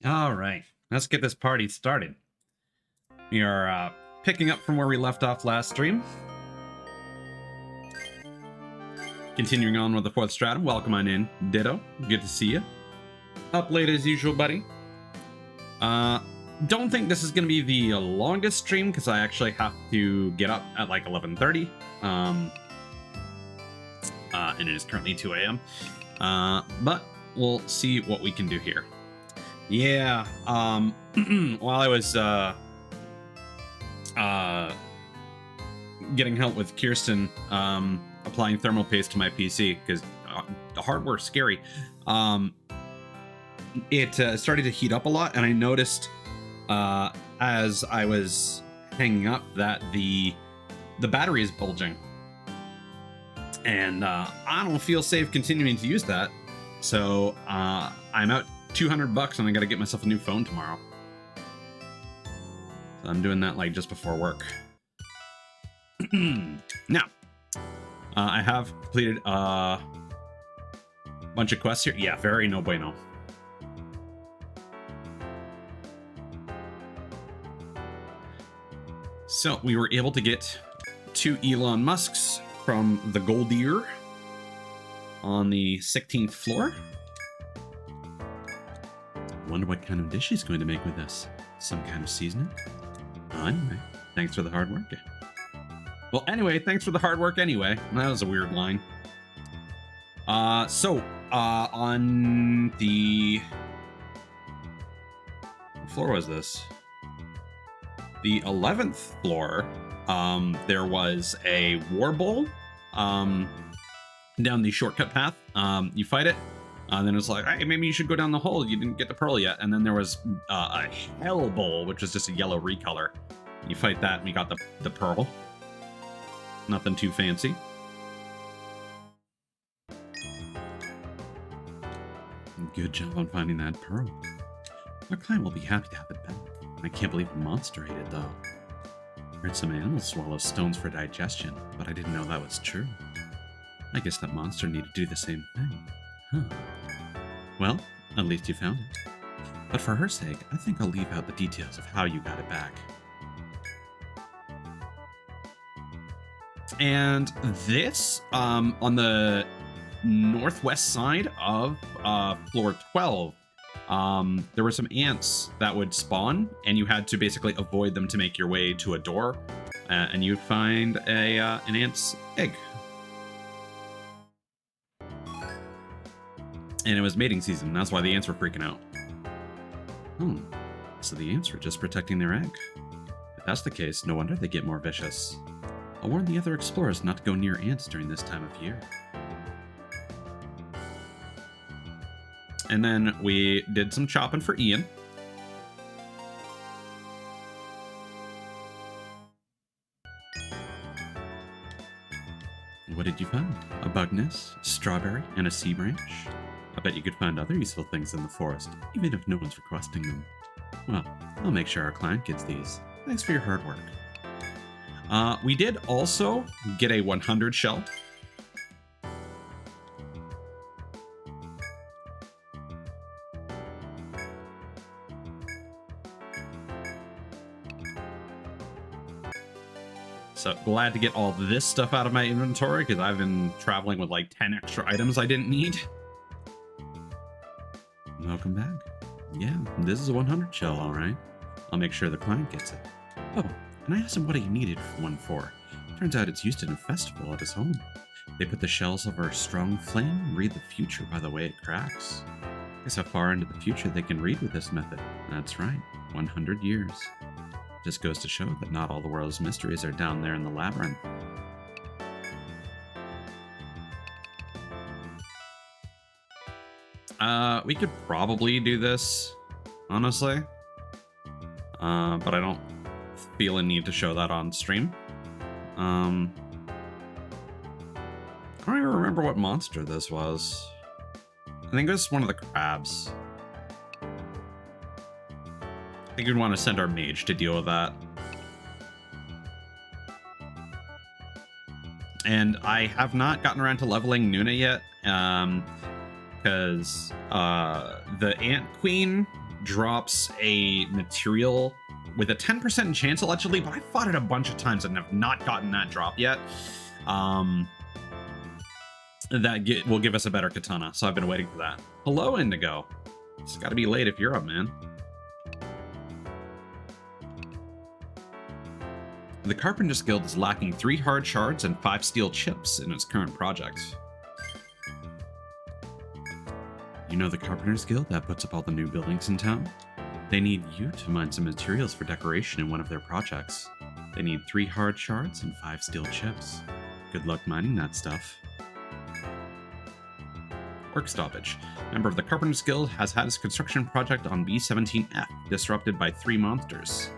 All right, let's get this party started. We are picking up from where we left off last stream. Continuing on with the fourth stratum. Welcome on in, Ditto. Good to see you. Up late as usual, buddy. Don't think this is going to be the longest stream because I actually have to get up at like 11:30. And it is currently 2 a.m. But we'll see what we can do here. Yeah, while I was getting help with Kirsten applying thermal paste to my PC because the hardware's scary, it started to heat up a lot, and I noticed as I was hanging up that the battery is bulging, and I don't feel safe continuing to use that, so I'm out $200 and I gotta get myself a new phone tomorrow. So I'm doing that like just before work. Now, I have completed a bunch of quests here. Yeah, very no bueno. So we were able to get 2 Elon Musks from the Goldier on the 16th floor. Wonder what kind of dish he's going to make with this. Some kind of seasoning? Anyway, thanks for the hard work. Well, anyway, thanks for the hard work anyway. That was a weird line. On the... What floor was this? The 11th floor, there was a war bowl down the shortcut path. You fight it. Then it's like, hey, maybe you should go down the hole. You didn't get the pearl yet. And then there was a hell bowl, which is just a yellow recolor. You fight that, and you got the pearl. Nothing too fancy. Good job on finding that pearl. Our client will be happy to have it back. I can't believe a monster ate it, though. I heard some animals swallow stones for digestion, but I didn't know that was true. I guess that monster needed to do the same thing. Huh. Well, at least you found it. But for her sake, I think I'll leave out the details of how you got it back. And this, on the northwest side of floor 12, there were some ants that would spawn, and you had to basically avoid them to make your way to a door, and you'd find an ant's egg. And it was mating season. That's why the ants were freaking out. So the ants were just protecting their egg. If that's the case, no wonder they get more vicious. I'll warn the other explorers not to go near ants during this time of year. And then we did some chopping for Ian. What did you find? A bug nest, a strawberry, and a sea branch? I bet you could find other useful things in the forest, even if no one's requesting them. Well, I'll make sure our client gets these. Thanks for your hard work. We did also get a 100 shell. So glad to get all this stuff out of my inventory because I've been traveling with like 10 extra items I didn't need. Welcome back. Yeah, this is a 100 shell, all right. I'll make sure the client gets it. Oh, and I asked him what he needed one for. Turns out it's used in a festival at his home. They put the shells over a strong flame and read the future by the way it cracks. Guess how far into the future they can read with this method. That's right, 100 years. Just goes to show that not all the world's mysteries are down there in the labyrinth. We could probably do this, honestly. But I don't feel a need to show that on stream. I don't even remember what monster this was. I think it was one of the crabs. I think we'd want to send our mage to deal with that. And I have not gotten around to leveling Nuna yet, because the Ant Queen drops a material with a 10% chance allegedly, but I fought it a bunch of times and have not gotten that drop yet. That will give us a better katana, so I've been waiting for that. Hello, Indigo. It's got to be late if you're up, man. The Carpenter's Guild is lacking 3 hard shards and 5 steel chips in its current project. You know the Carpenter's Guild that puts up all the new buildings in town? They need you to mine some materials for decoration in one of their projects. They need 3 hard shards and 5 steel chips. Good luck mining that stuff. Work stoppage. Member of the Carpenter's Guild has had his construction project on B-17F disrupted by 3 monsters.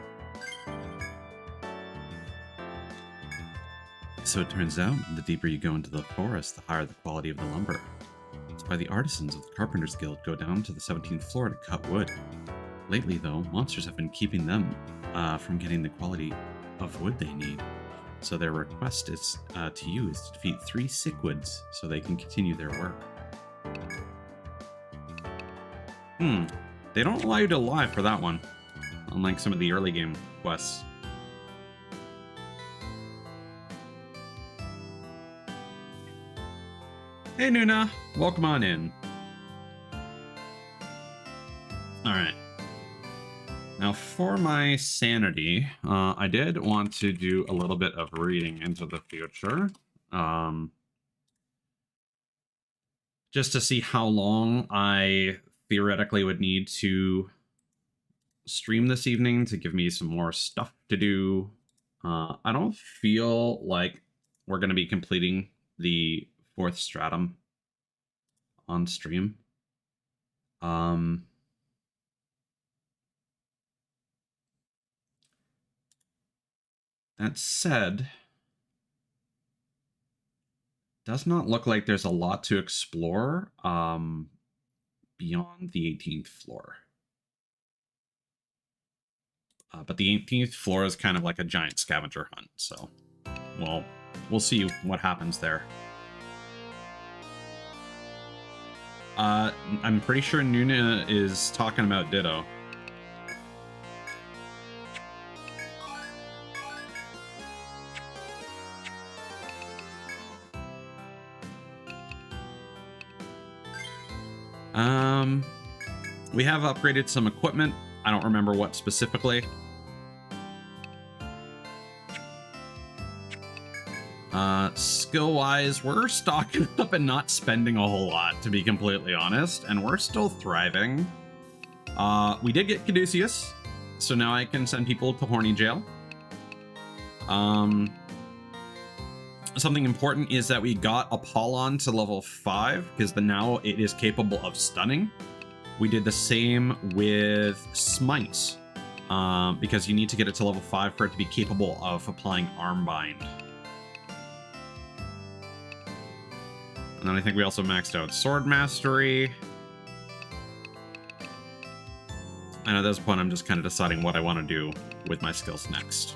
So it turns out, the deeper you go into the forest, the higher the quality of the lumber. It's why the artisans of the Carpenter's Guild go down to the 17th floor to cut wood. Lately, though, monsters have been keeping them from getting the quality of wood they need. So their request is to you is to defeat 3 sickwoods so they can continue their work. They don't allow you to lie for that one, unlike some of the early game quests. Hey Nuna, welcome on in. Alright. Now for my sanity, I did want to do a little bit of reading into the future. Just to see how long I theoretically would need to stream this evening to give me some more stuff to do. I don't feel like we're going to be completing the 4th stratum on stream. That said, does not look like there's a lot to explore beyond the 18th floor. But the 18th floor is kind of like a giant scavenger hunt, so we'll see what happens there. I'm pretty sure Nuna is talking about Ditto. We have upgraded some equipment. I don't remember what specifically. Skill-wise, we're stocking up and not spending a whole lot, to be completely honest, and we're still thriving. We did get Caduceus, so now I can send people to Horny Jail. Something important is that we got Apollon to level 5, because now it is capable of stunning. We did the same with Smite, because you need to get it to level 5 for it to be capable of applying Armbind. And then I think we also maxed out Sword Mastery. And at this point, I'm just kind of deciding what I want to do with my skills next.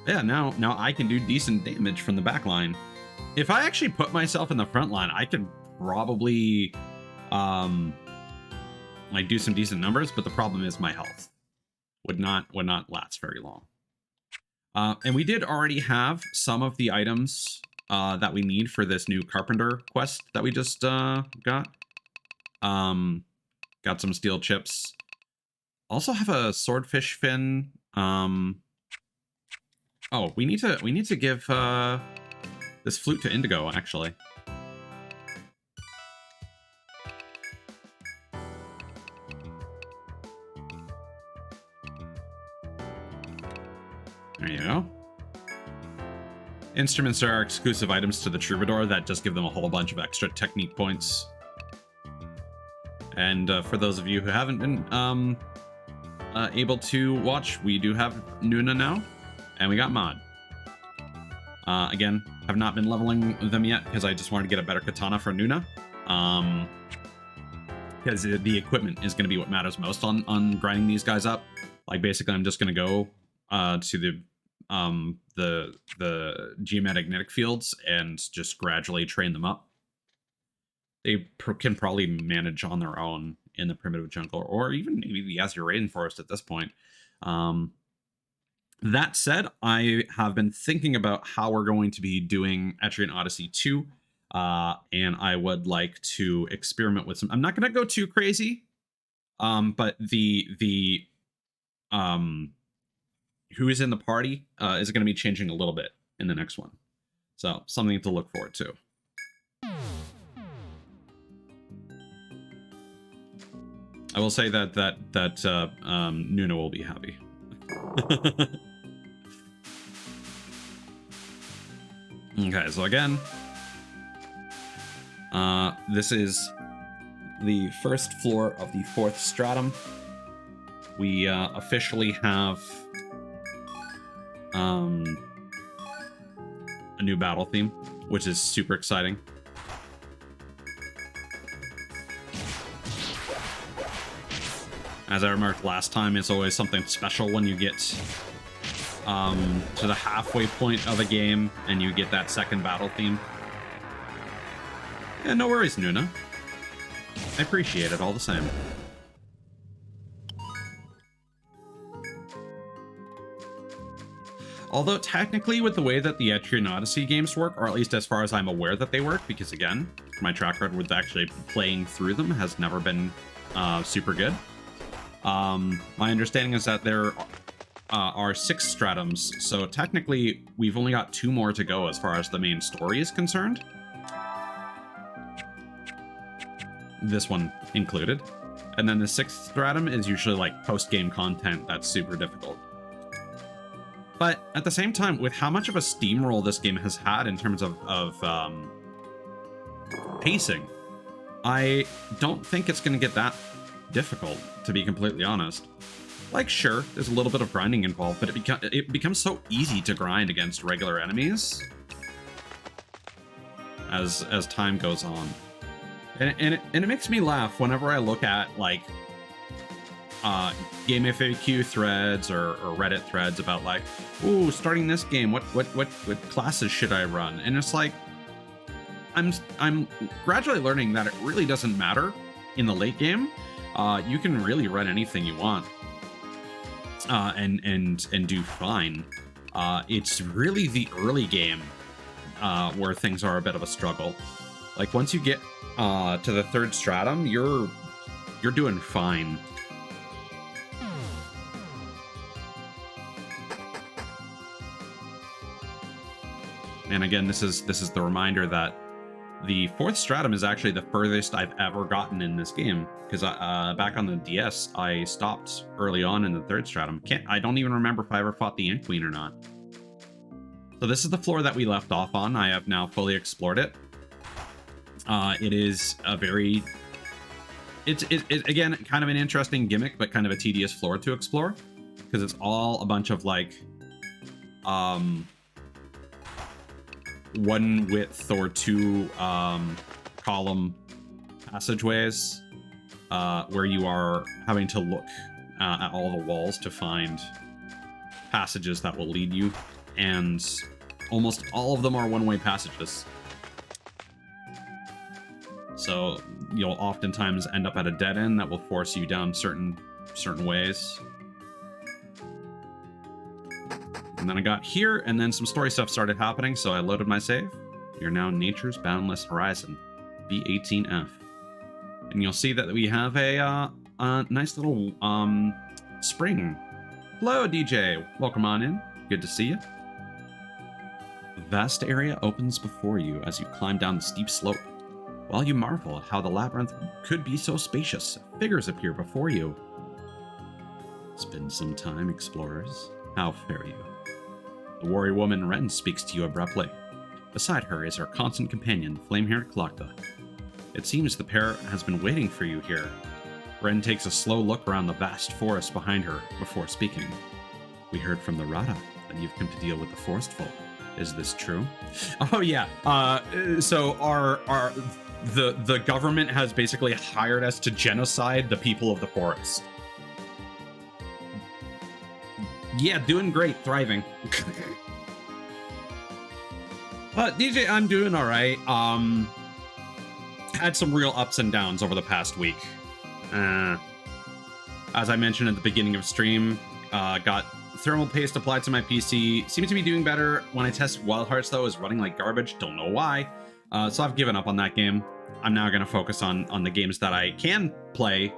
Yeah, now I can do decent damage from the back line. If I actually put myself in the front line, I could probably like do some decent numbers, but the problem is my health would not last very long. And we did already have some of the items that we need for this new Carpenter quest that we just got. Got some steel chips. Also have a swordfish fin. Oh, we need to give this flute to Indigo, actually. There you go. Instruments are exclusive items to the Troubadour that just give them a whole bunch of extra technique points. And for those of you who haven't been able to watch, we do have Nuna now, and we got Mod. Again, have not been leveling them yet because I just wanted to get a better katana for Nuna. Because the equipment is going to be what matters most on grinding these guys up. Like basically, I'm just going to go to the geomagnetic fields and just gradually train them up. They can probably manage on their own in the primitive jungle, or even maybe the Azure Rainforest at this point. That said, I have been thinking about how we're going to be doing Etrian Odyssey 2, and I would like to experiment with some. I'm not going to go too crazy, but the who is in the party is going to be changing a little bit in the next one, so something to look forward to. I will say that Nuna will be happy. Okay, so again, this is the first floor of the 4th stratum. We officially have a new battle theme, which is super exciting. As I remarked last time, it's always something special when you get to the halfway point of a game and you get that second battle theme. Yeah, no worries, Nuna. I appreciate it all the same. Although technically with the way that the Etrian Odyssey games work, or at least as far as I'm aware that they work, because again, my track record with actually playing through them has never been super good. My understanding is that there are 6 stratums, so technically we've only got 2 more to go as far as the main story is concerned. This one included. And then the 6th stratum is usually like post-game content that's super difficult. But at the same time, with how much of a steamroll this game has had in terms of pacing, I don't think it's going to get that difficult, to be completely honest. Like, sure, there's a little bit of grinding involved, but it becomes so easy to grind against regular enemies as time goes on. And it makes me laugh whenever I look at, like, game FAQ threads or Reddit threads about, like, ooh, starting this game, what classes should I run? And it's like, I'm gradually learning that it really doesn't matter in the late game. You can really run anything you want, and do fine. It's really the early game where things are a bit of a struggle. Like, once you get to the 3rd stratum, you're doing fine. And again, this is the reminder that the 4th stratum is actually the furthest I've ever gotten in this game, because back on the DS, I stopped early on in the 3rd stratum. I don't even remember if I ever fought the Ant Queen or not. So this is the floor that we left off on. I have now fully explored it. It is a very... It's again, kind of an interesting gimmick, but kind of a tedious floor to explore, because it's all a bunch of, like, 1 width or 2 column passageways, where you are having to look at all the walls to find passages that will lead you, and almost all of them are one-way passages. So you'll oftentimes end up at a dead end that will force you down certain ways. And then I got here, and then some story stuff started happening, so I loaded my save. You're now in Nature's Boundless Horizon, V18F. And you'll see that we have a nice little spring. Hello, DJ. Welcome on in. Good to see you. A vast area opens before you as you climb down the steep slope. While you marvel at how the labyrinth could be so spacious, figures appear before you. It's been some time, explorers. How fare you? The warrior woman Ren speaks to you abruptly. Beside her is her constant companion, flame-haired Kalakta. It seems the pair has been waiting for you here. Ren takes a slow look around the vast forest behind her before speaking. We heard from the Rada that you've come to deal with the forest folk. Is this true? Oh yeah. So the government has basically hired us to genocide the people of the forest. Yeah, doing great, thriving. DJ, I'm doing all right. Had some real ups and downs over the past week. As I mentioned at the beginning of stream, got thermal paste applied to my PC. Seems to be doing better. When I test Wild Hearts, though, is running like garbage. Don't know why. So I've given up on that game. I'm now going to focus on the games that I can play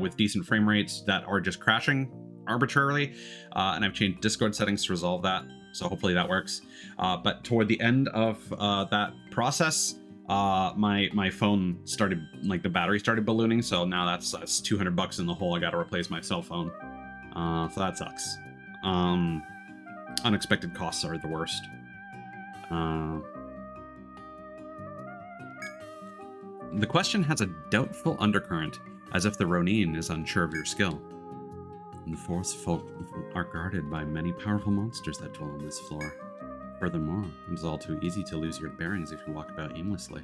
with decent frame rates that are just crashing arbitrarily. And I've changed Discord settings to resolve that. So hopefully that works. But toward the end of that process, my phone started, like, the battery started ballooning. So now that's $200 in the hole. I got to replace my cell phone. So that sucks. Unexpected costs are the worst. The question has a doubtful undercurrent, as if the Ronin is unsure of your skill. The forest folk are guarded by many powerful monsters that dwell on this floor. Furthermore, it is all too easy to lose your bearings if you walk about aimlessly.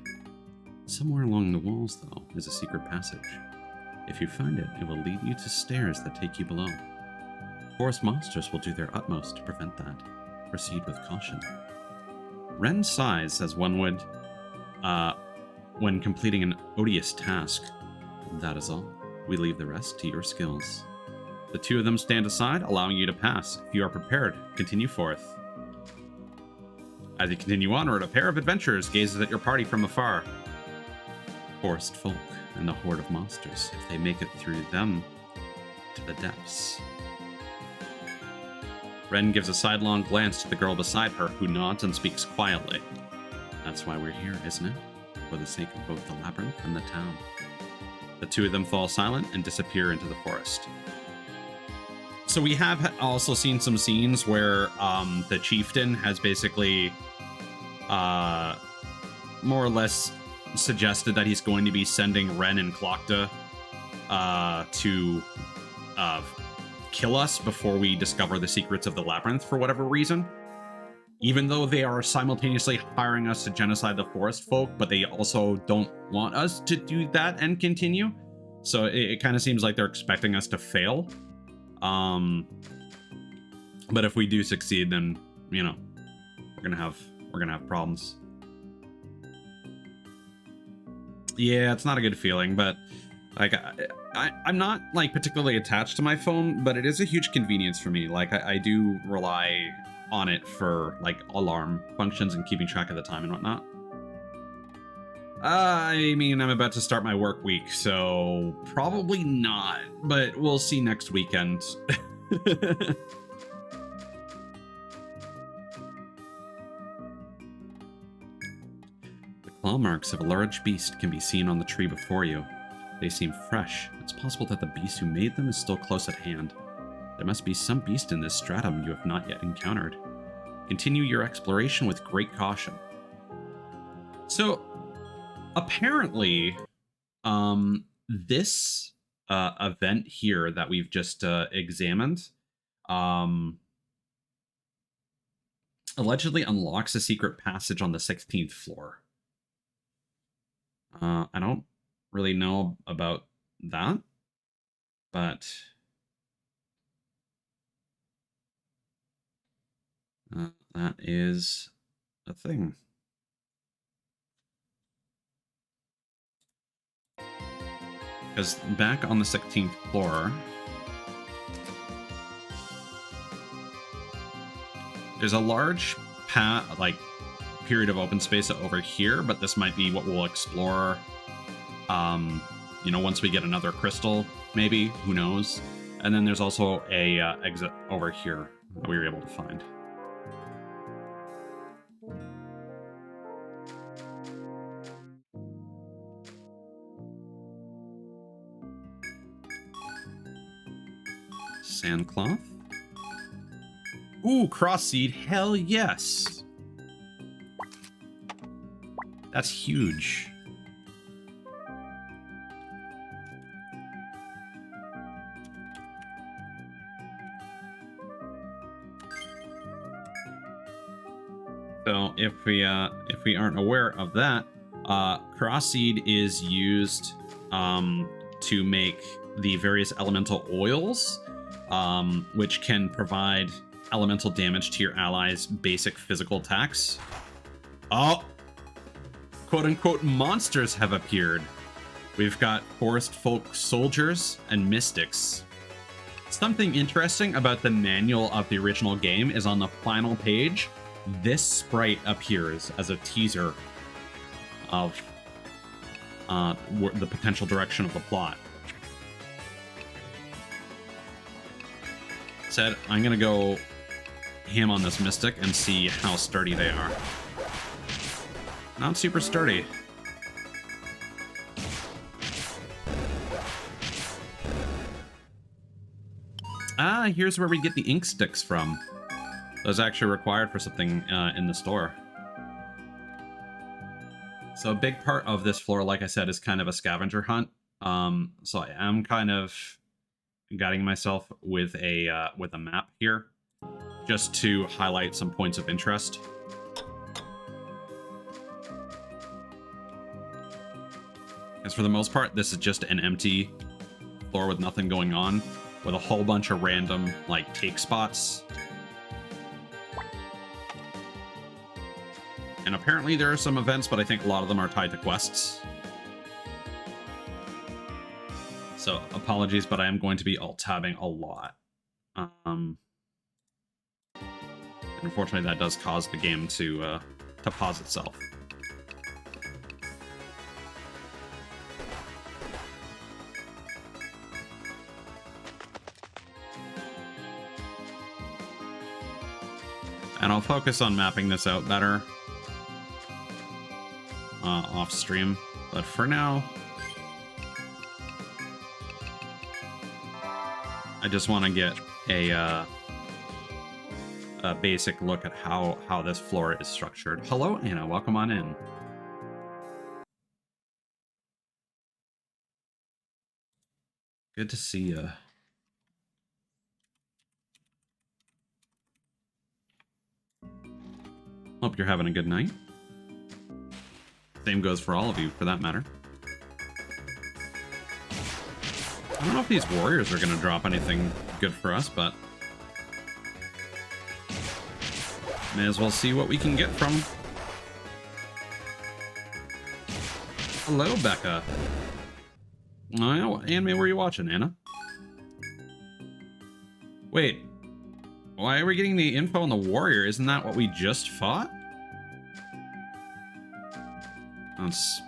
Somewhere along the walls, though, is a secret passage. If you find it, it will lead you to stairs that take you below. Forest monsters will do their utmost to prevent that. Proceed with caution. Ren sighs as one would when completing an odious task. That is all. We leave the rest to your skills. The two of them stand aside, allowing you to pass. If you are prepared, continue forth. As you continue onward, a pair of adventurers gazes at your party from afar. Forest folk and the horde of monsters, if they make it through them to the depths. Ren gives a sidelong glance to the girl beside her, who nods and speaks quietly. That's why we're here, isn't it? For the sake of both the labyrinth and the town. The two of them fall silent and disappear into the forest. So we have also seen some scenes where the chieftain has basically more or less suggested that he's going to be sending Ren and Klokta to kill us before we discover the secrets of the labyrinth for whatever reason. Even though they are simultaneously hiring us to genocide the forest folk, but they also don't want us to do that and continue. So it kind of seems like they're expecting us to fail. But if we do succeed, then, you know, we're gonna have problems. Yeah, it's not a good feeling, but like I'm not like particularly attached to my phone, but it is a huge convenience for me. Like I do rely on it for like alarm functions and keeping track of the time and whatnot. I mean, I'm about to start my work week, so probably not, but we'll see next weekend. The claw marks of a large beast can be seen on the tree before you. They seem fresh. It's possible that the beast who made them is still close at hand. There must be some beast in this stratum you have not yet encountered. Continue your exploration with great caution. So, apparently, this event here that we've just examined allegedly unlocks a secret passage on the 16th floor. I don't really know about that, but that is a thing. Because back on the 16th floor, there's a large period of open space over here, but this might be what we'll explore, you know, once we get another crystal, maybe, who knows. And then there's also a exit over here that we were able to find. Sandcloth. Ooh, cross seed. Hell yes. That's huge. So if we aren't aware of that, cross seed is used to make the various elemental oils, which can provide elemental damage to your allies' basic physical attacks. Oh, quote unquote monsters have appeared. We've got forest folk soldiers and mystics. Something interesting about the manual of the original game is on the final page, this sprite appears as a teaser of the potential direction of the plot. Said, I'm gonna go ham on this mystic and see how sturdy they are. Not super sturdy. Ah, here's where we get the ink sticks from. Those are actually required for something in the store. So a big part of this floor, like I said, is kind of a scavenger hunt. So I am kind of guiding myself with a map here, just to highlight some points of interest. Because for the most part, this is just an empty floor with nothing going on, with a whole bunch of random, like, take spots. And apparently there are some events, but I think a lot of them are tied to quests. So apologies, but I am going to be alt-tabbing a lot. Unfortunately, that does cause the game to pause itself. And I'll focus on mapping this out better off stream. But for now, I just want to get a basic look at how this floor is structured. Hello, Anna. Welcome on in. Good to see you. Hope you're having a good night. Same goes for all of you, for that matter. I don't know if these warriors are going to drop anything good for us, but may as well see what we can get from. Hello, Becca. Oh, anime, were you watching, Anna? Wait, why are we getting the info on the warrior? Isn't that what we just fought? That's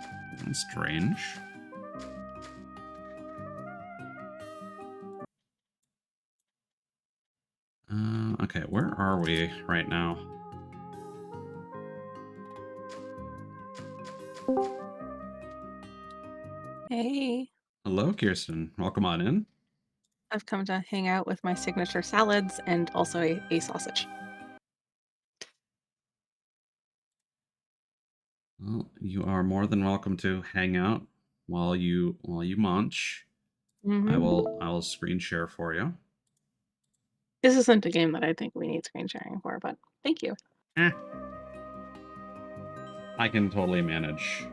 strange. Okay, where are we right now? Hey. Hello, Kirsten. Welcome on in. I've come to hang out with my signature salads and also a sausage. Well, you are more than welcome to hang out while you munch. Mm-hmm. I will screen share for you. This isn't a game that I think we need screen sharing for, but thank you. I can totally manage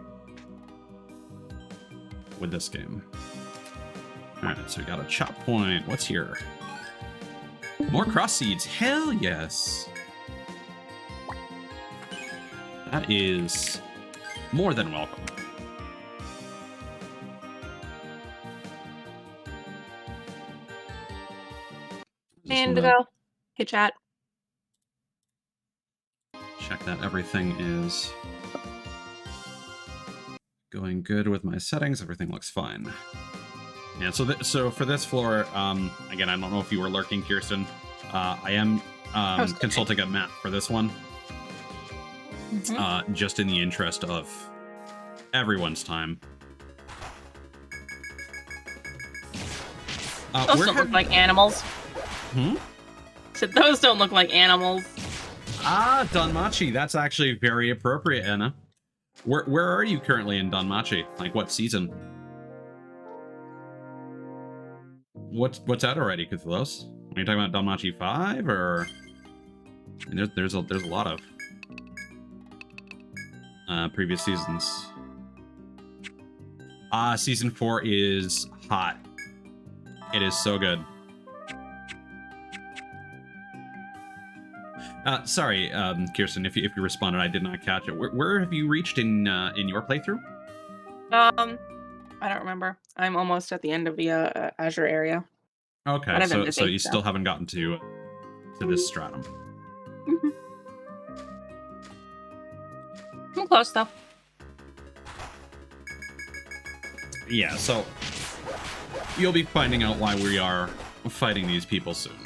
with this game. Alright, so we got a chop point. What's here? More cross seeds. Hell yes. That is more than welcome. Indigo. Hey, chat. Check that everything is going good with my settings. Everything looks fine. Yeah, so for this floor, again, I don't know if you were lurking, Kirsten. I am consulting a map for this one. Mm-hmm. Just in the interest of everyone's time. Those don't look like animals. Hmm? So those don't look like animals. Ah, Danmachi. That's actually very appropriate, Anna. Where are you currently in Danmachi? Like, what season? What's out already, Cthulhos? Are you talking about Danmachi 5, or... I mean, there's a lot of previous seasons. Season 4 is hot. It is so good. Sorry, Kirsten, if you responded, I did not catch it. Where have you reached in your playthrough? I don't remember. I'm almost at the end of the Azure area, but Okay, I've been so busy. you So still haven't gotten to this stratum. Mhm. I'm close though. Yeah, so you'll be finding out why we are fighting these people soon.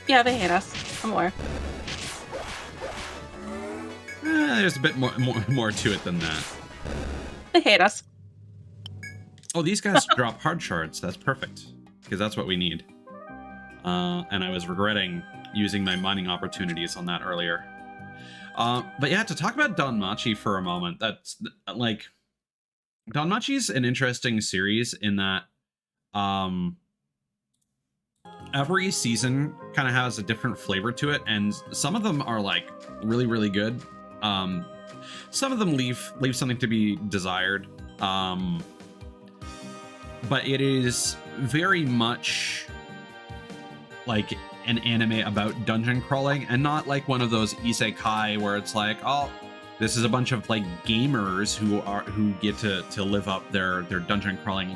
Yeah, they hate us. I'm aware. There's a bit more to it than that. They hate us. Oh, these guys drop hard shards. That's perfect, because that's what we need. And I was regretting using my mining opportunities on that earlier. But yeah, to talk about Danmachi for a moment, that's like Danmachi's an interesting series in that every season kind of has a different flavor to it, and some of them are like really, really good. Some of them leave something to be desired. But it is very much like an anime about dungeon crawling, and not like one of those isekai where it's like, oh, this is a bunch of like gamers who get to live up their dungeon crawling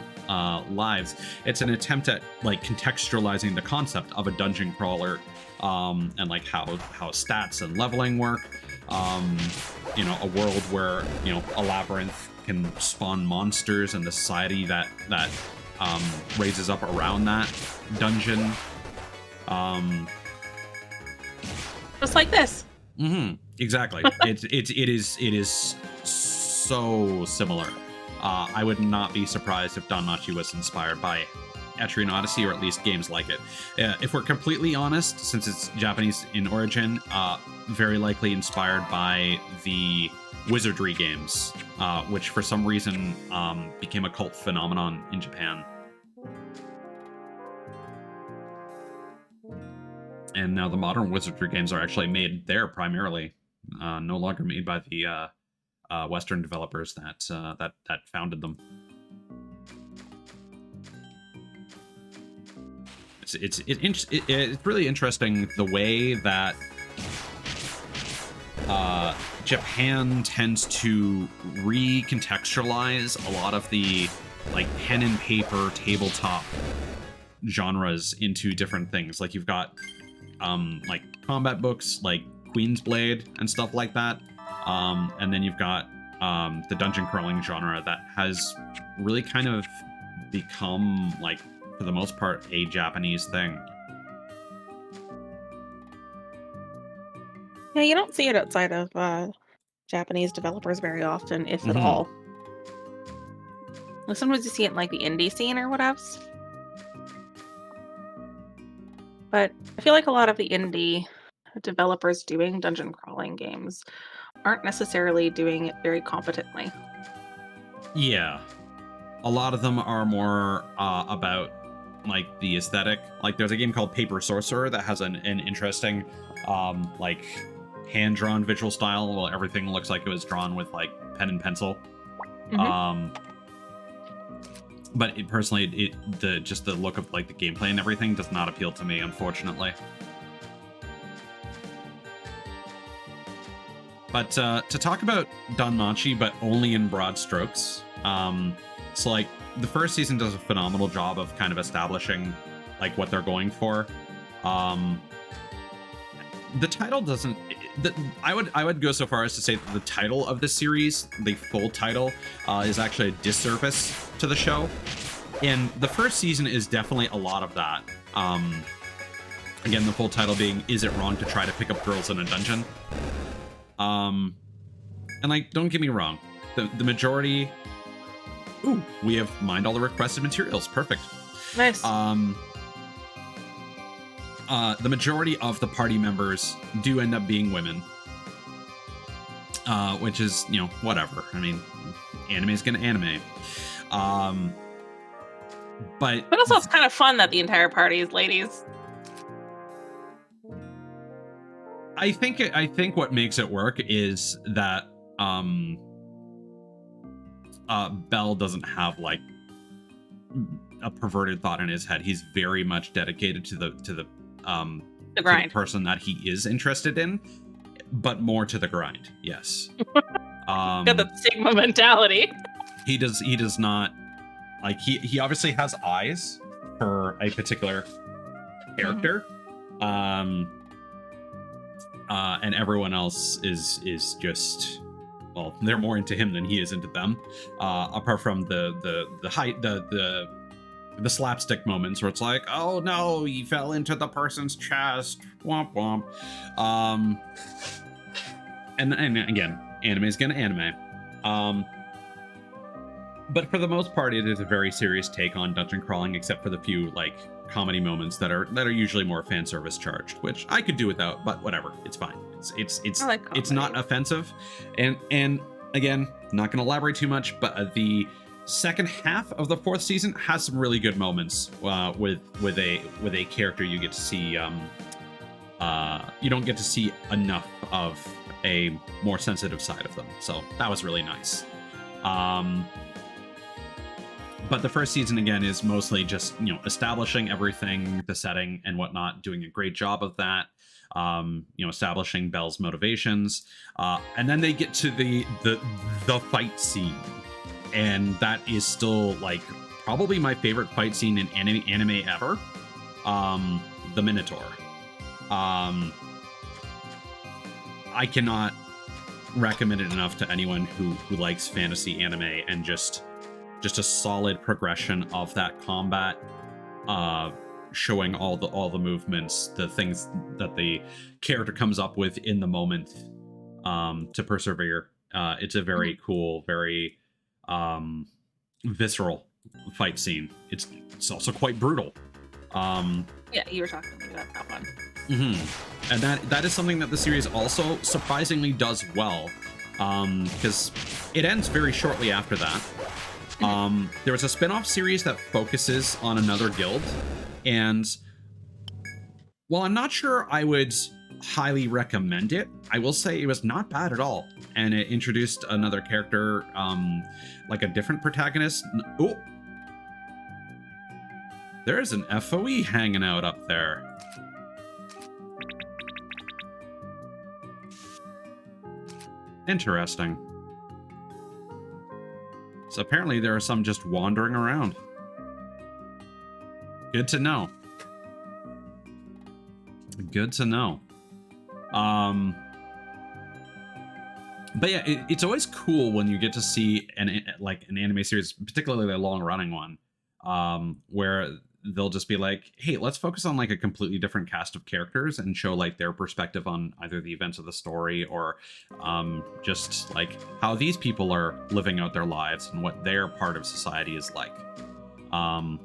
lives. It's an attempt at like contextualizing the concept of a dungeon crawler, and like how stats and leveling work. A world where a labyrinth can spawn monsters, and the society that raises up around that dungeon. Just like this. Exactly. It is so similar. I would not be surprised if Danmachi was inspired by Etrian Odyssey, or at least games like it. If we're completely honest, since it's Japanese in origin, very likely inspired by the wizardry games, which for some reason became a cult phenomenon in Japan. And now the modern wizardry games are actually made there primarily, no longer made by the Western developers that founded them. It's really interesting the way that Japan tends to recontextualize a lot of the like pen and paper tabletop genres into different things. Like you've got like combat books like Queen's Blade and stuff like that, and then you've got the dungeon crawling genre that has really kind of become, like, for the most part, a Japanese thing. Yeah, you don't see it outside of Japanese developers very often, if at all. Like, sometimes you see it in like the indie scene or whatever. But I feel like a lot of the indie developers doing dungeon crawling games aren't necessarily doing it very competently. Yeah. A lot of them are more about like the aesthetic. Like there's a game called Paper Sorcerer that has an interesting like hand-drawn visual style. Well, everything looks like it was drawn with like pen and pencil. But personally, just the look of like the gameplay and everything does not appeal to me, unfortunately. But to talk about Danmachi, but only in broad strokes, so like the first season does a phenomenal job of kind of establishing like what they're going for. The title doesn't. I would go so far as to say that the title of the series, the full title, is actually a disservice to the show. And the first season is definitely a lot of that. Again, the full title being "Is It Wrong to Try to Pick Up Girls in a Dungeon?" And like, don't get me wrong, the majority. Ooh, we have mined all the requested materials. Perfect. Nice. The majority of the party members do end up being women, which is, whatever. I mean, anime's gonna anime. But also, it's kind of fun that the entire party is ladies. I think what makes it work is that Bell doesn't have like a perverted thought in his head. He's very much dedicated to the grind, to the person that he is interested in, but more to the grind. Yes. Got the Sigma mentality. He does not, like, he obviously has eyes for a particular Mhm. character. Um and everyone else is just, well, they're more into him than he is into them. Apart from the height, the slapstick moments where it's like, oh no, he fell into the person's chest, womp womp. um and again, anime is gonna anime. um but for the most part, it is a very serious take on dungeon crawling, except for the few like comedy moments that are usually more fan service charged, which I could do without, but whatever, it's fine. I like It's not comedy. offensive. And again, not going to elaborate too much, but the second half of the fourth season has some really good moments with a character you get to see. You don't get to see enough of a more sensitive side of them, so that was really nice. um but the first season again is mostly just, establishing everything, the setting and whatnot, doing a great job of that. Establishing Belle's motivations, and then they get to the fight scene, and that is still like probably my favorite fight scene in anime ever. The Minotaur. I cannot recommend it enough to anyone who likes fantasy anime, and just a solid progression of that combat, showing all the movements, the things that the character comes up with in the moment, to persevere. It's a very Mhm. cool, very visceral fight scene. It's also quite brutal. um Yeah, you were talking to me about that one. mhm. And that is something that the series also surprisingly does well, because it ends very shortly after that. Mhm. There was a spin-off series that focuses on another guild, and while I'm not sure I would highly recommend it, I will say it was not bad at all, and it introduced another character, like a different protagonist. Oh, there's an FOE hanging out up there. Interesting. So apparently there are some just wandering around. Good to know. Good to know. Um, but yeah, it's always cool when you get to see an anime series, particularly a long running one, where they'll just be like, hey, let's focus on like a completely different cast of characters and show like their perspective on either the events of the story, or just like how these people are living out their lives and what their part of society is like. um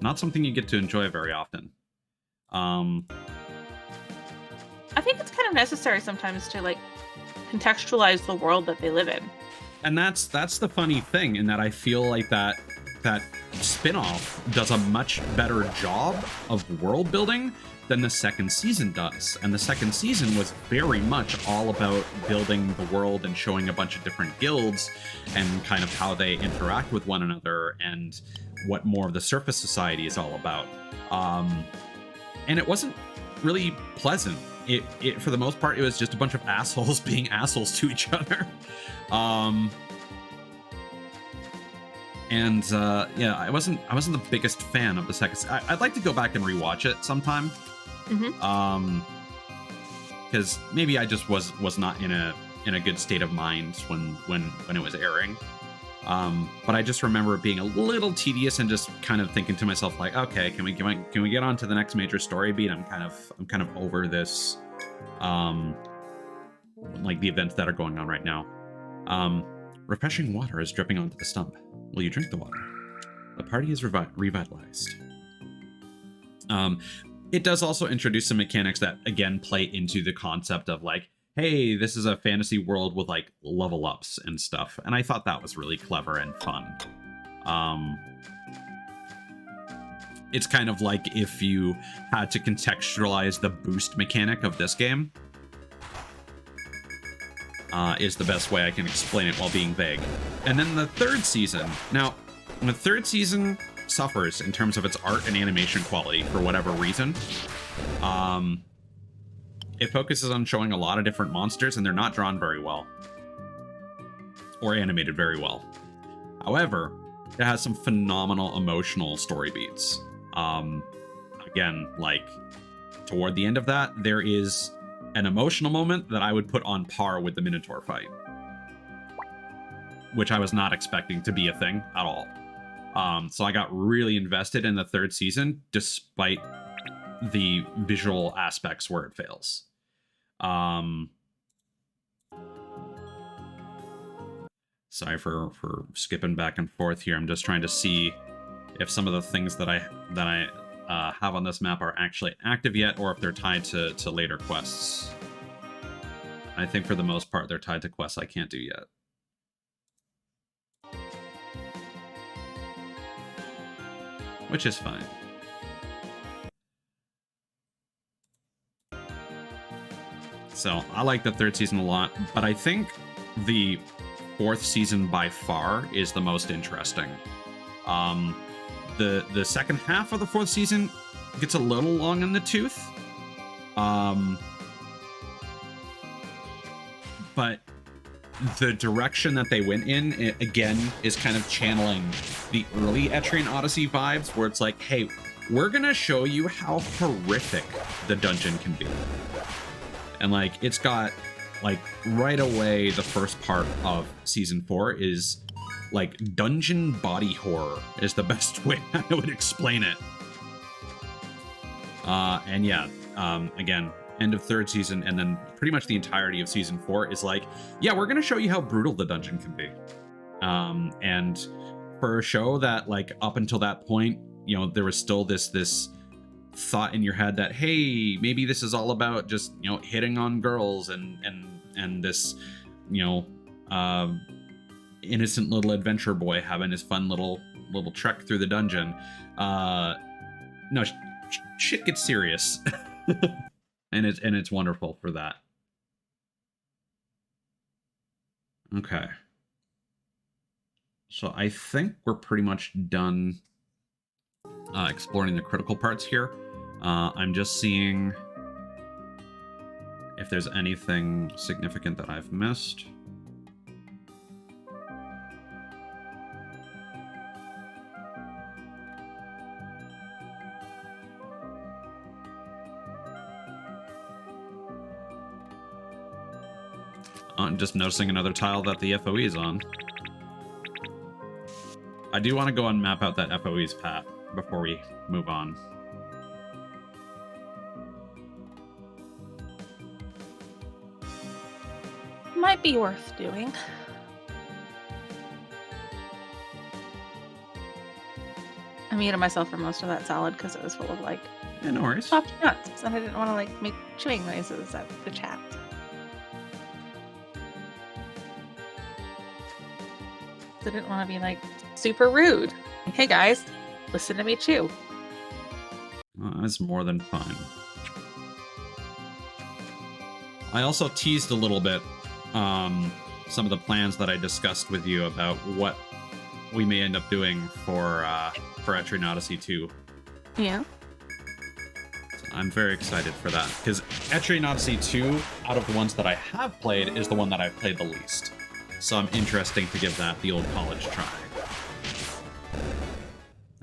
Not something you get to enjoy very often. um I think it's kind of necessary sometimes to like contextualize the world that they live in. and that's the funny thing, in that I feel like that spin-off does a much better job of world building than the second season does. And the second season was very much all about building the world and showing a bunch of different guilds and kind of how they interact with one another, and what more of the surface society is all about. And it wasn't really pleasant. It for the most part, it was just a bunch of assholes being assholes to each other. um and yeah, I wasn't the biggest fan of the second. I'd like to go back and rewatch it sometime, Mhm. because maybe I just was not in a good state of mind when it was airing. But I just remember it being a little tedious, and just kind of thinking to myself like, okay, can we get on to the next major story beat? I'm kind of over this, um like the events that are going on right now. um Refreshing water is dripping onto the stump. Will you drink the water? The party is revitalized. um it does also introduce some mechanics that again play into the concept of like, hey, this is a fantasy world with like level ups and stuff, and I thought that was really clever and fun. um it's kind of like if you had to contextualize the boost mechanic of this game, is the best way I can explain it while being vague. And then the third season. Now, the third season suffers in terms of its art and animation quality for whatever reason. Um, it focuses on showing a lot of different monsters, and they're not drawn very well or animated very well. However, it has some phenomenal emotional story beats. Again, like toward the end of that, there is an emotional moment that I would put on par with the Minotaur fight, which I was not expecting to be a thing at all. So I got really invested in the third season, despite the visual aspects where it fails. Sorry for skipping back and forth here. I'm just trying to see if some of the things that I have on this map are actually active yet, or if they're tied to later quests. I think for the most part they're tied to quests I can't do yet. Which is fine. So I like the third season a lot, but I think the fourth season by far is the most interesting. The second half of the fourth season gets a little long in the tooth. But the direction that they went in, again, is kind of channeling the early Etrian Odyssey vibes, where it's like, hey, we're gonna show you how horrific the dungeon can be. And like, it's got, like, right away, the first part of season 4 is like dungeon body horror is the best way I would explain it. And yeah, again, end of third season, and then pretty much the entirety of season 4 is like, yeah, we're gonna show you how brutal the dungeon can be. And for a show that, like, up until that point, you know, there was still this thought in your head that, hey, maybe this is all about just, you know, hitting on girls and this, you know, innocent little adventure boy having his fun little trek through the dungeon. No, shit gets serious. And it's wonderful for that. Okay. So I think we're pretty much done exploring the critical parts here. I'm just seeing if there's anything significant that I've missed. I'm just noticing another tile that the FOE is on. I do want to go and map out that FOE's path before we move on. Might be worth doing. I muted myself for most of that salad because it was full of, like, Yeah, no worries. chopped nuts, and I didn't want to, like, make chewing noises at the chat. I didn't want to be, like, super rude. Hey guys, listen to me chew. That's more than fine. I also teased a little bit some of the plans that I discussed with you about what we may end up doing for Etrian Odyssey 2. Yeah. So I'm very excited for that, because Etrian Odyssey 2, out of the ones that I have played, is the one that I've played the least. So I'm interested to give that the old college try.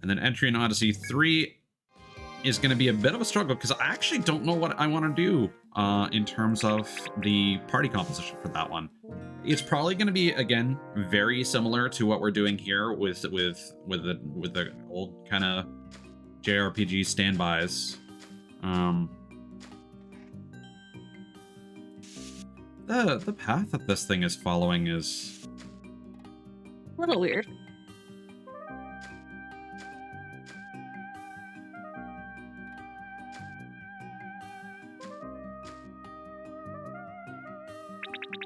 And then Etrian Odyssey 3 is going to be a bit of a struggle, because I actually don't know what I want to do in terms of the party composition for that one. It's probably going to be, again, very similar to what we're doing here with the old kind of JRPG standbys. The path that this thing is following is A little weird.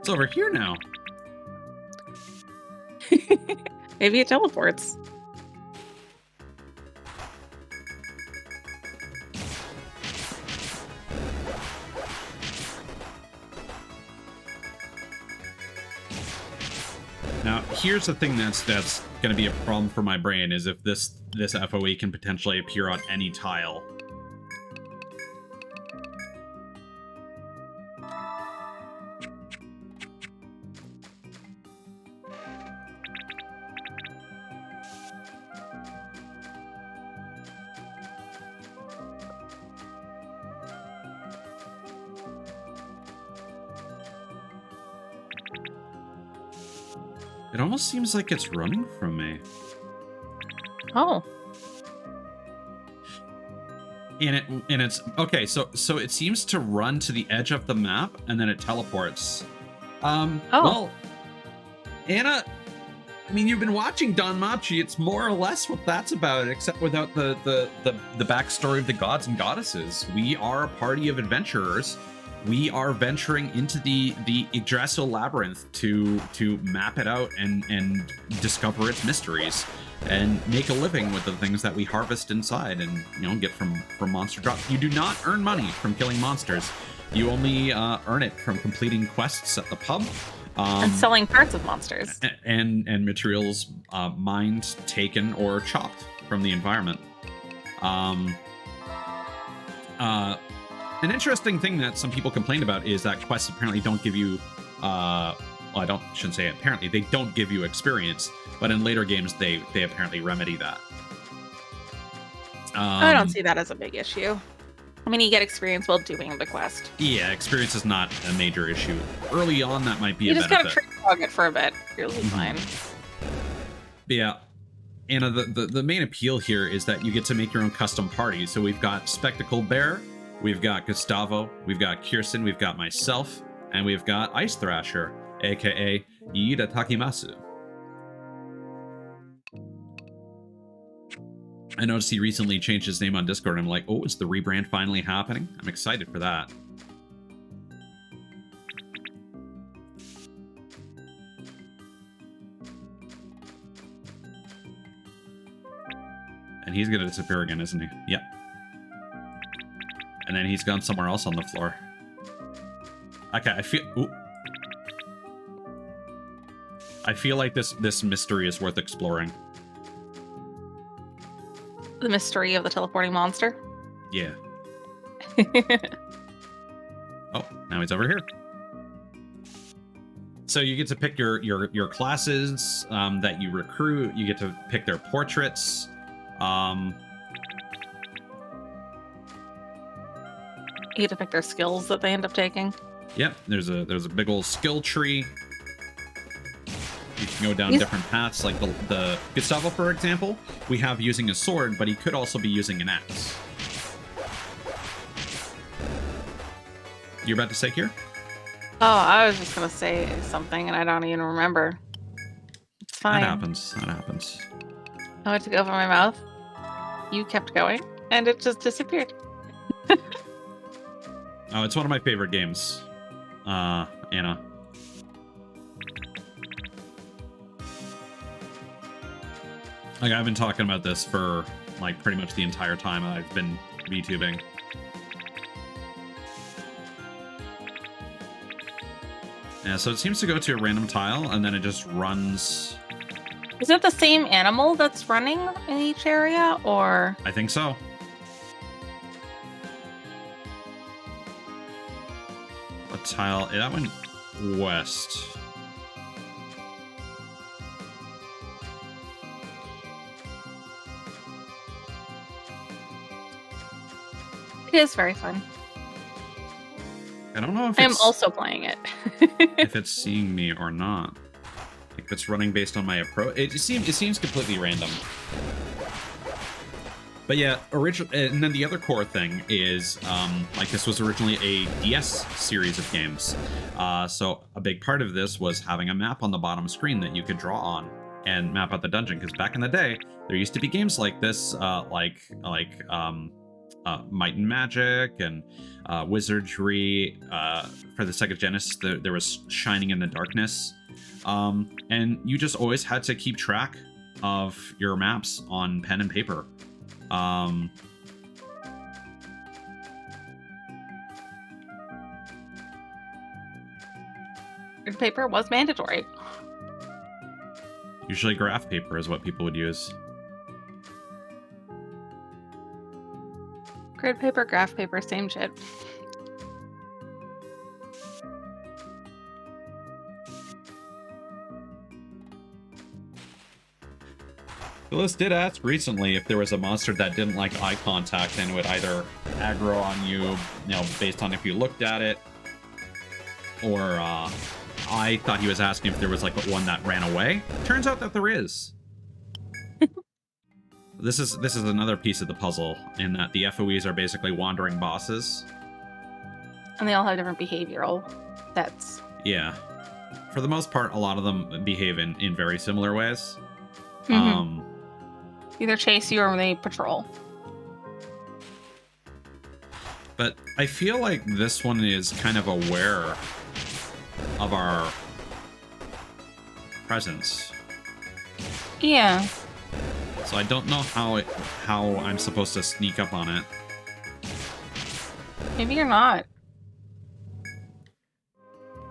it's over here now. Maybe it teleports. Now, here's the thing that's going to be a problem for my brain, is if this FOE can potentially appear on any tile. It almost seems like it's running from me. Oh. And it's okay, so it seems to run to the edge of the map and then it teleports. Oh. Well, Anna, I mean, you've been watching Danmachi. It's more or less what that's about, except without the backstory of the gods and goddesses. We are a party of adventurers. We are venturing into the Yggdrasil labyrinth to map it out and discover its mysteries and make a living with the things that we harvest inside and, you know, get from monster drops. You do not earn money from killing monsters. You only earn it from completing quests at the pub. And selling parts of monsters. And materials mined, taken, or chopped from the environment. An interesting thing that some people complained about is that quests apparently don't give you, well, shouldn't say apparently, they don't give you experience, but in later games they apparently remedy that. I don't see that as a big issue. I mean, you get experience while doing the quest. Yeah, experience is not a major issue. Early on, that might be you a just benefit. gotta trade log it for a bit. You'll be fine. But yeah, Anna, the main appeal here is that you get to make your own custom party. So we've got Spectacled Bear, we've got Gustavo, we've got Kirsten, we've got myself, and we've got Ice Thrasher, aka Iida Takimasu. I noticed he recently changed his name on Discord, and I'm like, oh, is the rebrand finally happening? I'm excited for that. And he's gonna disappear again, isn't he? Yep. And then he's gone somewhere else on the floor. Okay, I feel like this mystery is worth exploring. The mystery of the teleporting monster. Yeah. Oh, now he's over here. So you get to pick your classes that you recruit. You get to pick their portraits. You get to pick their skills that they end up taking. Yep, there's a big old skill tree. You can go down different paths, like the Gustavo, for example, we have using a sword, but he could also be using an axe. You're about to say here? Oh, I was just gonna say something and I don't even remember. It's fine. That happens. That happens. I went to go over my mouth. You kept going, and it just disappeared. Oh, it's one of my favorite games, Anna. Like, I've been talking about this for, like, pretty much the entire time I've been VTubing. Yeah, so it seems to go to a random tile, and then it just runs... Is it the same animal that's running in each area, or...? I think so. What tile? That went west. It is very fun. I don't know if I'm it's, also playing it. if it's seeing me or not. If it's running based on my approach, it seems completely random. But yeah, and then the other core thing is, like, this was originally a DS series of games. So a big part of this was having a map on the bottom screen that you could draw on and map out the dungeon. Because back in the day, there used to be games like this, like Might and Magic and Wizardry. For the Sega Genesis, there was Shining in the Darkness. And you just always had to keep track of your maps on pen and paper. Grid paper was mandatory. Usually graph paper is what people would use. Grid paper, graph paper, same shit. Phyllis did ask recently if there was a monster that didn't like eye contact and would either aggro on you, you know, based on if you looked at it, or I thought he was asking if there was like one that ran away. Turns out that there is. This is another piece of the puzzle in that the FOEs are basically wandering bosses. And they all have different behavioral sets. Yeah. For the most part, a lot of them behave in very similar ways. Either chase you or they patrol. But I feel like this one is kind of aware of our presence. Yeah. So I don't know how I'm supposed to sneak up on it. Maybe you're not.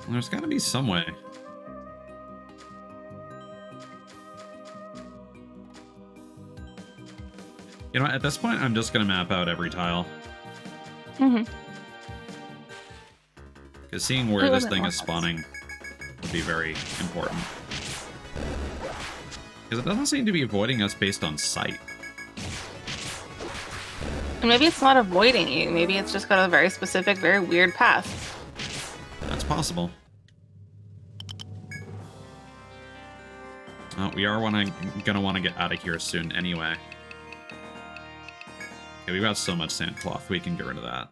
There's got to be some way. You know, at this point, I'm just going to map out every tile. Because seeing where this thing is spawning would be very important. Because it doesn't seem to be avoiding us based on sight. And maybe it's not avoiding you. Maybe it's just got a very specific, very weird path. That's possible. We are gonna want to get out of here soon anyway. Okay, we've got so much sandcloth, we can get rid of that.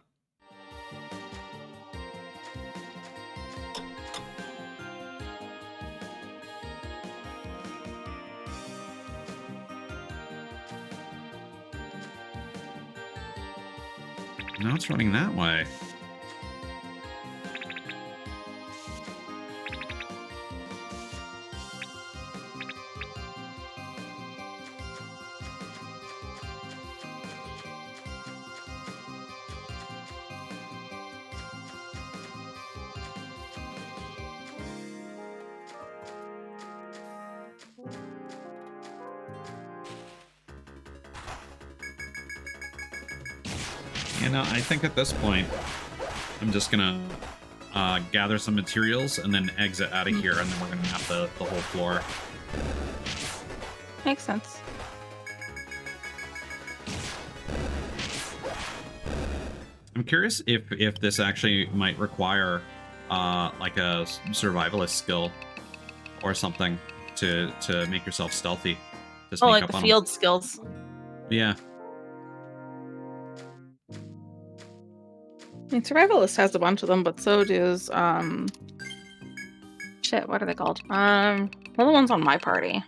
Now it's running that way. You know, I think at this point, I'm just gonna gather some materials and then exit out of here, and then we're gonna map the whole floor. Makes sense. I'm curious if this actually might require like a survivalist skill or something to make yourself stealthy. To sneak like up the on field skills. Yeah. I mean, Survivalist has a bunch of them, but so does shit, what are they called? What are the ones on my party?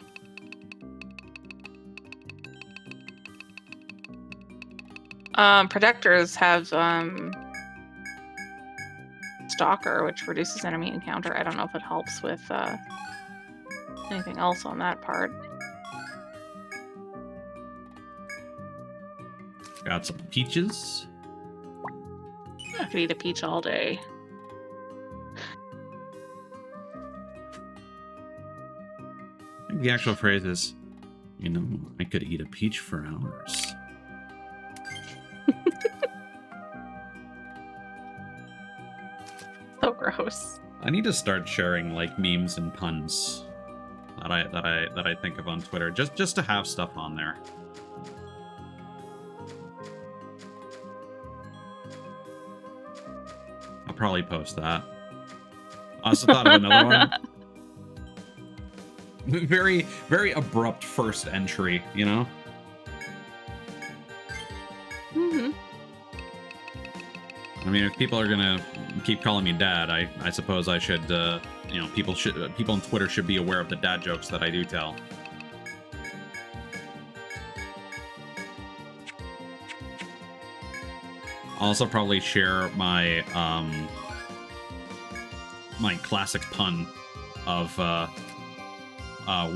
Protectors have Stalker, which reduces enemy encounter. I don't know if it helps with anything else on that part. Got some peaches. I could eat a peach all day. I think the actual phrase is, you know, I could eat a peach for hours. So gross. I need to start sharing like memes and puns that I think of on Twitter, just to have stuff on there. I'll probably post that. I also thought of another one. Very, very abrupt first entry, you know? Mm-hmm. I mean, if people are gonna keep calling me dad, I suppose I should, you know, people on Twitter should be aware of the dad jokes that I do tell. I'll also probably share my my classic pun of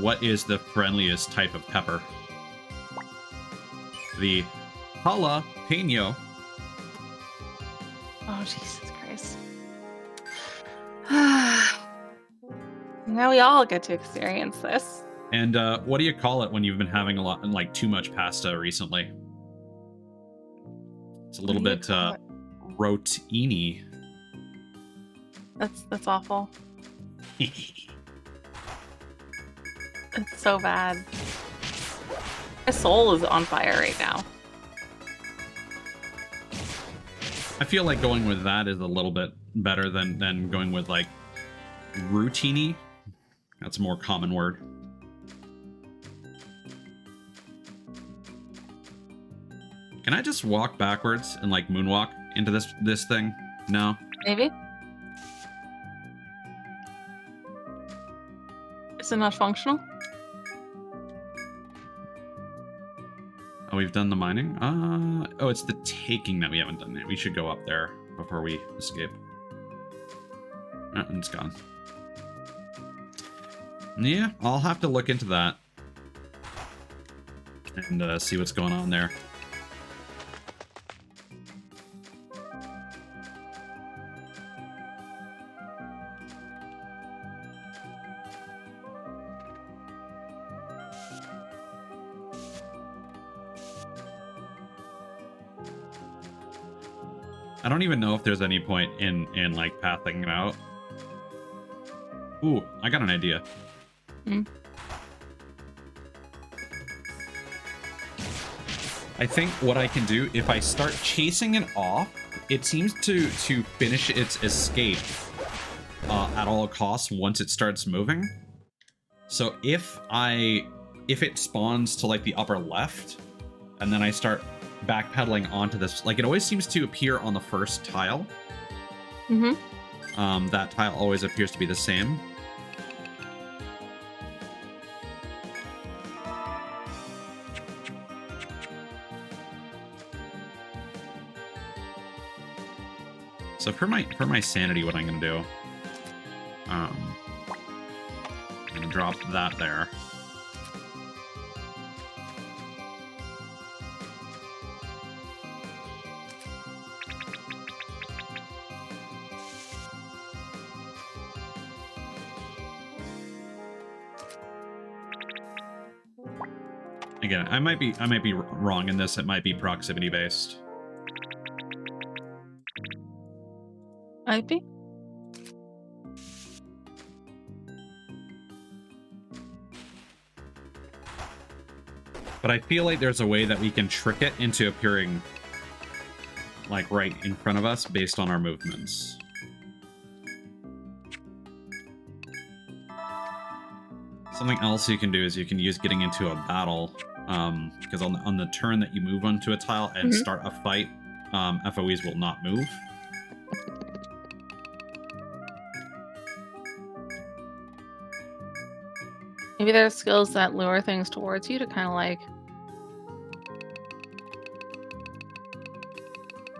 what is the friendliest type of pepper? The jalapeno. Oh, Jesus Christ. Now we all get to experience this. And what do you call it when you've been having a lot, like too much pasta recently? It's a little bit routine-y. That's awful. It's so bad. My soul is on fire right now. I feel like going with that is a little bit better than going with like routine-y. That's a more common word. Can I just walk backwards and like moonwalk into this thing? No. Maybe. Is it not functional? Oh, we've done the mining? Oh, it's the taking that we haven't done yet. We should go up there before we escape. Oh, and it's gone. Yeah, I'll have to look into that. And see what's going on there. I don't even know if there's any point in like pathing it out. Ooh, I got an idea. I think what I can do, if I start chasing it off, it seems to finish its escape at all costs once it starts moving. So if it spawns to like the upper left, and then I start backpedaling onto this, like it always seems to appear on the first tile. That tile always appears to be the same. So for my sanity, what I'm gonna do, I'm gonna drop that there. Again, I might be wrong in this. It might be proximity based. Might be. But I feel like there's a way that we can trick it into appearing like right in front of us based on our movements. Something else you can do is you can use getting into a battle, because on the turn that you move onto a tile and start a fight, FOEs will not move. Maybe there's skills that lure things towards you to kind of like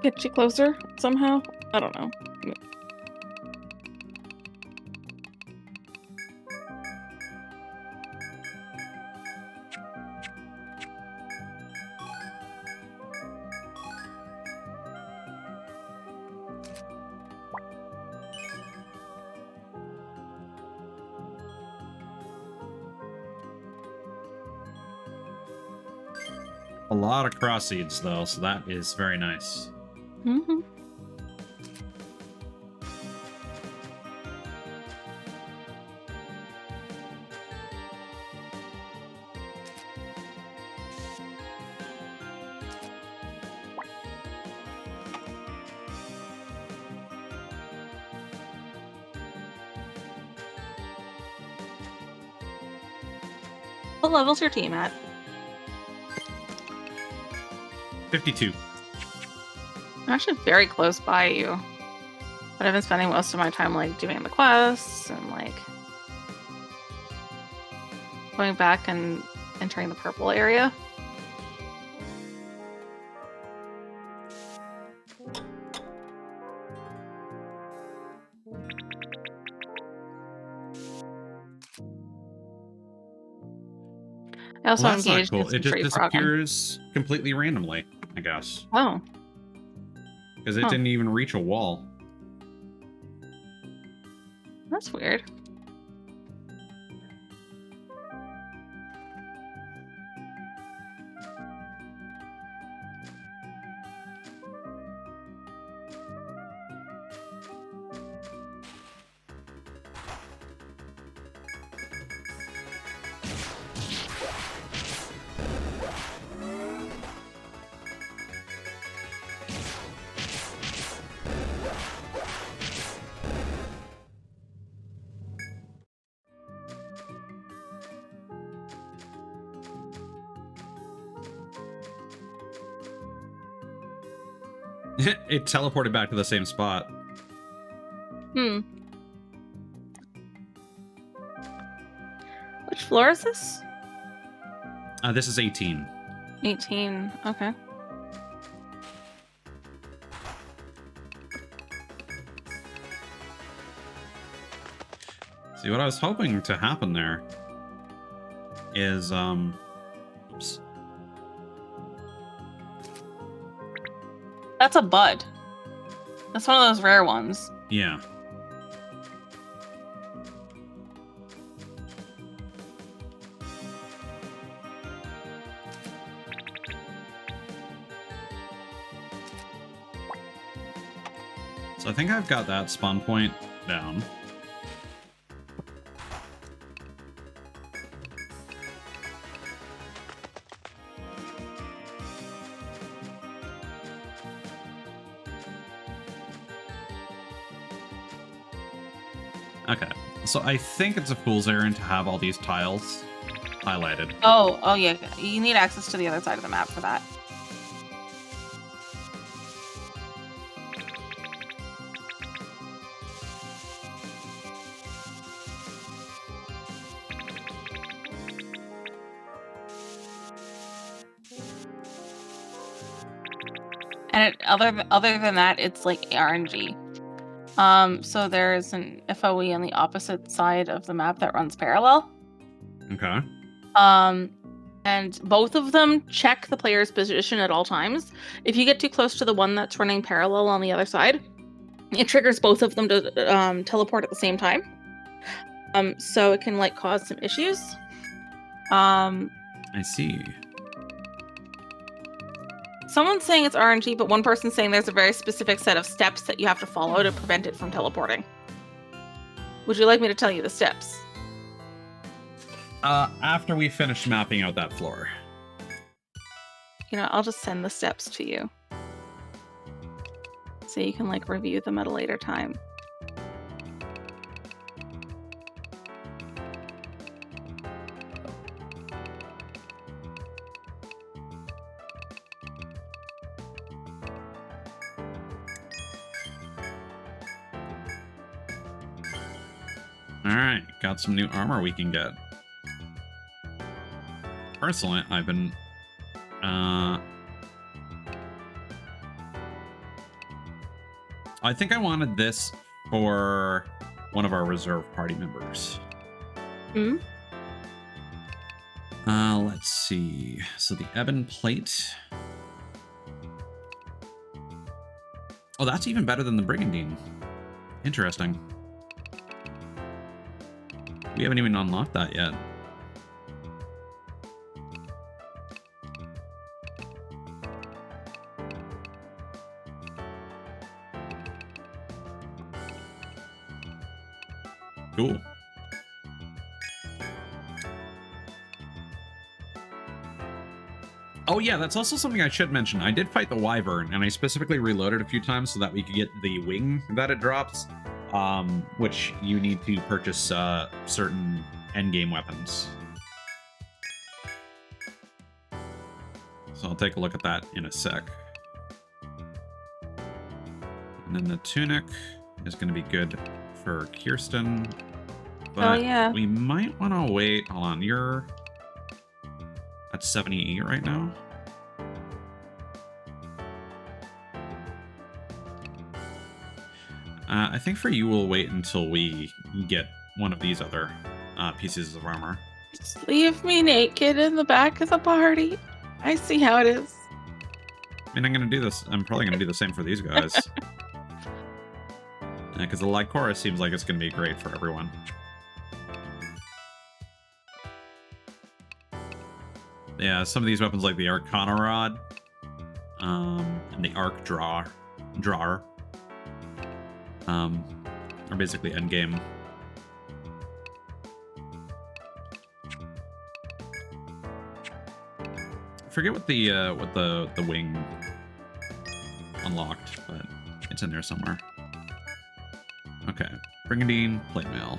get you closer somehow. I don't know. A lot of cross seeds though, so that is very nice. What level's your team at? 52. I'm actually very close by you. But I've been spending most of my time like doing the quests and like going back and entering the purple area. I also Well, that's not engaged in cool. some It just tree frogging. disappears completely randomly, I guess. Oh, Because it didn't even reach a wall. that's weird. It teleported back to the same spot. Hmm. Which floor is this? This is 18. 18. Okay. See, what I was hoping to happen there is, oops. That's a bud. That's one of those rare ones. Yeah. So I think I've got that spawn point down. Okay, so I think it's a fool's errand to have all these tiles highlighted. Oh yeah. You need access to the other side of the map for that. And other than that, it's like RNG. So there's an FOE on the opposite side of the map that runs parallel. Okay. And both of them check the player's position at all times. If you get too close to the one that's running parallel on the other side, it triggers both of them to teleport at the same time. So it can like cause some issues. I see. Someone's saying it's RNG, but one person's saying there's a very specific set of steps that you have to follow to prevent it from teleporting. Would you like me to tell you the steps? After we finish mapping out that floor. You know, I'll just send the steps to you. So you can like review them at a later time. Alright, got some new armor we can get. Personally, I've been... I think I wanted this for one of our reserve party members. Hmm? Let's see. So the ebon plate. Oh, that's even better than the brigandine. Interesting. We haven't even unlocked that yet. Cool. Oh yeah, that's also something I should mention. I did fight the wyvern, and I specifically reloaded a few times so that we could get the wing that it drops, which you need to purchase certain endgame weapons. So I'll take a look at that in a sec. And then the tunic is going to be good for Kirsten. But yeah. we might want to wait. Hold on, you're at 78 right now. I think for you, we'll wait until we get one of these other pieces of armor. Just leave me naked in the back of the party. I see how it is. I mean, I'm going to do this. I'm probably going to do the same for these guys. Because the Lycora seems like it's going to be great for everyone. Yeah, some of these weapons like the Arcana Rod and the Arc Drawer are basically endgame. I forget what the wing unlocked, but it's in there somewhere. Okay, brigandine plate mail.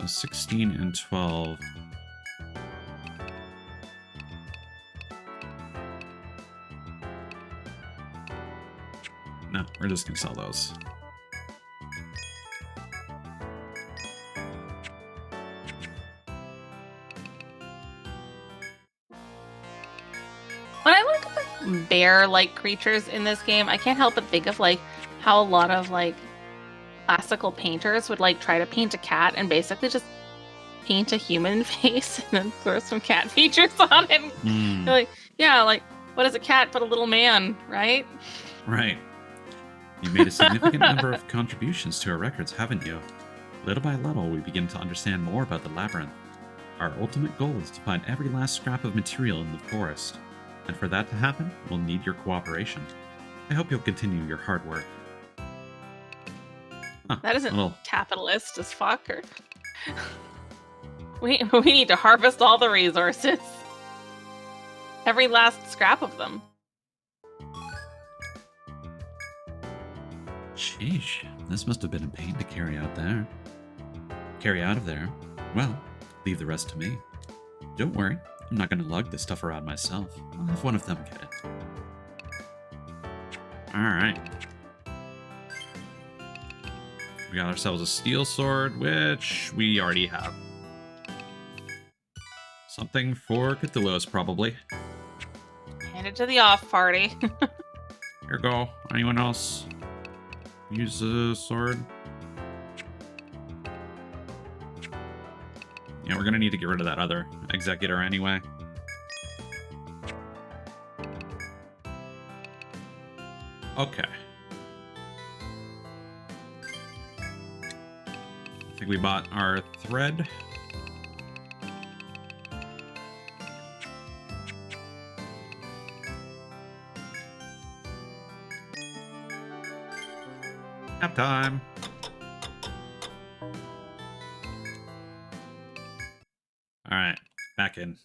16 and 12. No, we're just gonna sell those. When I look at the bear-like creatures in this game, I can't help but think of like how a lot of like classical painters would like try to paint a cat and basically just paint a human face and then throw some cat features on it. Mm, Like, yeah, like what is a cat but a little man, right? right. You made a significant number of contributions to our records, haven't you? Little by little, we begin to understand more about the labyrinth. Our ultimate goal is to find every last scrap of material in the forest. And for that to happen, we'll need your cooperation. I hope you'll continue your hard work. Huh, That isn't little- capitalist as fuck. Or... we need to harvest all the resources. Every last scrap of them. Sheesh, this must have been a pain to carry out there. Carry out of there? Well, leave the rest to me. Don't worry, I'm not going to lug this stuff around myself. I'll have one of them get it. Alright. We got ourselves a steel sword, which we already have. Something for Cthulhu's, probably. Hand it to the off party. Here you go. Anyone else use the sword? Yeah, we're gonna need to get rid of that other executor anyway. Okay. I think we bought our thread. Nap time. All right, back in.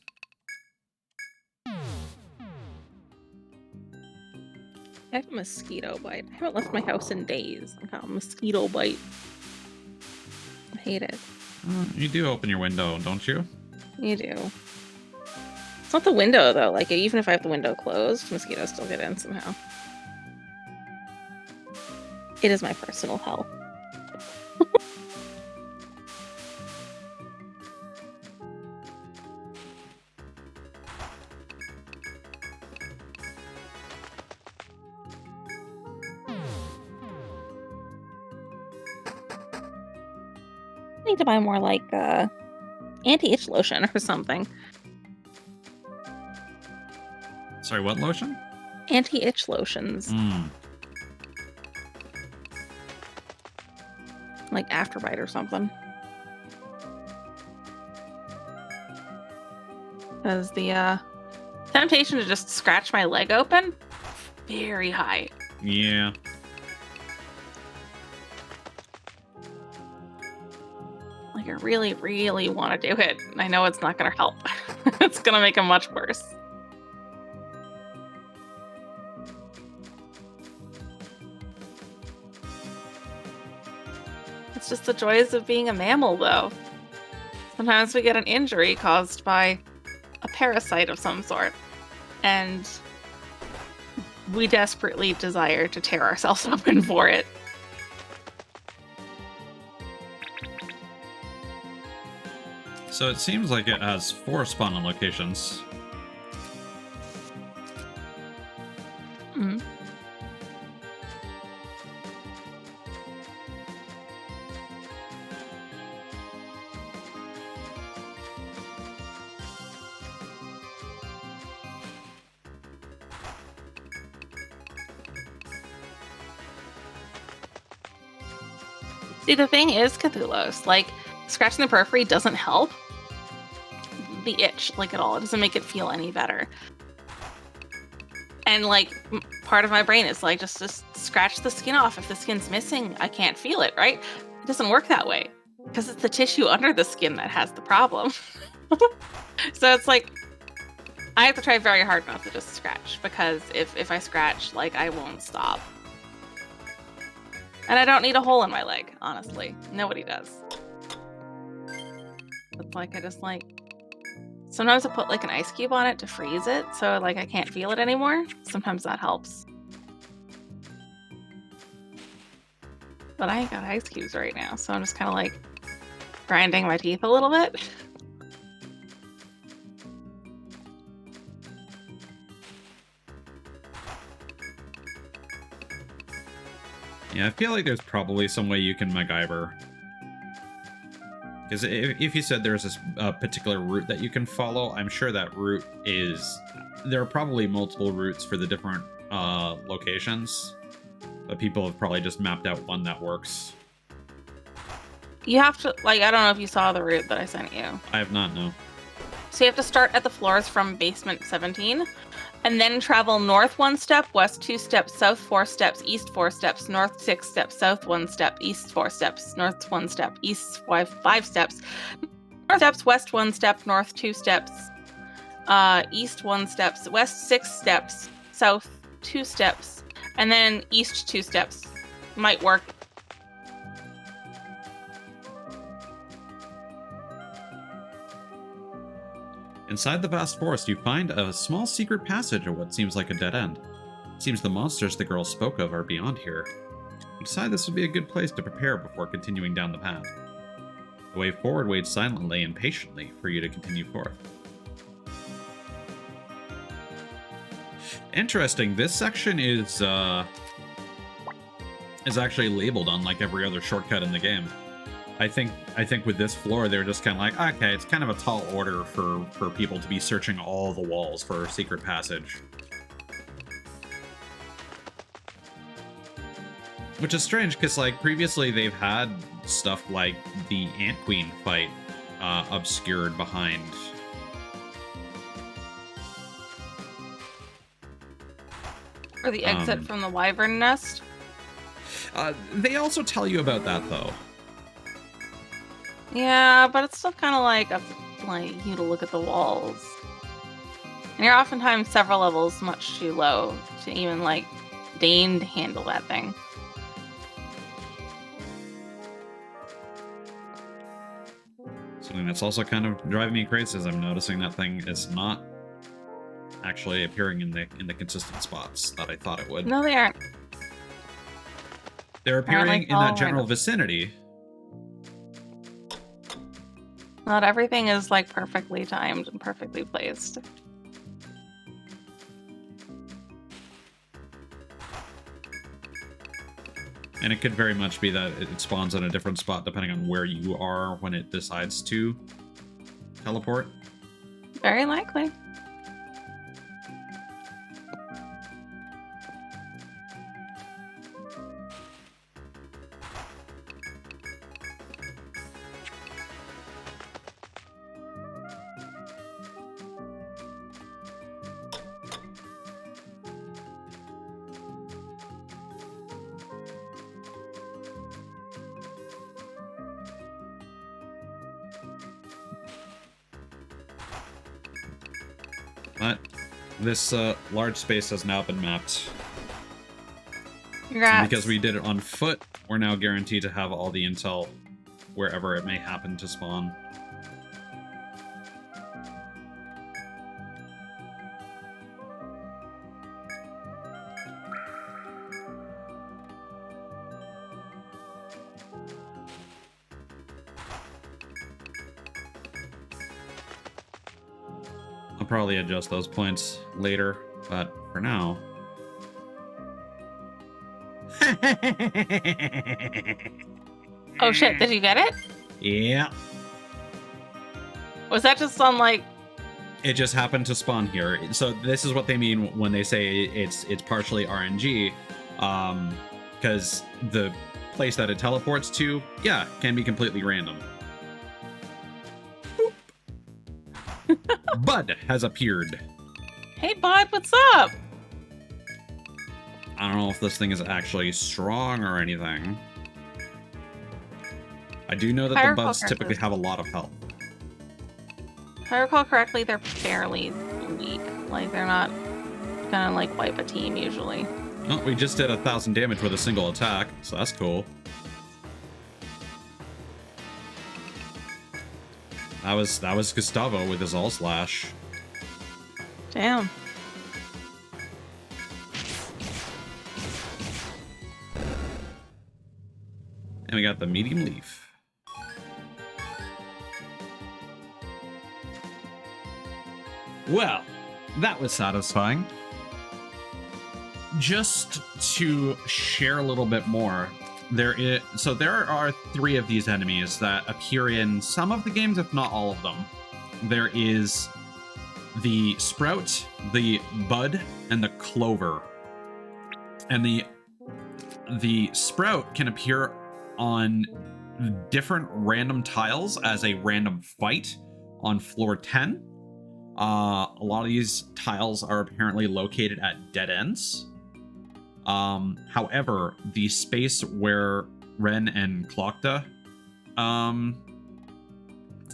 I have a mosquito bite. I haven't left my house in days. I got a mosquito bite. I hate it. You do open your window, don't you? You do. It's not the window though. Like even if I have the window closed, mosquitoes still get in somehow. It is my personal hell. I need to buy more like anti-itch lotion or something. Sorry, what lotion? Anti-itch lotions. Like Afterbite or something. Because the temptation to just scratch my leg open, very high. Yeah. Like I really, really want to do it. I know it's not going to help. It's going to make it much worse. It's just the joys of being a mammal, though. Sometimes we get an injury caused by a parasite of some sort, and we desperately desire to tear ourselves open for it. So it seems like it has 4 spawn locations. Mhm. See, the thing is, Cthulhu's, like, scratching the periphery doesn't help the itch, like, at all. It doesn't make it feel any better. And, like, part of my brain is, like, just scratch the skin off. If the skin's missing, I can't feel it, right? It doesn't work that way. Because it's the tissue under the skin that has the problem. So it's like, I have to try very hard not to just scratch. Because if I scratch, like, I won't stop. And I don't need a hole in my leg, honestly. Nobody does. It's like I just like sometimes I put like an ice cube on it to freeze it, so like I can't feel it anymore. Sometimes that helps. But I ain't got ice cubes right now, so I'm just kind of like grinding my teeth a little bit. Yeah, I feel like there's probably some way you can MacGyver. Because if you said there's this particular route that you can follow, I'm sure that route is... There are probably multiple routes for the different locations, but people have probably just mapped out one that works. You have to, like, I don't know if you saw the route that I sent you. I have not, no. So you have to start at the floors from basement 17, and then travel north 1 step, west 2 steps, south 4 steps, east 4 steps, north 6 steps, south 1 step, east 4 steps, north 1 step, east 5 steps, north steps, west 1 step, north 2 steps, east 1 steps, west 6 steps, south 2 steps, and then east 2 steps. Might work. Inside the vast forest, you find a small secret passage at what seems like a dead end. It seems the monsters the girl spoke of are beyond here. You decide this would be a good place to prepare before continuing down the path. The way forward waits silently and patiently for you to continue forth. Interesting, this section is actually labeled unlike every other shortcut in the game. I think with this floor, they're just kind of like, okay, it's kind of a tall order for people to be searching all the walls for a secret passage. Which is strange, because like previously they've had stuff like the Ant Queen fight obscured behind. Or the exit from the wyvern nest. They also tell you about that though. Yeah, but it's still kind of like up to, like you to look at the walls, and you're oftentimes several levels much too low to even like deign to handle that thing. Something that's also kind of driving me crazy is I'm noticing that thing is not actually appearing in the consistent spots that I thought it would. No, they aren't. They're appearing in that general vicinity. Not everything is like perfectly timed and perfectly placed. And it could very much be that it spawns in a different spot depending on where you are when it decides to teleport. Very likely. But this large space has now been mapped. Congrats. And because we did it on foot, we're now guaranteed to have all the intel wherever it may happen to spawn. I'll probably adjust those points later, but for now... Oh shit, did you get it? Yeah. Was that just on like... It just happened to spawn here. So this is what they mean when they say it's partially RNG. Because the place that it teleports to, yeah, can be completely random. Bud has appeared. Hey bud, what's up? I don't know if this thing is actually strong or anything. I do know that the buds typically have a lot of health. If I recall correctly, they're fairly weak. Like, they're not gonna, like, wipe a team, usually. Well, we just did 1,000 damage with a single attack, so that's cool. that was Gustavo with his all slash. Damn. And we got the medium leaf. Well, that was satisfying. Just to share a little bit more, there are 3 of these enemies that appear in some of the games, if not all of them. There is the Sprout, the Bud, and the Clover. And the Sprout can appear on different random tiles as a random fight on floor 10. A lot of these tiles are apparently located at dead ends. However, the space where Ren and Klokta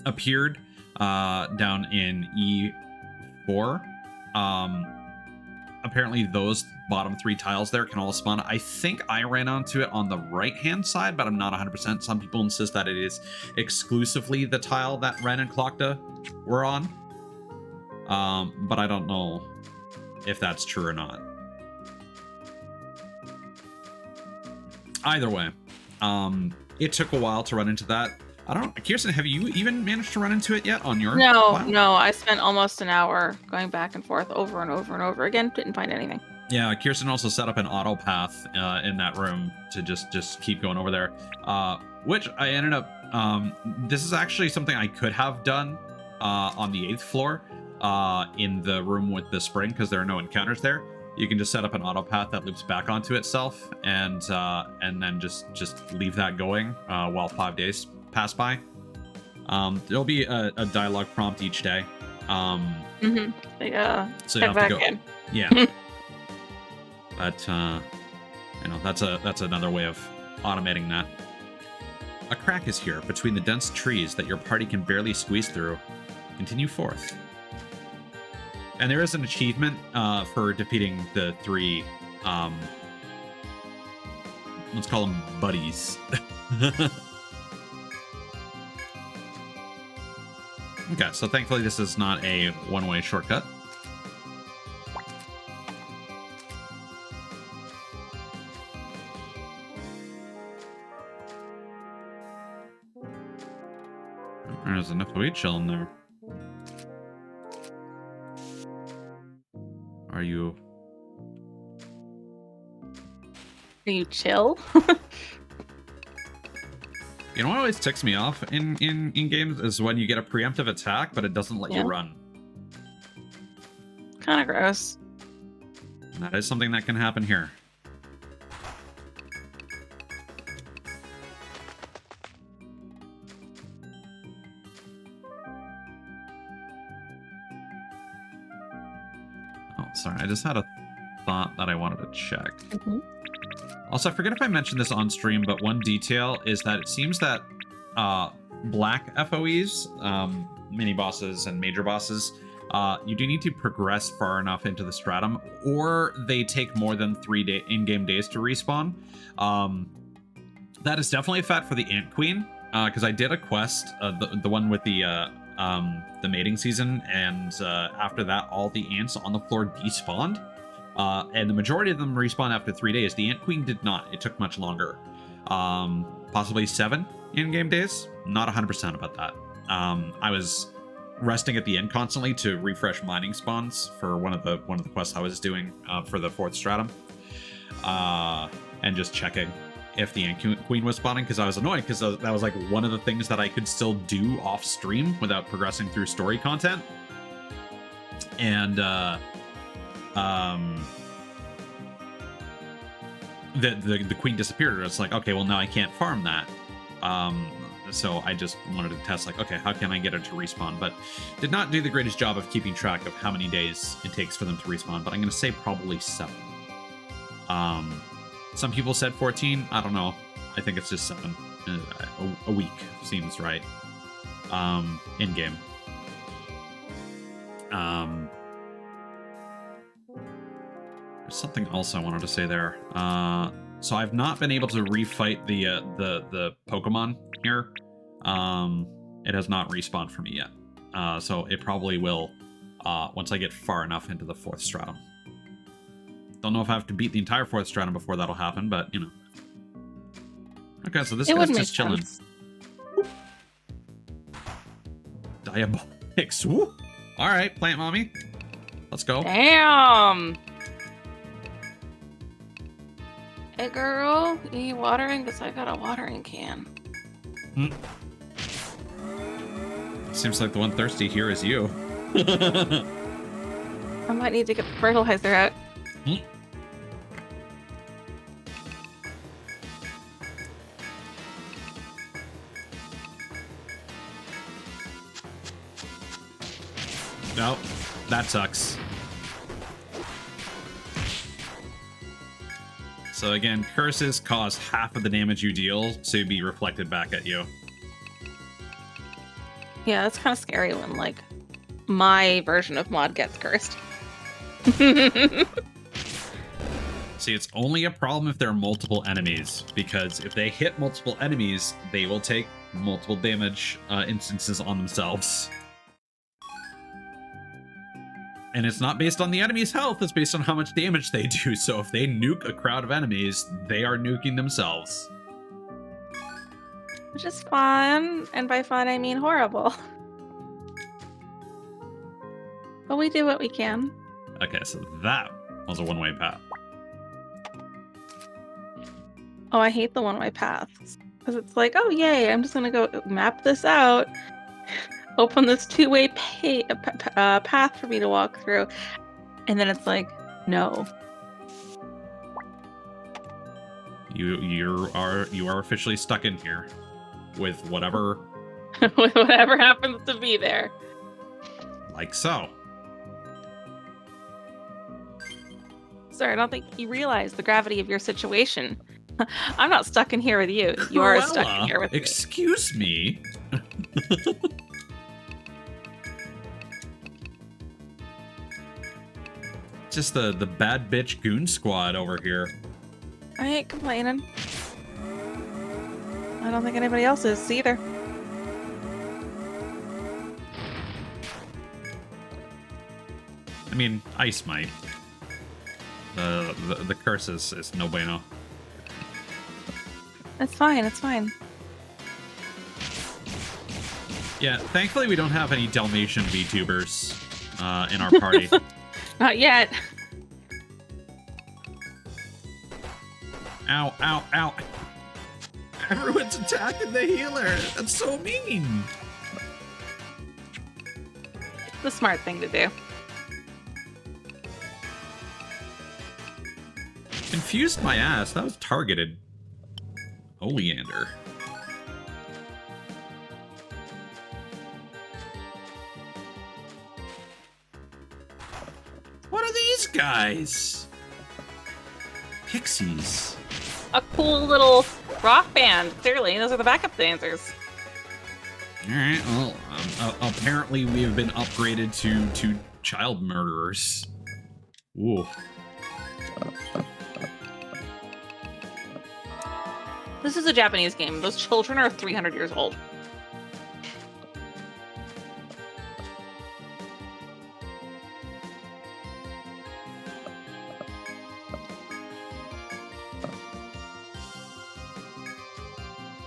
appeared down in E4, apparently those bottom 3 tiles there can all spawn. I think I ran onto it on the right-hand side, but I'm not 100%. Some people insist that it is exclusively the tile that Ren and Klokta were on. But I don't know if that's true or not. Either way, it took a while to run into that. I don't, Kirsten, have you even managed to run into it yet on your file? No, I spent almost an hour going back and forth over and over and over again. Didn't find anything. Yeah, Kirsten also set up an auto path in that room to just keep going over there, which I ended up, this is actually something I could have done on the 8th floor in the room with the spring, because there are no encounters there. You can just set up an auto path that loops back onto itself, and then just leave that going while 5 days pass by. There'll be a dialogue prompt each day. So you have to go. Yeah. But that's another way of automating that. A crack is here between the dense trees that your party can barely squeeze through. Continue forth. And there is an achievement for defeating the 3, let's call them buddies. Okay, so thankfully this is not a one-way shortcut. There's enough weed chilling there. Are you chill? You know what always ticks me off in games is when you get a preemptive attack, but it doesn't let you run. Kind of gross. And that is something that can happen here. Oh, sorry. I just had a thought that I wanted to check. Also, I forget if I mentioned this on stream, but one detail is that it seems that black FOEs, mini bosses and major bosses, you do need to progress far enough into the stratum, or they take more than 3 in-game days to respawn. That is definitely a fact for the Ant Queen, because I did a quest, the one with the mating season, and after that, all the ants on the floor despawned. And the majority of them respawn after 3 days. The Ant Queen did not. It took much longer. Possibly 7 in-game days. Not 100% about that. I was resting at the end constantly to refresh mining spawns for one of the quests I was doing for the 4th stratum. And just checking if the Ant Queen was spawning, because I was annoyed, because that was like one of the things that I could still do off stream without progressing through story content. And the queen disappeared. It's like, okay, well now I can't farm that. So I just wanted to test, like, okay, how can I get her to respawn? But did not do the greatest job of keeping track of how many days it takes for them to respawn. But I'm going to say probably 7. Some people said 14. I don't know. I think it's just 7. A week seems right. In game. There's something else I wanted to say there. So I've not been able to refight the Pokemon here. It has not respawned for me yet. So it probably will once I get far enough into the 4th stratum. Don't know if I have to beat the entire 4th stratum before that'll happen, but, you know. Okay, so this guy's just chilling. Diabolics. Woo! All right, plant mommy. Let's go. Damn. Hey, girl. You need watering? Because I got a watering can. Seems like the one thirsty here is you. I might need to get the fertilizer out. No, that sucks. So again, curses cause half of the damage you deal to be reflected back at you. Yeah, that's kind of scary when, like, my version of mod gets cursed. See, it's only a problem if there are multiple enemies, because if they hit multiple enemies, they will take multiple damage instances on themselves. And it's not based on the enemy's health, it's based on how much damage they do. So if they nuke a crowd of enemies, they are nuking themselves. Which is fun, and by fun I mean horrible. But we do what we can. Okay, so that was a one-way path. Oh, I hate the one-way paths. Because it's like, oh yay, I'm just gonna go map this out. Open this two-way path for me to walk through. And then it's like, no. You are officially stuck in here with whatever With whatever happens to be there. like so. Sir, I don't think you realize the gravity of your situation. I'm not stuck in here with you. You are stuck in here with me. Excuse me. Just the bad bitch goon squad over here. I ain't complaining. I don't think anybody else is either. I mean, ice might. The curse is no bueno. It's fine, it's fine. Yeah, thankfully we don't have any Dalmatian VTubers in our party. Not yet. Ow, ow, ow. Everyone's attacking the healer. That's so mean. It's the smart thing to do. Confused my ass. That was targeted. Oleander. What are these guys? Pixies. A cool little rock band, clearly. Those are the backup dancers. Alright, well, apparently we have been upgraded to child murderers. Ooh. This is a Japanese game. Those children are 300 years old.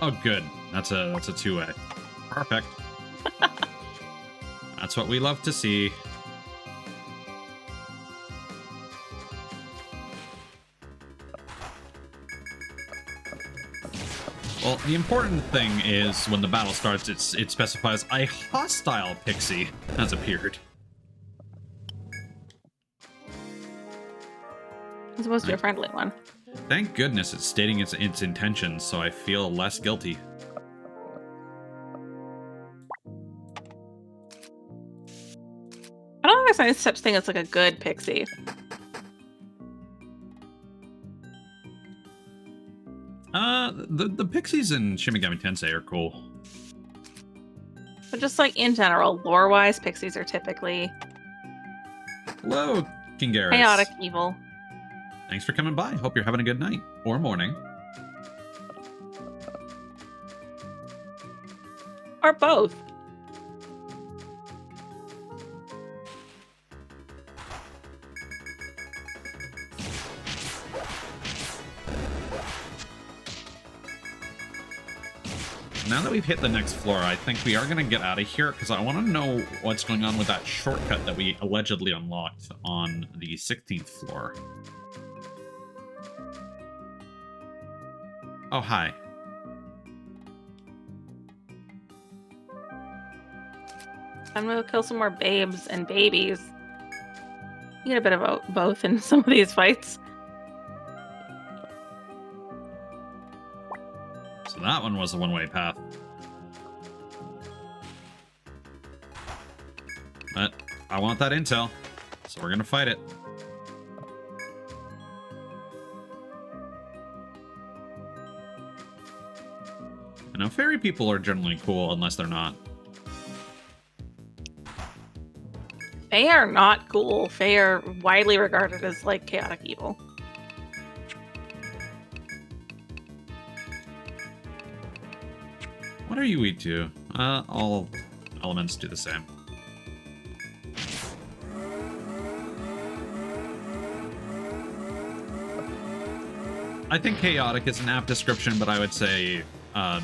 Oh, good. That's a two-way. Perfect. That's what we love to see. Well, the important thing is when the battle starts, it specifies a hostile pixie has appeared. As opposed to a friendly one. Thank goodness it's stating its intentions, so I feel less guilty. I don't think there's any such thing as like a good pixie. The pixies in Shin Megami Tensei are cool. But just like in general, lore-wise, pixies are typically Hello, Kingaris. chaotic evil. Thanks for coming by. Hope you're having a good night or morning. Or both. now that we've hit the next floor, I think we are going to get out of here because I want to know what's going on with that shortcut that we allegedly unlocked on the 16th floor. Oh, hi. I'm gonna kill some more babes and babies. You get a bit of both in some of these fights. So that one was a one-way path. But I want that intel, so we're gonna fight it. I know fairy people are generally cool unless they're not. Fae are not cool. Fae are widely regarded as like chaotic evil. What are you weak to? All elements do the same. I think chaotic is an apt description, but I would say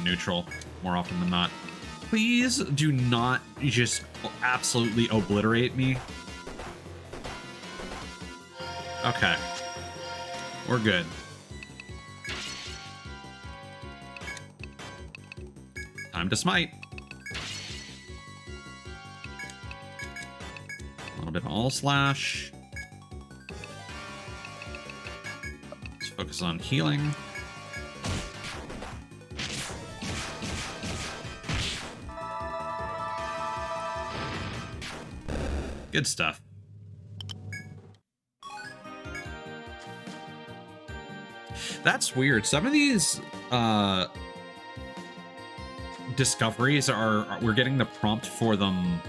neutral more often than not. Please do not just absolutely obliterate me. Okay. We're good. Time to smite. A little bit of all slash. Let's focus on healing. Good stuff. That's weird. Some of these discoveries are we're getting the prompt for them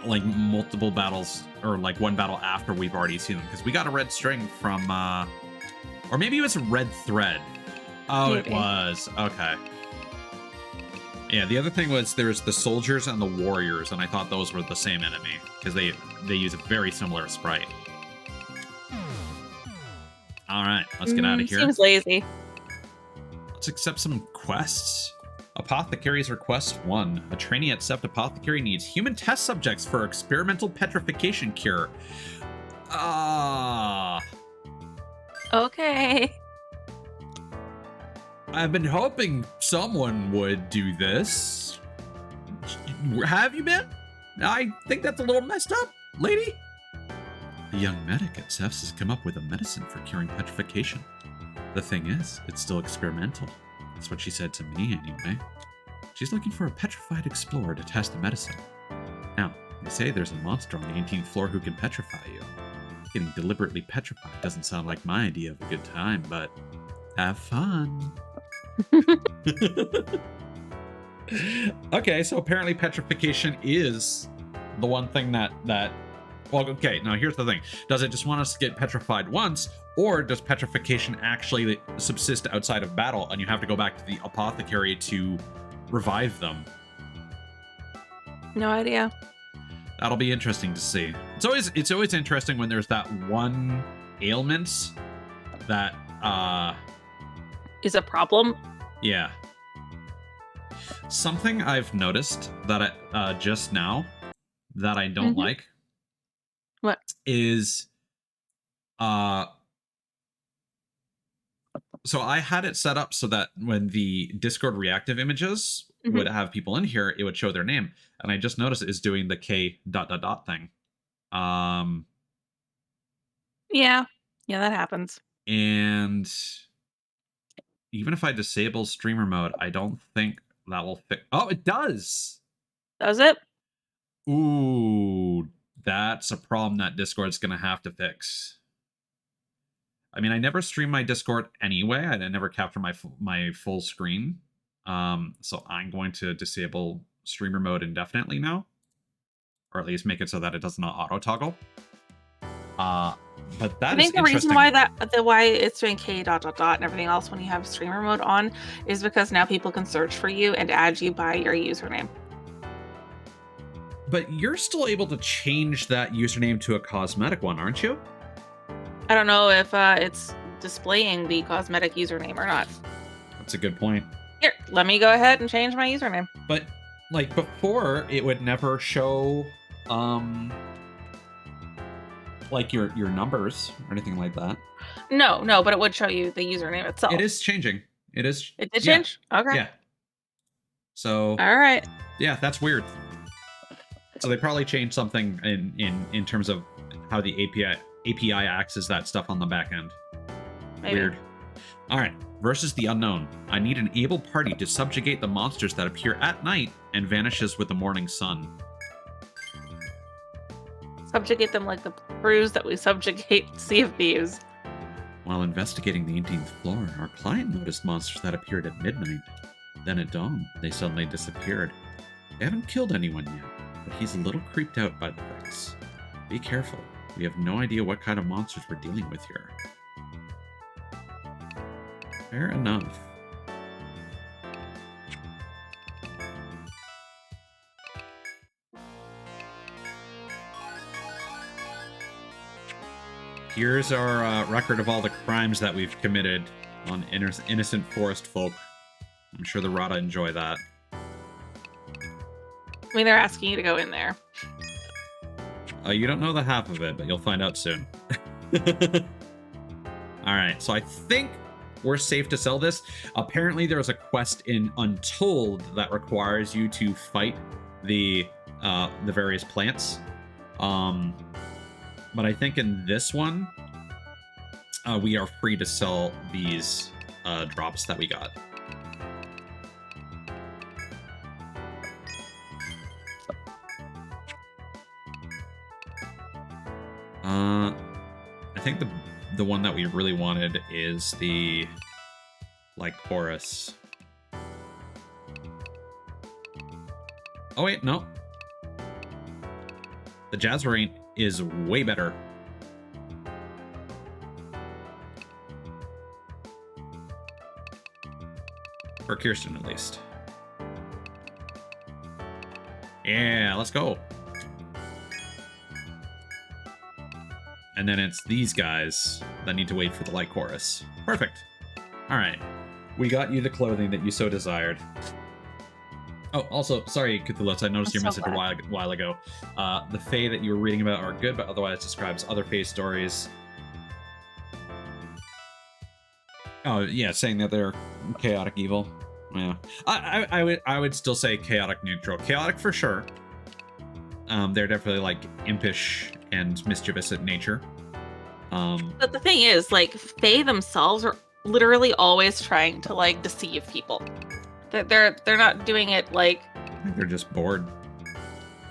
like multiple battles or like one battle after we've already seen them, because we got a red string from or maybe it was a red thread. Oh, maybe. It was. Okay. Yeah, the other thing was there's the soldiers and the warriors, and I thought those were the same enemy because they use a very similar sprite. All right, let's get out of here. Seems lazy. Let's accept some quests. Apothecary's request 1. A trainee at Sept Apothecary needs human test subjects for experimental petrification cure. Okay. I've been hoping someone would do this. Have you been? I think that's a little messed up, lady. The young medic at Sef's has come up with a medicine for curing petrification. The thing is, it's still experimental. That's what she said to me, anyway. She's looking for a petrified explorer to test the medicine. Now, they say there's a monster on the 18th floor who can petrify you. Getting deliberately petrified doesn't sound like my idea of a good time, but have fun. Okay, so apparently petrification is the one thing that well, okay, now here's the thing. Does it just want us to get petrified once, or does petrification actually subsist outside of battle and you have to go back to the apothecary to revive them? No idea. That'll be interesting to see. It's always interesting when there's that one ailment that is a problem. Yeah. Something I've noticed that just now that I don't like. What? Is so I had it set up so that when the Discord reactive images would have people in here, it would show their name. And I just noticed it's doing the K ... thing. Yeah, that happens. And even if I disable streamer mode, I don't think that will fix. Oh, it does. Does it? Ooh, that's a problem that Discord's gonna have to fix. I mean, I never stream my Discord anyway. I never capture my full screen. So I'm going to disable streamer mode indefinitely now, or at least make it so that it does not auto toggle. But that I think the reason why why it's doing K ... and everything else when you have streamer mode on is because now people can search for you and add you by your username. But you're still able to change that username to a cosmetic one, aren't you? I don't know if it's displaying the cosmetic username or not. That's a good point. Here, let me go ahead and change my username. But like before, it would never show like your numbers or anything like that. No, but it would show you the username itself. It is changing. It is. It did change? Okay. Yeah. So. All right. Yeah, that's weird. So they probably changed something in terms of how the API accesses that stuff on the back end. Maybe. Weird. All right. Versus the unknown. I need an able party to subjugate the monsters that appear at night and vanishes with the morning sun. Subjugate them like the crews that we subjugate Sea of Thieves. While investigating the 18th floor, our client noticed monsters that appeared at midnight. Then at dawn, they suddenly disappeared. They haven't killed anyone yet, but he's a little creeped out by the things. Be careful. We have no idea what kind of monsters we're dealing with here. Fair enough. Here's our record of all the crimes that we've committed on innocent forest folk. I'm sure the Rata enjoy that. I mean, they're asking you to go in there. You don't know the half of it, but you'll find out soon. Alright, so I think we're safe to sell this. Apparently there's a quest in Untold that requires you to fight the various plants. But I think in this one, we are free to sell these drops that we got. I think the one that we really wanted is the chorus. Oh wait, no. The jazz variant is way better. For Kirsten, at least. Yeah, let's go. And then it's these guys that need to wait for the light chorus. Perfect. All right. We got you the clothing that you so desired. Oh, also, sorry, Cthulhu, I noticed your message a while ago. The Fae that you were reading about are good, but otherwise describes other Fae stories. Oh, yeah, saying that they're chaotic evil. Yeah. I would still say chaotic neutral. Chaotic for sure. They're definitely impish and mischievous at nature. But the thing is, Fae themselves are literally always trying to deceive people. They're not doing it I think they're just bored.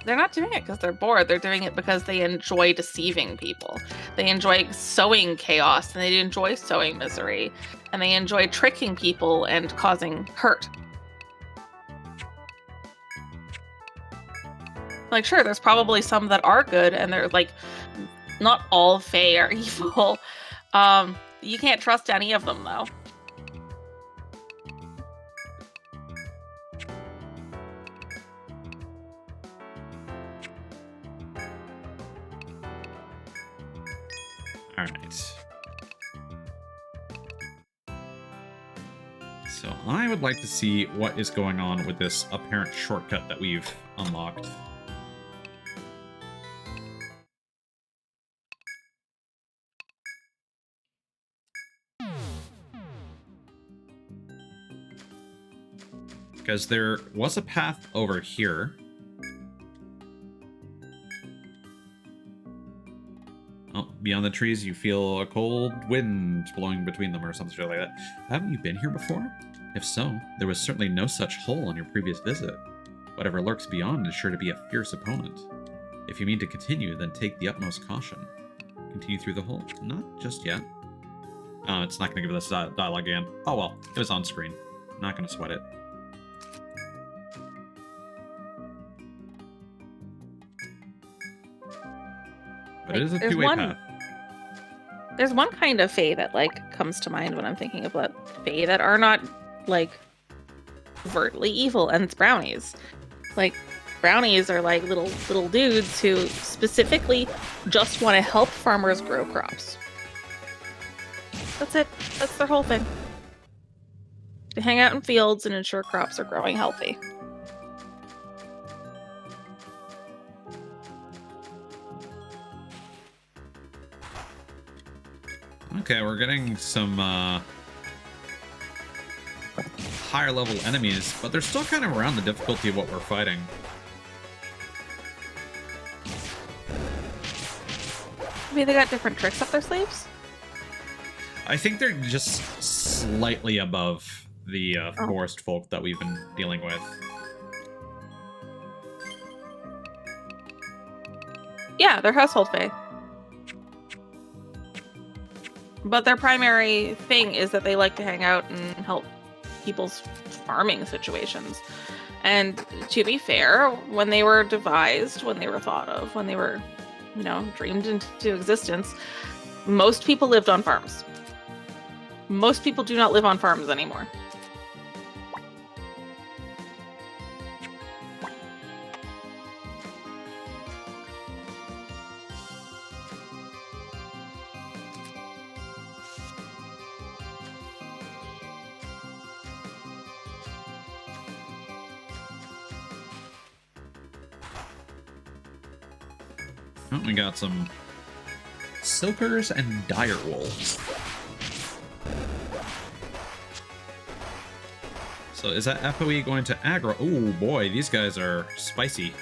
They're not doing it because they're bored. They're doing it because they enjoy deceiving people. They enjoy sowing chaos, and they enjoy sowing misery, and they enjoy tricking people and causing hurt. Sure, there's probably some that are good, and they're not all Fae are evil. You can't trust any of them, though. All right. So I would like to see what is going on with this apparent shortcut that we've unlocked. Because there was a path over here. Oh, beyond the trees, you feel a cold wind blowing between them or something like that. Haven't you been here before? If so, there was certainly no such hole on your previous visit. Whatever lurks beyond is sure to be a fierce opponent. If you mean to continue, then take the utmost caution. Continue through the hole. Not just yet. Oh, it's not going to give us dialogue again. Oh well, it was on screen. Not going to sweat it. But it is a two-way path. There's one kind of Fae that comes to mind when I'm thinking about Fae that are not overtly evil, and it's brownies. Brownies are little dudes who specifically just want to help farmers grow crops. That's it. That's their whole thing. to hang out in fields and ensure crops are growing healthy. Okay, we're getting some higher level enemies, but they're still kind of around the difficulty of what we're fighting. Maybe they got different tricks up their sleeves? I think they're just slightly above the forest folk that we've been dealing with. Yeah, they're household fae. But their primary thing is that they like to hang out and help people's farming situations. And to be fair, when they were devised, when they were thought of, when they were, you know, dreamed into existence, most people lived on farms. Most people do not live on farms anymore. Oh, we got some silkers and dire wolves. So is that FOE going to aggro? Oh boy, these guys are spicy.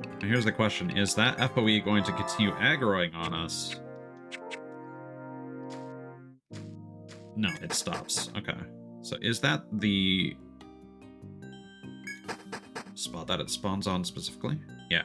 And here's the question, is that FOE going to continue aggroing on us? No, it stops. Okay. So is that the spot that it spawns on specifically? Yeah.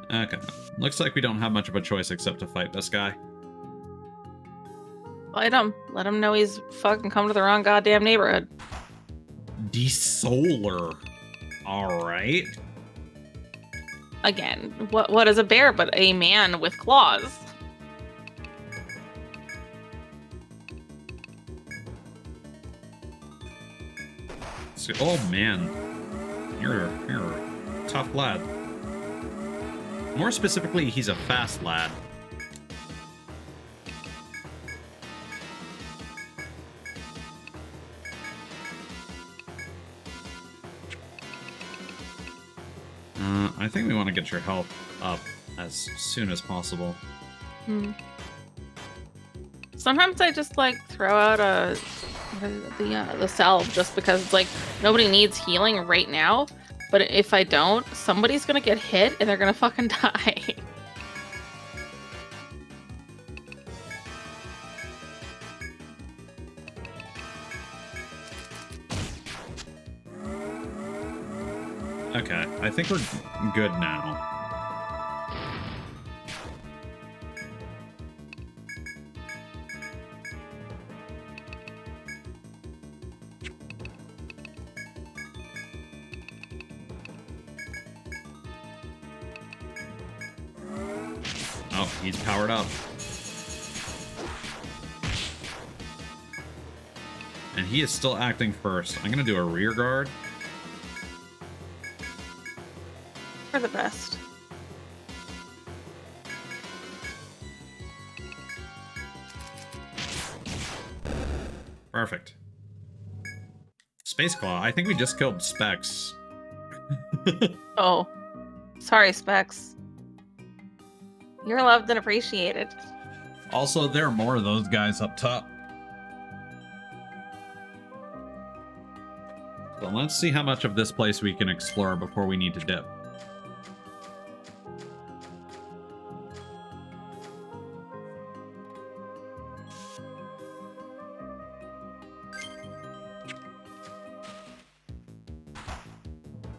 Okay. Looks like we don't have much of a choice except to fight this guy. Fight him. Let him know he's fucking come to the wrong goddamn neighborhood. De-solar. Alright. Again, what is a bear but a man with claws? So, oh man. You're a tough lad. More specifically, he's a fast lad. I think we want to get your health up as soon as possible. Sometimes I just like throw out the salve just because it's like nobody needs healing right now. But if I don't, somebody's gonna get hit and they're gonna fucking die. Okay, I think we're good now. Oh, he's powered up. And he is still acting first. I'm gonna do a rear guard. For the best. Perfect. Space Claw. I think we just killed Specs. Oh. Sorry, Specs. You're loved and appreciated. Also, there are more of those guys up top. So let's see how much of this place we can explore before we need to dip.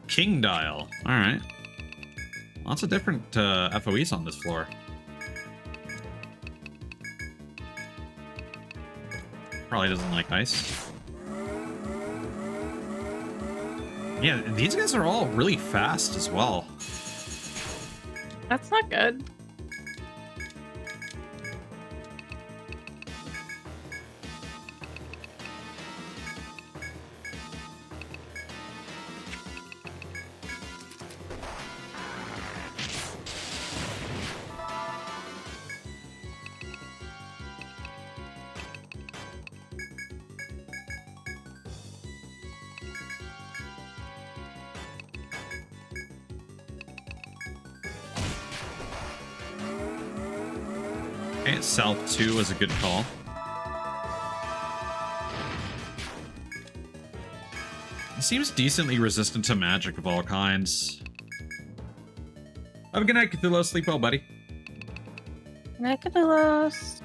King Dial. Alright. Lots of different FOEs on this floor. Probably doesn't like ice. Yeah, these guys are all really fast as well. That's not good. Okay, South 2 is a good call. He seems decently resistant to magic of all kinds. Have a good night, Cthulhu. Sleep well, buddy. Nicodelos.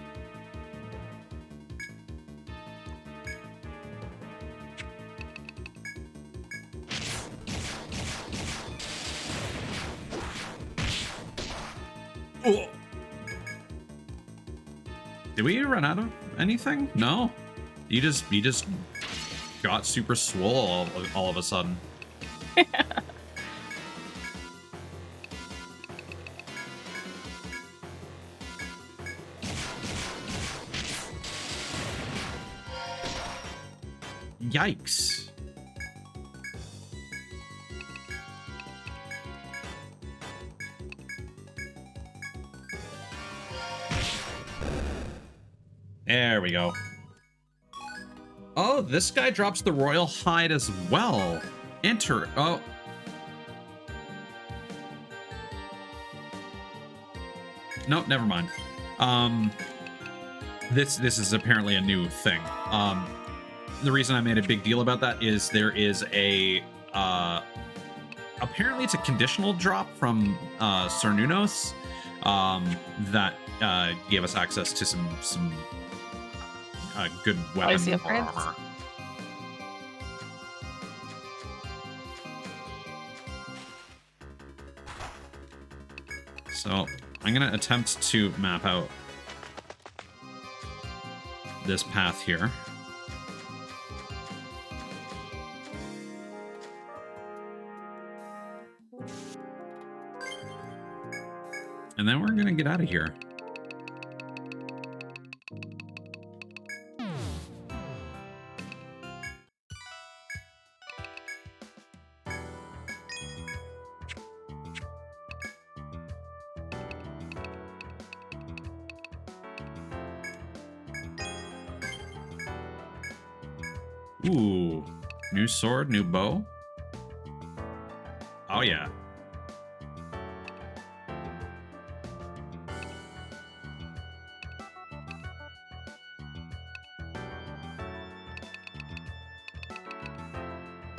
Oh. Did we run out of anything? No. You just got super swole all of a sudden. Yikes. There we go. Oh, this guy drops the royal hide as well. Enter. Oh. No, never mind. This is apparently a new thing. The reason I made a big deal about that is there is a apparently it's a conditional drop from Cernunnos that gave us access to some good weapon see upgrades. armor. So I'm gonna attempt to map out this path here. And then we're gonna get out of here. Ooh, new sword, new bow. Oh yeah.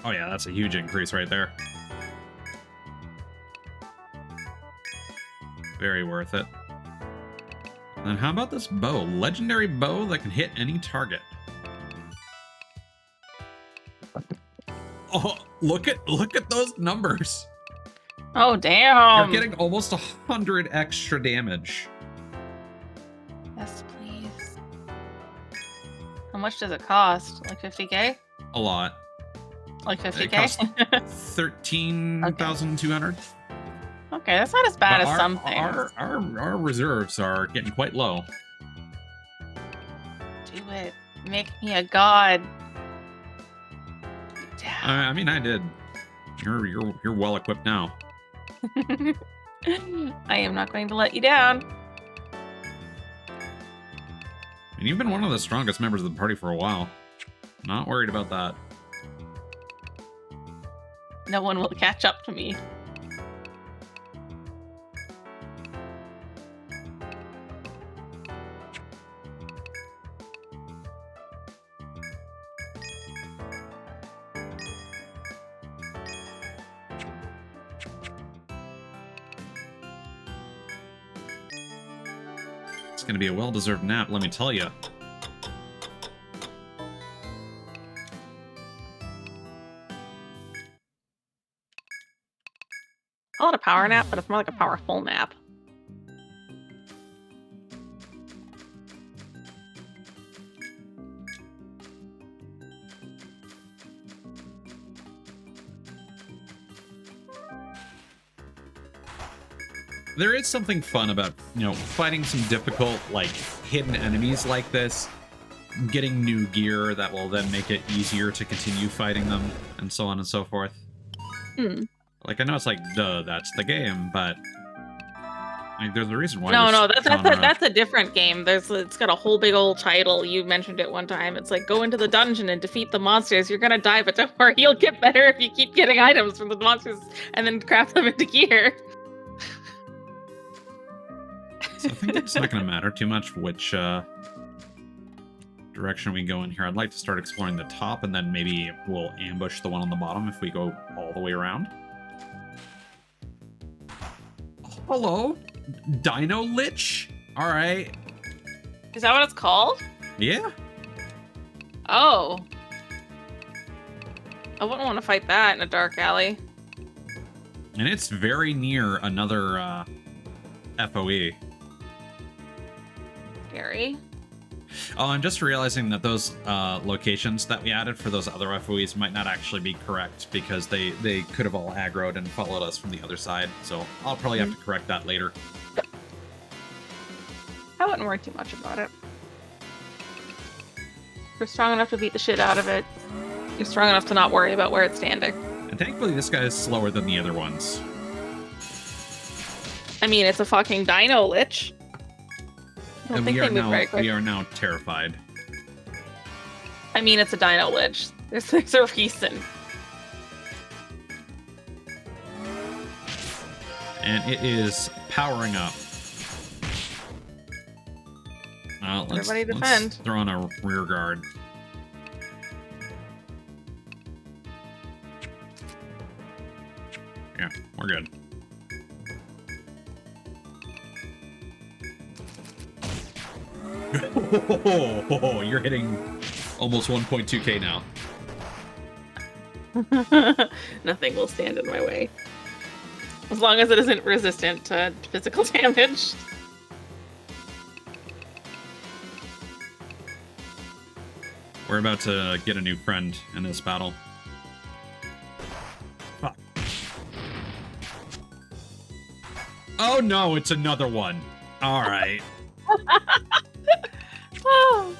Oh yeah, that's a huge increase right there. Very worth it. And how about this bow? Legendary bow that can hit any target. Oh, look at those numbers. Oh, damn. You're getting almost 100 extra damage. Yes, please. How much does it cost? Like 50k? A lot. Like It 50k? costs 13,200. Okay, that's not as bad But as some things. our reserves are getting quite low. Do it. Make me a god. I mean, I did. You're well equipped now. I am not going to let you down. And you've been one of the strongest members of the party for a while. Not worried about that. No one will catch up to me. It's going to be a well-deserved nap, let me tell you. Call it a power nap, but it's more like a powerful nap. There is something fun about, fighting some difficult, like, hidden enemies like this, getting new gear that will then make it easier to continue fighting them, and so on and so forth. Hmm. Like, I know it's like, duh, that's the game, but like, there's a reason why No, this no, genre... that's a different game. It's got a whole big old title. You mentioned it one time. It's like go into the dungeon and defeat the monsters. You're gonna die, but don't worry, you'll get better if you keep getting items from the monsters and then craft them into gear. So I think it's not going to matter too much which direction we go in here. I'd like to start exploring the top, and then maybe we'll ambush the one on the bottom if we go all the way around. Hello, Dino Lich. All right. Is that what it's called? Yeah. Oh. I wouldn't want to fight that in a dark alley. And it's very near another FOE. Scary. Oh, I'm just realizing that those locations that we added for those other FOEs might not actually be correct because they could have all aggroed and followed us from the other side. So I'll probably have to correct that later. I wouldn't worry too much about it. You're strong enough to beat the shit out of it. You're strong enough to not worry about where it's standing. And thankfully, this guy is slower than the other ones. I mean, it's a fucking Dino Lich. I don't And think they move very quick. we are now terrified. I mean, it's a Dino Lich. There's a reason. And it is powering up. Everybody defend. Let's throw on a rear guard. Yeah, we're good. Oh, you're hitting almost 1.2k now. Nothing will stand in my way. As long as it isn't resistant to physical damage. We're about to get a new friend in this battle. Fuck. Oh no, it's another one. All right. Oh.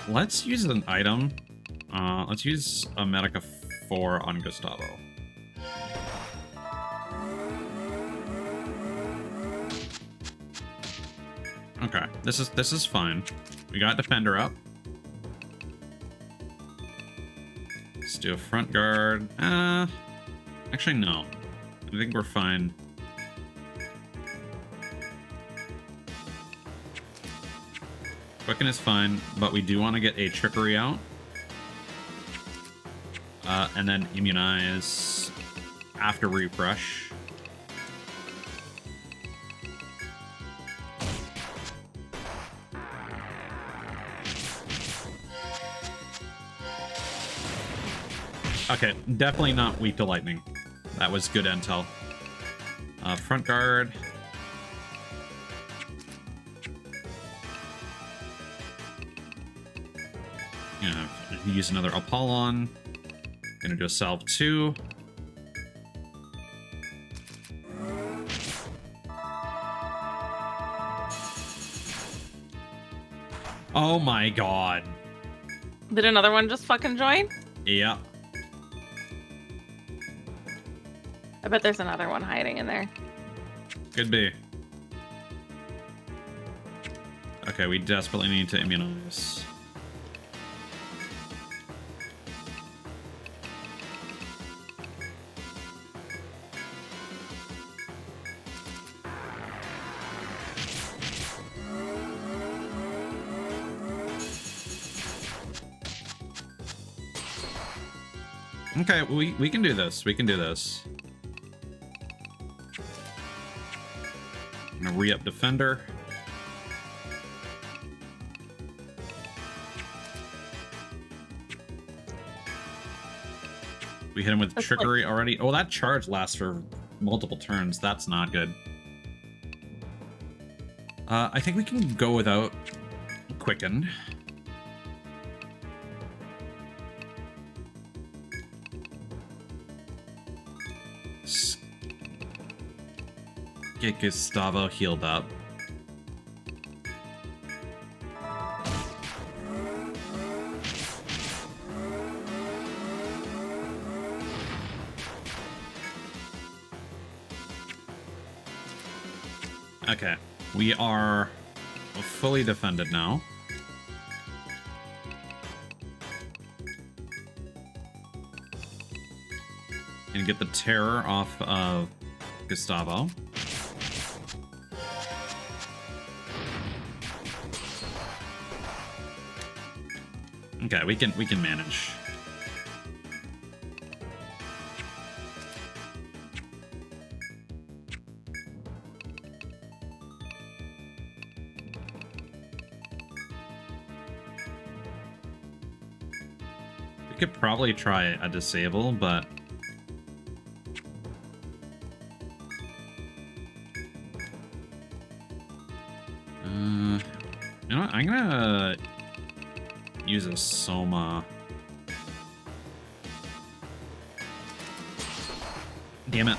Let's use an item. Let's use a Medica 4 on Gustavo. Okay, this is fine. We got Defender up. Let's do a front guard. Actually, no. I think we're fine. Quicken is fine, but we do want to get a Trickery out. And then Immunize after Refresh. Okay, definitely not weak to lightning. That was good intel. Front guard. Gonna use another Apollon. Gonna do a salve 2. Oh my god. Did another one just fucking join? Yeah. I bet there's another one hiding in there. Could be. Okay, we desperately need to immunize. Okay, we can do this. We can do this. I'm gonna re-up Defender. We hit him with Trickery already. Oh, that charge lasts for multiple turns. That's not good. I think we can go without Quicken. Get Gustavo healed up. Okay, we are fully defended now. And get the terror off of Gustavo. Okay, we can manage. We could probably try a disable, but you know what? I'm gonna use a Soma. Damn it.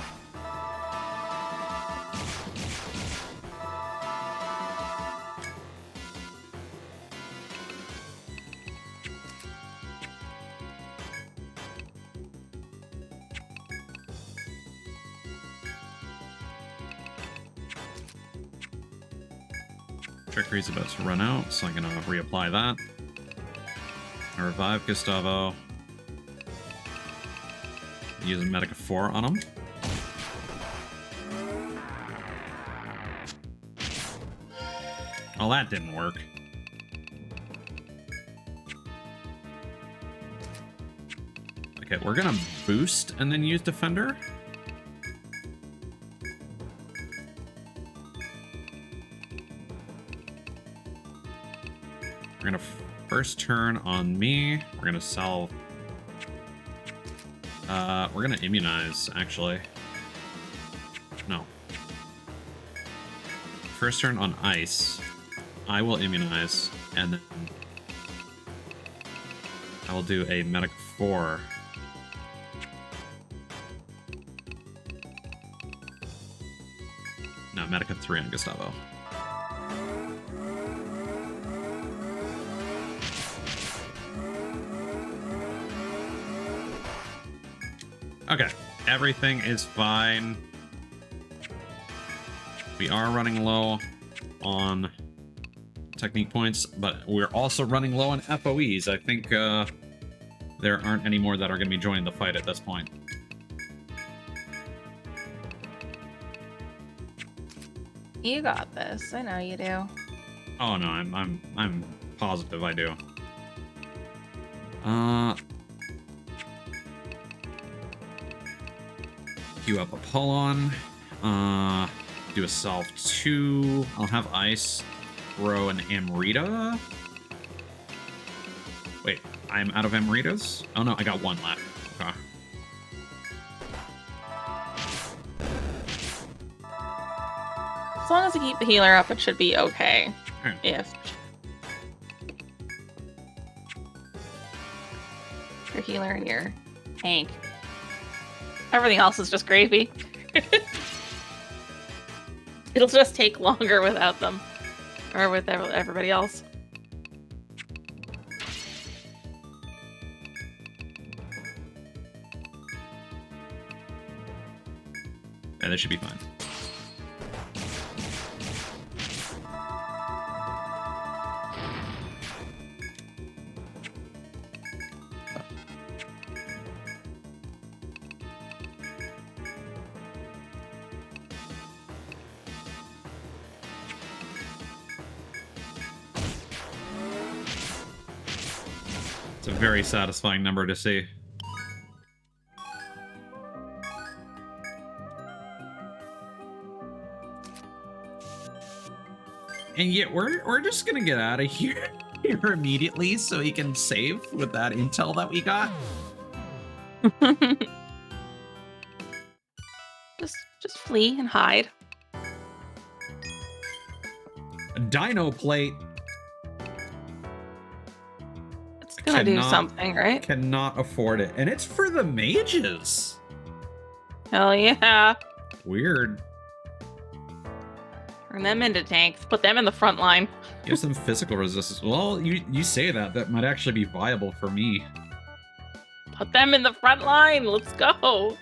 Trickery's about to run out, so I'm gonna reapply that. I revive Gustavo. Use a Medica 4 on him. Oh, that didn't work. Okay, we're gonna boost and then use Defender. We're gonna first turn on me. We're gonna sell. We're gonna immunize, actually. No. First turn on ice. I will immunize, and then I will do a Medic 4. No, Medica 3 on Gustavo. Okay, everything is fine. We are running low on technique points, but we're also running low on FOEs. I think there aren't any more that are going to be joining the fight at this point. You got this. I know you do. Oh no, I'm positive I do. Queue up Apollon. Do a Salve 2. I'll have Ice throw an Amrita. Wait, I'm out of Amritas? Oh no, I got one left. Okay. As long as you keep the healer up, it should be okay. Alright. If your healer and your tank. Everything else is just gravy. It'll just take longer without them. Or with everybody else. Yeah, that should be fine. It's a very satisfying number to see. And yet we're just gonna get out of here immediately so he can save with that intel that we got. just flee and hide. A dino plate. It's gonna do something, right? Cannot afford it. And it's for the mages. Hell yeah. Weird. Turn them into tanks. Put them in the front line. Give some physical resistance. Well, you say that. That might actually be viable for me. Put them in the front line. Let's go.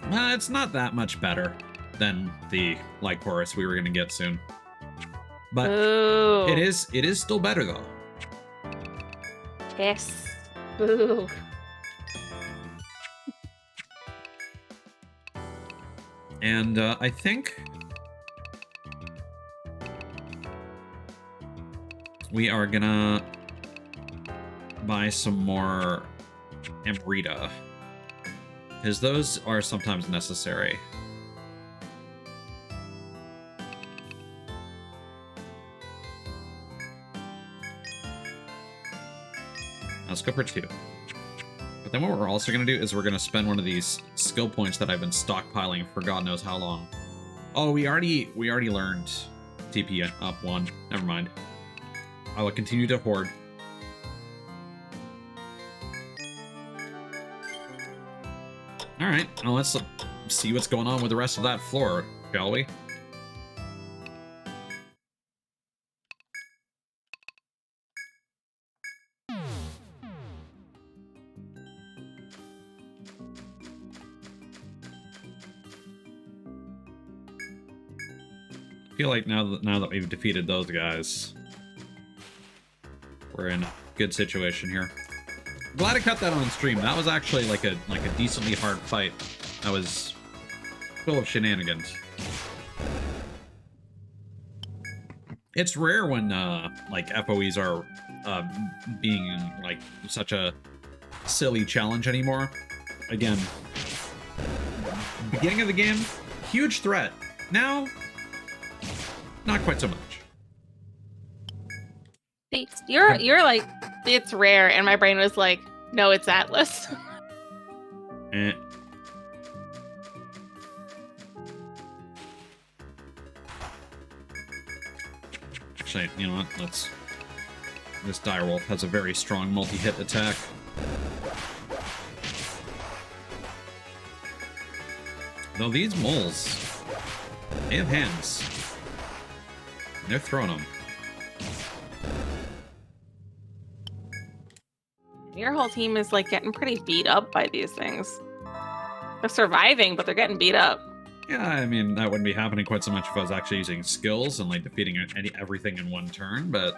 It's not that much better than the light chorus we were gonna get soon. But Boo. it is still better though. Yes. Boo. And I think we are gonna buy some more Amrita, because those are sometimes necessary. Let's go for 2. But then what we're also going to do is we're going to spend one of these skill points that I've been stockpiling for God knows how long. Oh, we already learned TP up 1. Never mind. I will continue to hoard. Alright, well, let's see what's going on with the rest of that floor, shall we? I feel like now that we've defeated those guys, we're in a good situation here. Glad I cut that on stream. That was actually like a decently hard fight. That was full of shenanigans. It's rare when like FOEs are being like such a silly challenge anymore. Again, beginning of the game, huge threat. Now, not quite so much. See, you're like, it's rare, and my brain was like, no, it's Atlas. Eh. Actually, you know what? Let's. This direwolf has a very strong multi-hit attack. Though these moles, they have hands. And they're throwing them. Your whole team is like getting pretty beat up by these things. They're surviving, but they're getting beat up. Yeah, I mean, that wouldn't be happening quite so much if I was actually using skills and like defeating everything in one turn, but...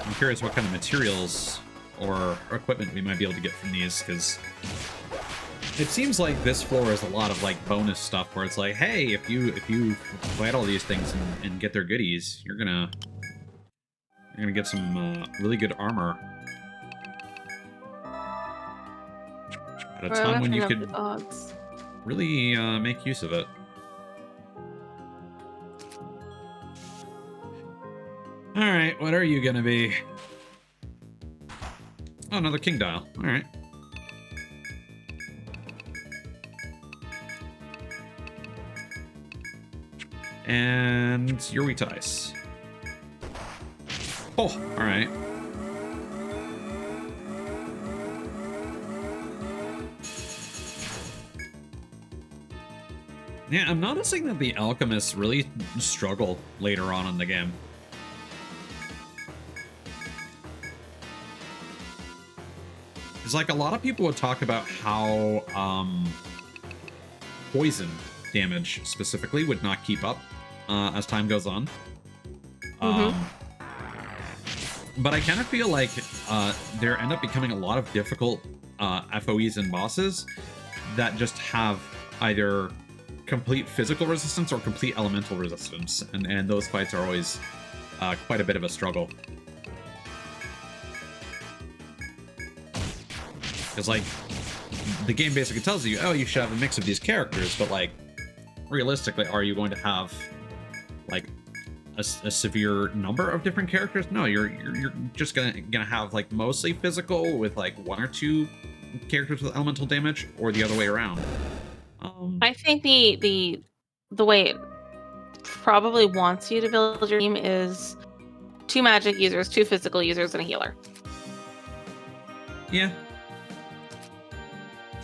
I'm curious what kind of materials or equipment we might be able to get from these, because it seems like this floor is a lot of like bonus stuff where it's like, hey, if you fight all these things and get their goodies, you're gonna get some really good armor at a time when you could really make use of it. All right, what are you gonna be? Oh, another king dial. All right. And you're weak to ice. Oh, all right. Yeah, I'm noticing that the alchemists really struggle later on in the game. It's like a lot of people would talk about how poison damage specifically would not keep up as time goes on. But I kind of feel like there end up becoming a lot of difficult FOEs and bosses that just have either complete physical resistance or complete elemental resistance, and those fights are always quite a bit of a struggle. Because, like, the game basically tells you, oh, you should have a mix of these characters, but, like, realistically, are you going to have, like, a severe number of different characters? No, you're just gonna have, like, mostly physical with, like, 1 or 2 characters with elemental damage, or the other way around. I think the way it probably wants you to build your team is 2 magic users, 2 physical users, and a healer. Yeah.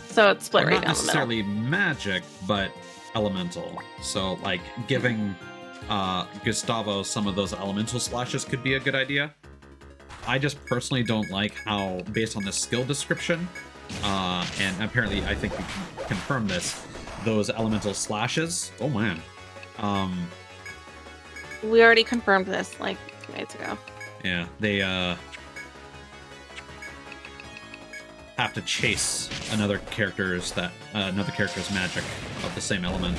So it's split right Not down the middle. necessarily magic, but elemental. So, like, giving Gustavo some of those elemental slashes could be a good idea. I just personally don't like how, based on the skill description, and apparently I think we can confirm this, those elemental slashes, oh man. We already confirmed this like 2 nights ago. Yeah, they have to chase another character's magic of the same element.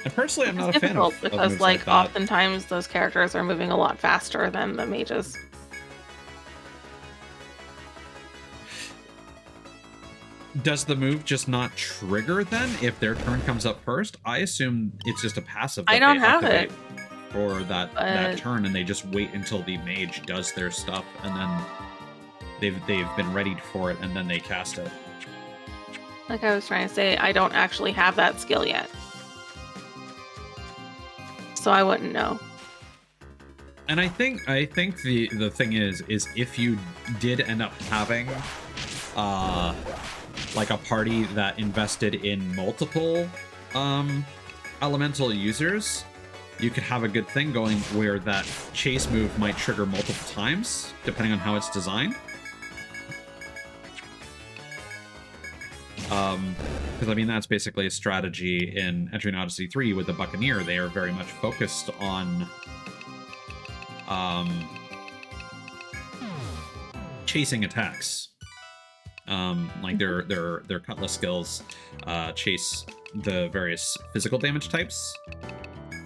And personally, I'm not a fan of because moves like that. oftentimes those characters are moving a lot faster than the mages. Does the move just not trigger then if their turn comes up first? I assume it's just a passive that I don't they have activate it for that turn, and they just wait until the mage does their stuff, and then they've been readied for it, and then they cast it. Like I was trying to say, I don't actually have that skill yet, so I wouldn't know. And I think the thing is if you did end up having like a party that invested in multiple elemental users, you could have a good thing going where that chase move might trigger multiple times, depending on how it's designed. Because I mean, that's basically a strategy in Etrian Odyssey 3 with the Buccaneer. They are very much focused on chasing attacks. Like their cutlass skills chase the various physical damage types,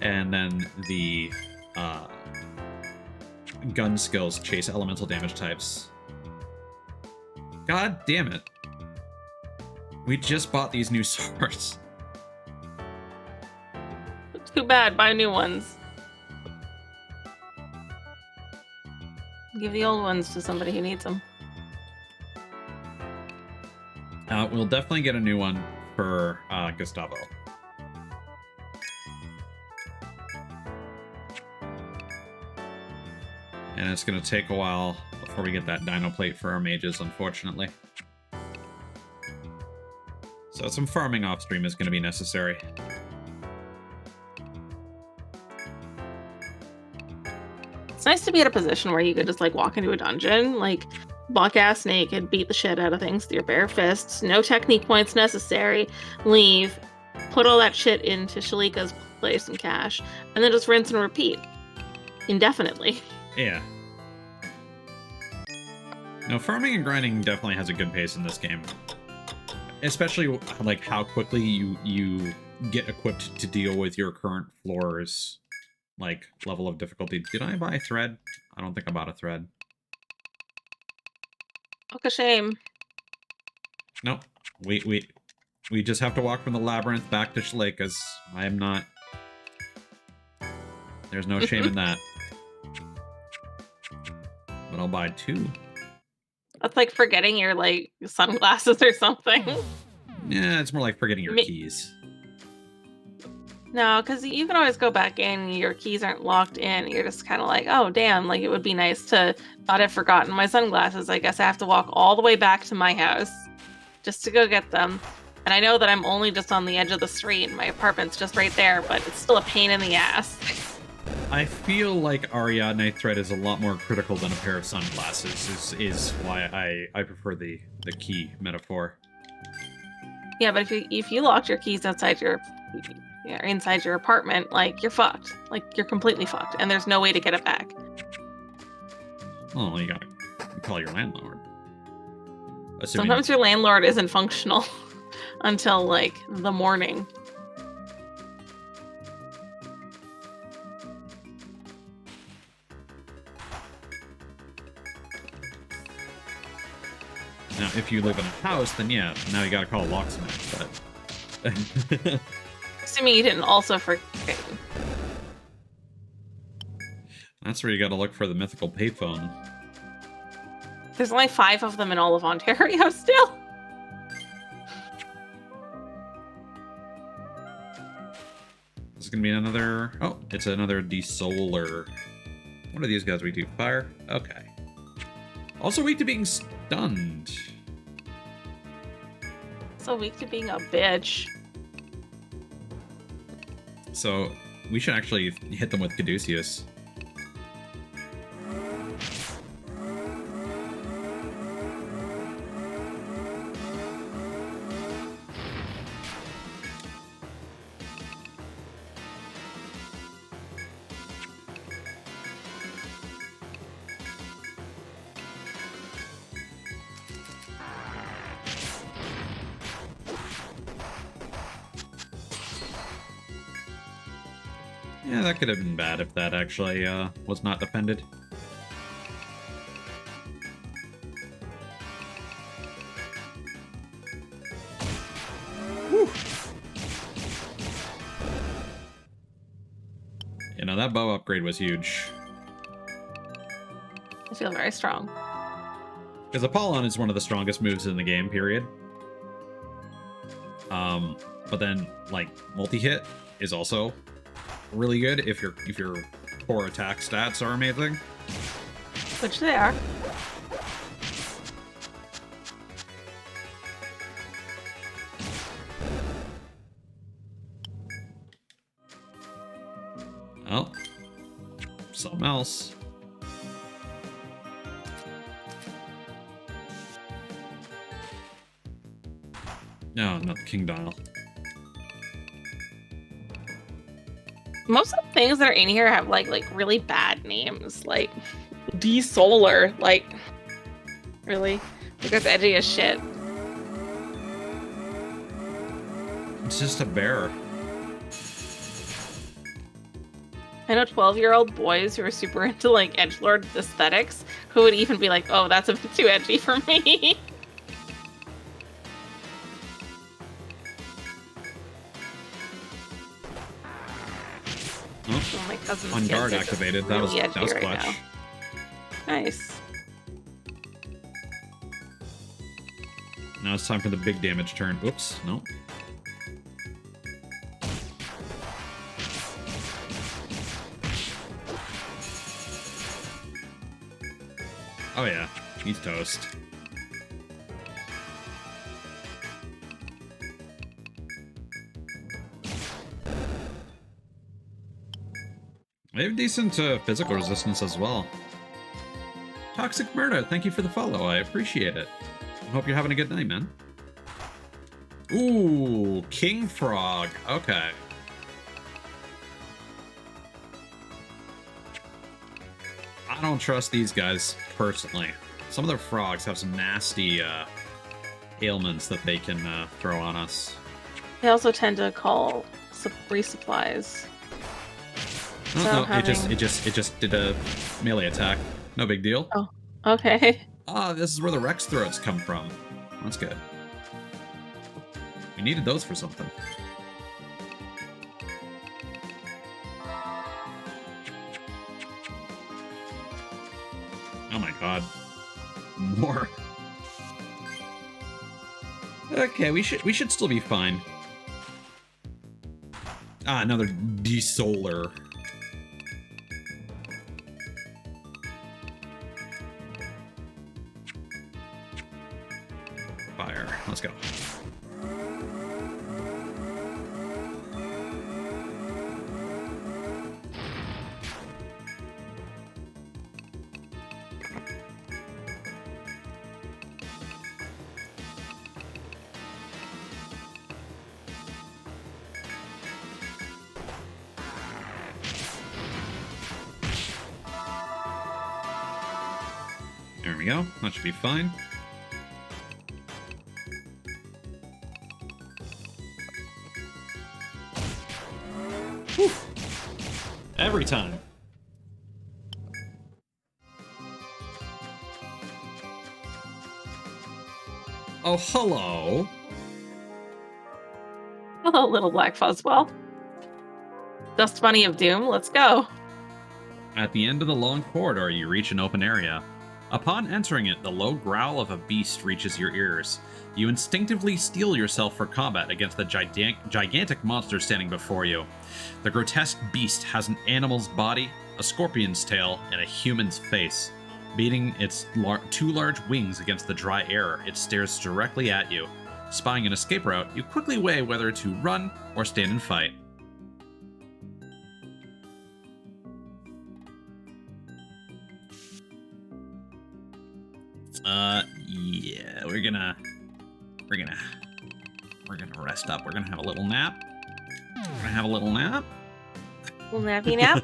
and then the gun skills chase elemental damage types. God damn it. We just bought these new swords. Too bad, buy new ones. Give the old ones to somebody who needs them. We'll definitely get a new one for Gustavo. And it's going to take a while before we get that dino plate for our mages, unfortunately. So some farming off stream is going to be necessary. It's nice to be at a position where you could just like walk into a dungeon, like buck ass naked, beat the shit out of things with your bare fists, no technique points necessary, leave, put all that shit into Shalika's place and cash, and then just rinse and repeat indefinitely. Yeah. No, farming and grinding definitely has a good pace in this game. Especially like how quickly you get equipped to deal with your current floor's like level of difficulty. Did I buy a thread? I don't think I bought a thread. Oh, a shame. Nope. We just have to walk from the labyrinth back to Shalika's. I am not. There's no shame in that. But I'll buy 2. That's like forgetting your like sunglasses or something. Yeah, it's more like forgetting your keys. No, because you can always go back in. Your keys aren't locked in. You're just kind of like, oh, damn, like it would be nice to not have forgotten my sunglasses. I guess I have to walk all the way back to my house just to go get them. And I know that I'm only just on the edge of the street and my apartment's just right there, but it's still a pain in the ass. I feel like Ariadne thread is a lot more critical than a pair of sunglasses, is why I prefer the key metaphor. Yeah, but if you locked your keys outside inside your apartment, like you're fucked. Like you're completely fucked, and there's no way to get it back. Oh, you gotta call your landlord. Sometimes your landlord isn't functional until like the morning. Now, if you live in a house, then yeah, now you gotta call a locksmith, but... Assuming you didn't also forget. That's where you gotta look for the mythical payphone. There's only 5 of them in all of Ontario still. This is gonna be another... Oh, it's another desolar What are these guys weak to? Fire? Okay. Also weak to being stunned. So weak to being a bitch. So we should actually hit them with Caduceus. Yeah, that could have been bad if that actually was not defended. Whew. You know, that bow upgrade was huge. I feel very strong. Because Apollon is one of the strongest moves in the game, period. But then, like, multi-hit is also really good if your core attack stats are amazing. Which they are. Oh. Something else. No, not the King Dial. Most of the things that are in here have like really bad names, like D-Solar, like really? Like that's edgy as shit. It's just a bear. I know 12-year-old boys who are super into like edgelord aesthetics who would even be like, oh, that's a bit too edgy for me. Oh, my cousin's on kids guard are just activated. really That was edgy right clutch. now. Nice. Now it's time for the big damage turn. Oops, no. Oh yeah, he's toast. They have decent physical resistance as well. Toxic Murder, thank you for the follow. I appreciate it. I hope you're having a good night, man. Ooh, King Frog. Okay. I don't trust these guys personally. Some of their frogs have some nasty ailments that they can throw on us. They also tend to call resupplies. No, it just did a melee attack. No big deal. Oh, okay. Ah, this is where the Rex throats come from. That's good. We needed those for something. Oh my god. More. Okay, we should still be fine. Ah, another D-Solar. Fire. Let's go. There we go. That should be fine. Whew. Every time. Oh, hello. Hello, little black fuzzball. Dust Bunny of Doom, let's go. At the end of the long corridor, you reach an open area. Upon entering it, the low growl of a beast reaches your ears. You instinctively steel yourself for combat against the gigantic monster standing before you. The grotesque beast has an animal's body, a scorpion's tail, and a human's face. Beating its two large wings against the dry air, it stares directly at you. Spying an escape route, you quickly weigh whether to run or stand and fight. Yeah, we're gonna rest up. We're gonna have a little nap. Little nappy nap.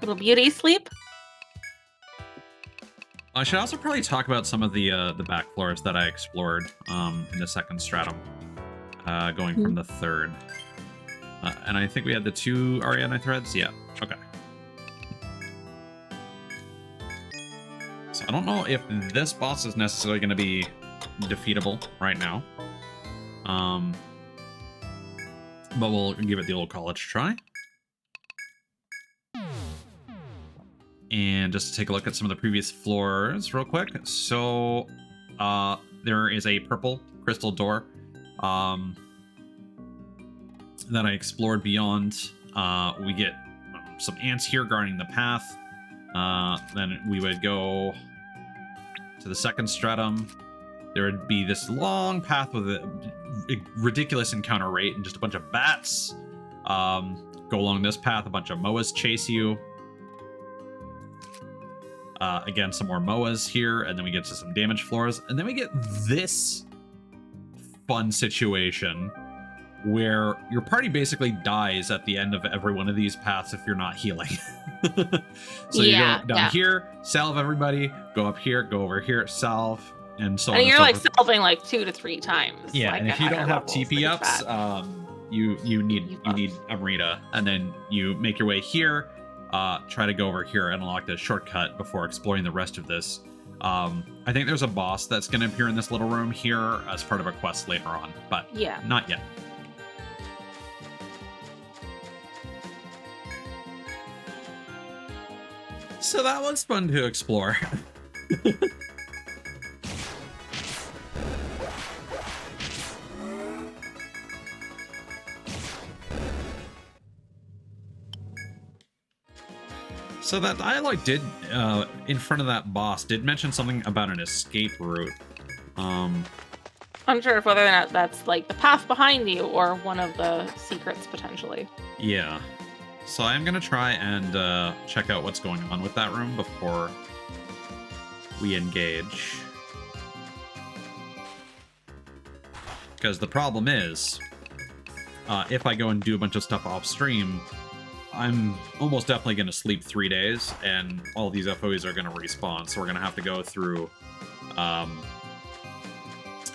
Little beauty sleep. I should also probably talk about some of the back floors that I explored in the second stratum, going from the third. And I think we had the 2 Ariadne threads. Yeah. Okay. So I don't know if this boss is necessarily going to be defeatable right now. But we'll give it the old college try. And just to take a look at some of the previous floors real quick. So there is a purple crystal door that I explored beyond. We get some ants here guarding the path. Then we would go to the second stratum. There would be this long path with a ridiculous encounter rate and just a bunch of bats. Go along this path, a bunch of moas chase you. Again, some more moas here, and then we get to some damage floors, and then we get this fun situation where your party basically dies at the end of every one of these paths if you're not healing. So you go down here, salve everybody, go up here, go over here, salve, and so on. And you're like salving like 2 to 3 times. Yeah, like and if you don't have TP ups, you need Amrita, and then you make your way here. Try to go over here and unlock the shortcut before exploring the rest of this. I think there's a boss that's going to appear in this little room here as part of a quest later on, but not yet. So that was fun to explore. So that dialogue did, in front of that boss, did mention something about an escape route. Unsure of whether or not that's like the path behind you or one of the secrets potentially. Yeah. So I'm going to try and check out what's going on with that room before we engage. Because the problem is, if I go and do a bunch of stuff off stream, I'm almost definitely going to sleep 3 days, and all these FOEs are going to respawn, so we're going to have to go through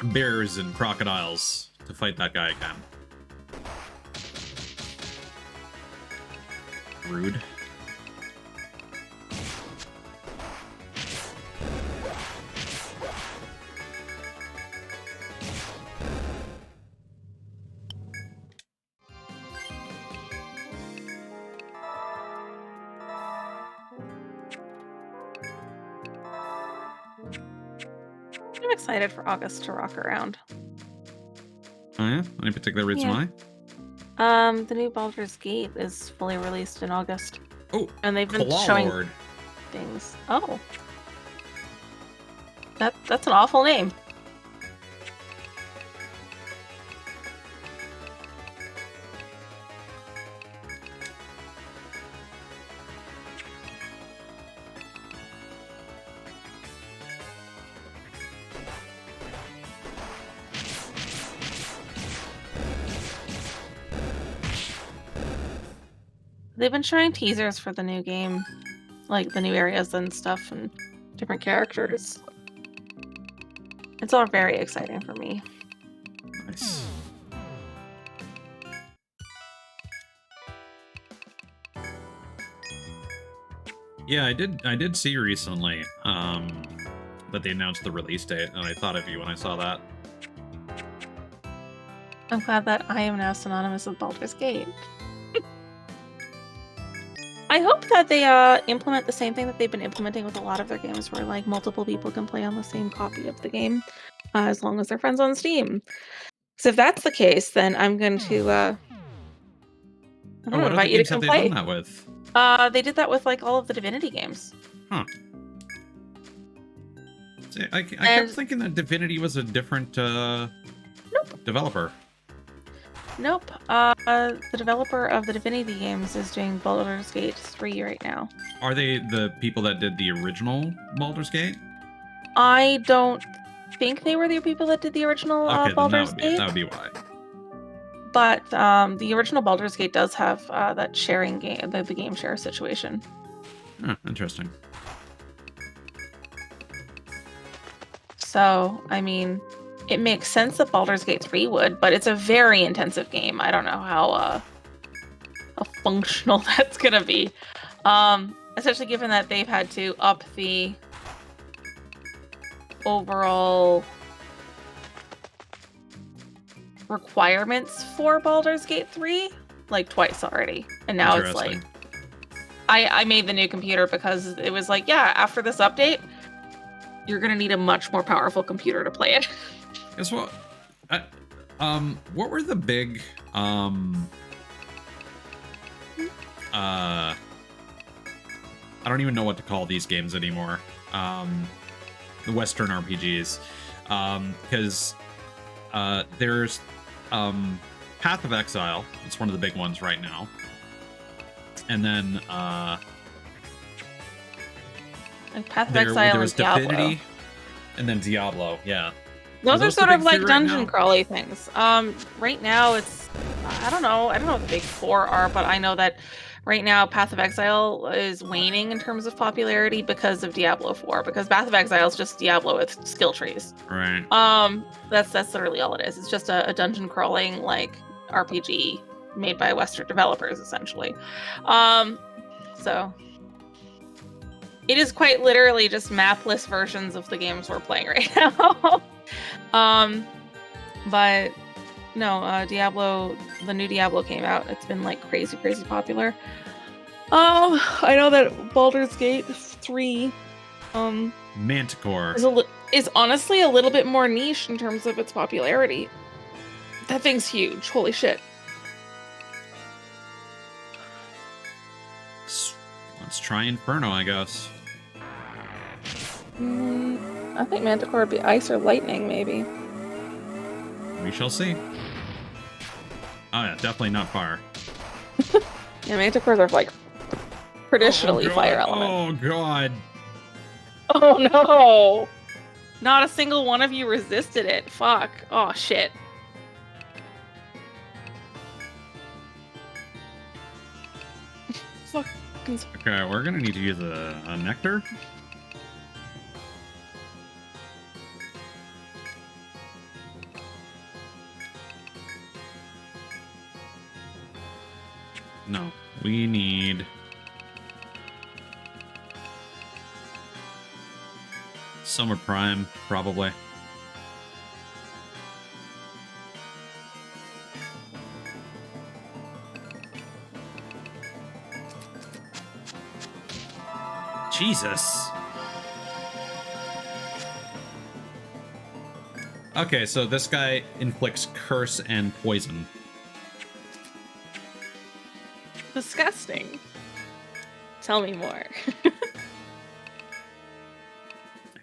bears and crocodiles to fight that guy again. Rude. I'm excited for August to rock around. Oh yeah? Any particular reason why? The new Baldur's Gate is fully released in August. Oh, and they've been showing things. Oh. That's an awful name. They've been showing teasers for the new game, like the new areas and stuff and different characters. It's all very exciting for me. Nice. Yeah, I did see recently that they announced the release date, and I thought of you when I saw that. I'm glad that I am now synonymous with Baldur's Gate. I hope that they implement the same thing that they've been implementing with a lot of their games, where like multiple people can play on the same copy of the game, as long as they're friends on Steam. So if that's the case, then I'm going to I don't Oh, know, what other invite you to games have come they done play. that with? They did that with like all of the Divinity games. Huh. See, I kept And thinking that Divinity was a different nope, developer. nope. The developer of the Divinity games is doing Baldur's Gate 3 right now. Are they the people that did the original Baldur's Gate? I don't think they were the people that did the original Okay, then Baldur's Gate. that would be why. But the original Baldur's Gate does have that sharing game, the game share situation. Oh, interesting. So, I mean, it makes sense that Baldur's Gate 3 would, but it's a very intensive game. I don't know how functional that's gonna be. Especially given that they've had to up the overall requirements for Baldur's Gate 3 like twice already. And now it's like I made the new computer because it was like, yeah, after this update, you're gonna need a much more powerful computer to play it. Guess what? What were the big I don't even know what to call these games anymore. The Western RPGs, because there's Path of Exile. It's one of the big ones right now, and then Like Path of Exile there was and Diablo. Divinity, and then Diablo. Yeah, those are sort the of big like three dungeon right now? crawly things. Right now it's I don't know what the big four are, but I know that right now Path of Exile is waning in terms of popularity because of Diablo 4. Because Path of Exile is just Diablo with skill trees. Right. That's literally all it is. It's just a dungeon crawling like RPG made by Western developers essentially. So it is quite literally just mapless versions of the games we're playing right now. But no, Diablo, the new Diablo came out. It's been like crazy popular. I know that Baldur's Gate 3 Manticore is honestly a little bit more niche in terms of its popularity. That thing's huge. Holy shit. Let's try Inferno, I guess. I think Manticore would be ice or lightning, maybe. We shall see. Oh yeah, definitely not fire. Yeah, Manticores are like traditionally fire element. Oh god. Oh no! Not a single one of you resisted it. Fuck. Oh shit. Fucking. Okay, we're gonna need to use a nectar. No, we need Summer Prime, probably. Jesus. Okay, so this guy inflicts curse and poison. Disgusting. Tell me more.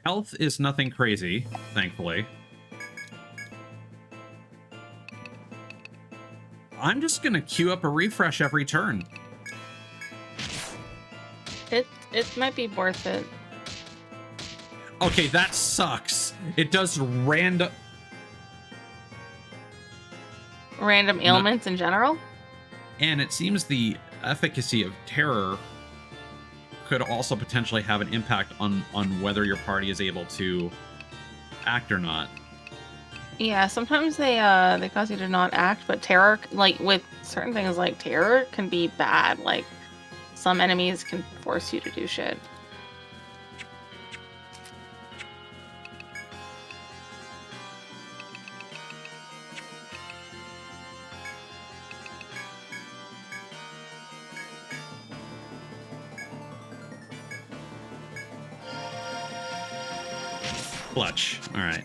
Health is nothing crazy, thankfully. I'm just gonna queue up a refresh every turn. It might be worth it. Okay, that sucks. It does random Ailments in general? And it seems the efficacy of terror could also potentially have an impact on whether your party is able to act or not. Yeah, sometimes they cause you to not act, but terror, like with certain things like terror, can be bad. Like some enemies can force you to do shit. Clutch. All right.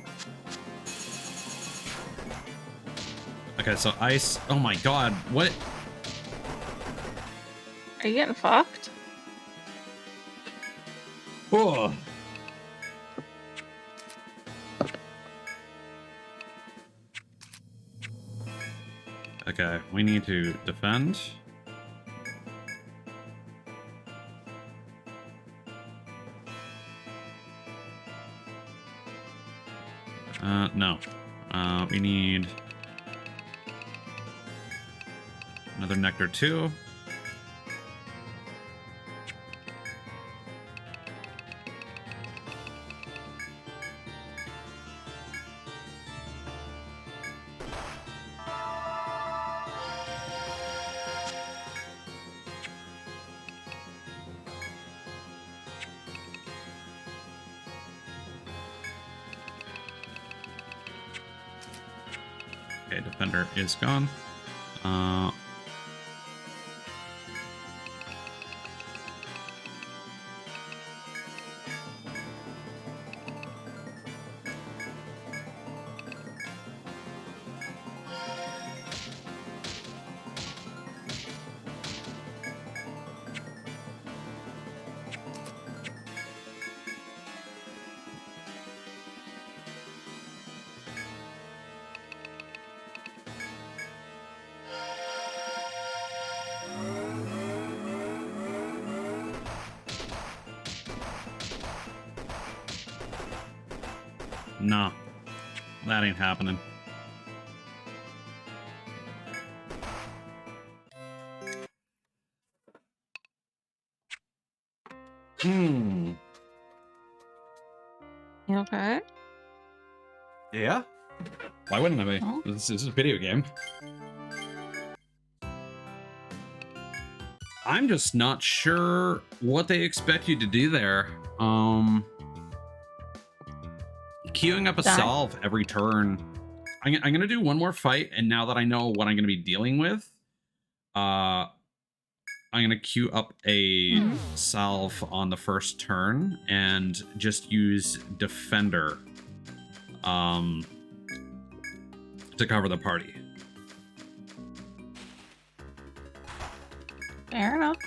Okay, so ice. Oh my god, what? Are you getting fucked? Oh. Okay, we need to defend. No. We need another Nectar 2. Okay, defender is gone. No, that ain't happening. Hmm. You okay? Yeah. Why wouldn't I be? Oh. This is a video game. I'm just not sure what they expect you to do there. Queuing up a Die. solve every turn. I'm gonna do one more fight, and now that I know what I'm gonna be dealing with, I'm gonna queue up a salve on the first turn and just use defender to cover the party. Fair enough.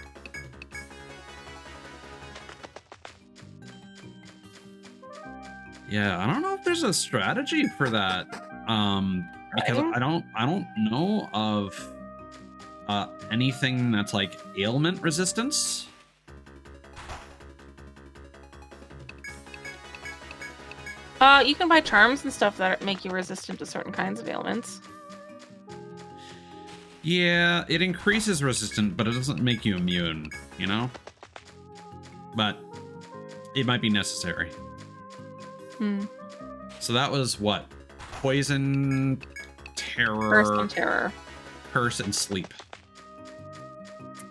Yeah, I don't know if there's a strategy for that. Because Right. I don't know of anything that's like ailment resistance. You can buy charms and stuff that make you resistant to certain kinds of ailments. Yeah, it increases resistance, but it doesn't make you immune, you know? But it might be necessary. So that was what? Poison, terror, Burst and terror. curse, and sleep.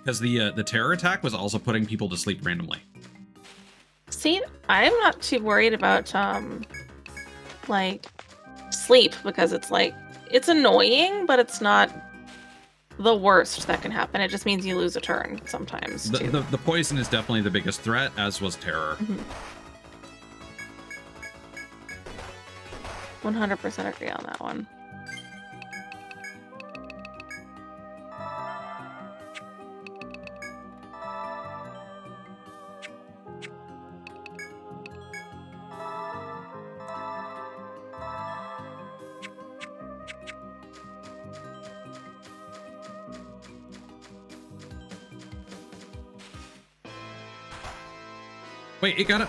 Because the terror attack was also putting people to sleep randomly. See, I'm not too worried about like sleep, because it's annoying, but it's not the worst that can happen. It just means you lose a turn sometimes too. The poison is definitely the biggest threat, as was terror. 100% agree on that one. Wait, it got it.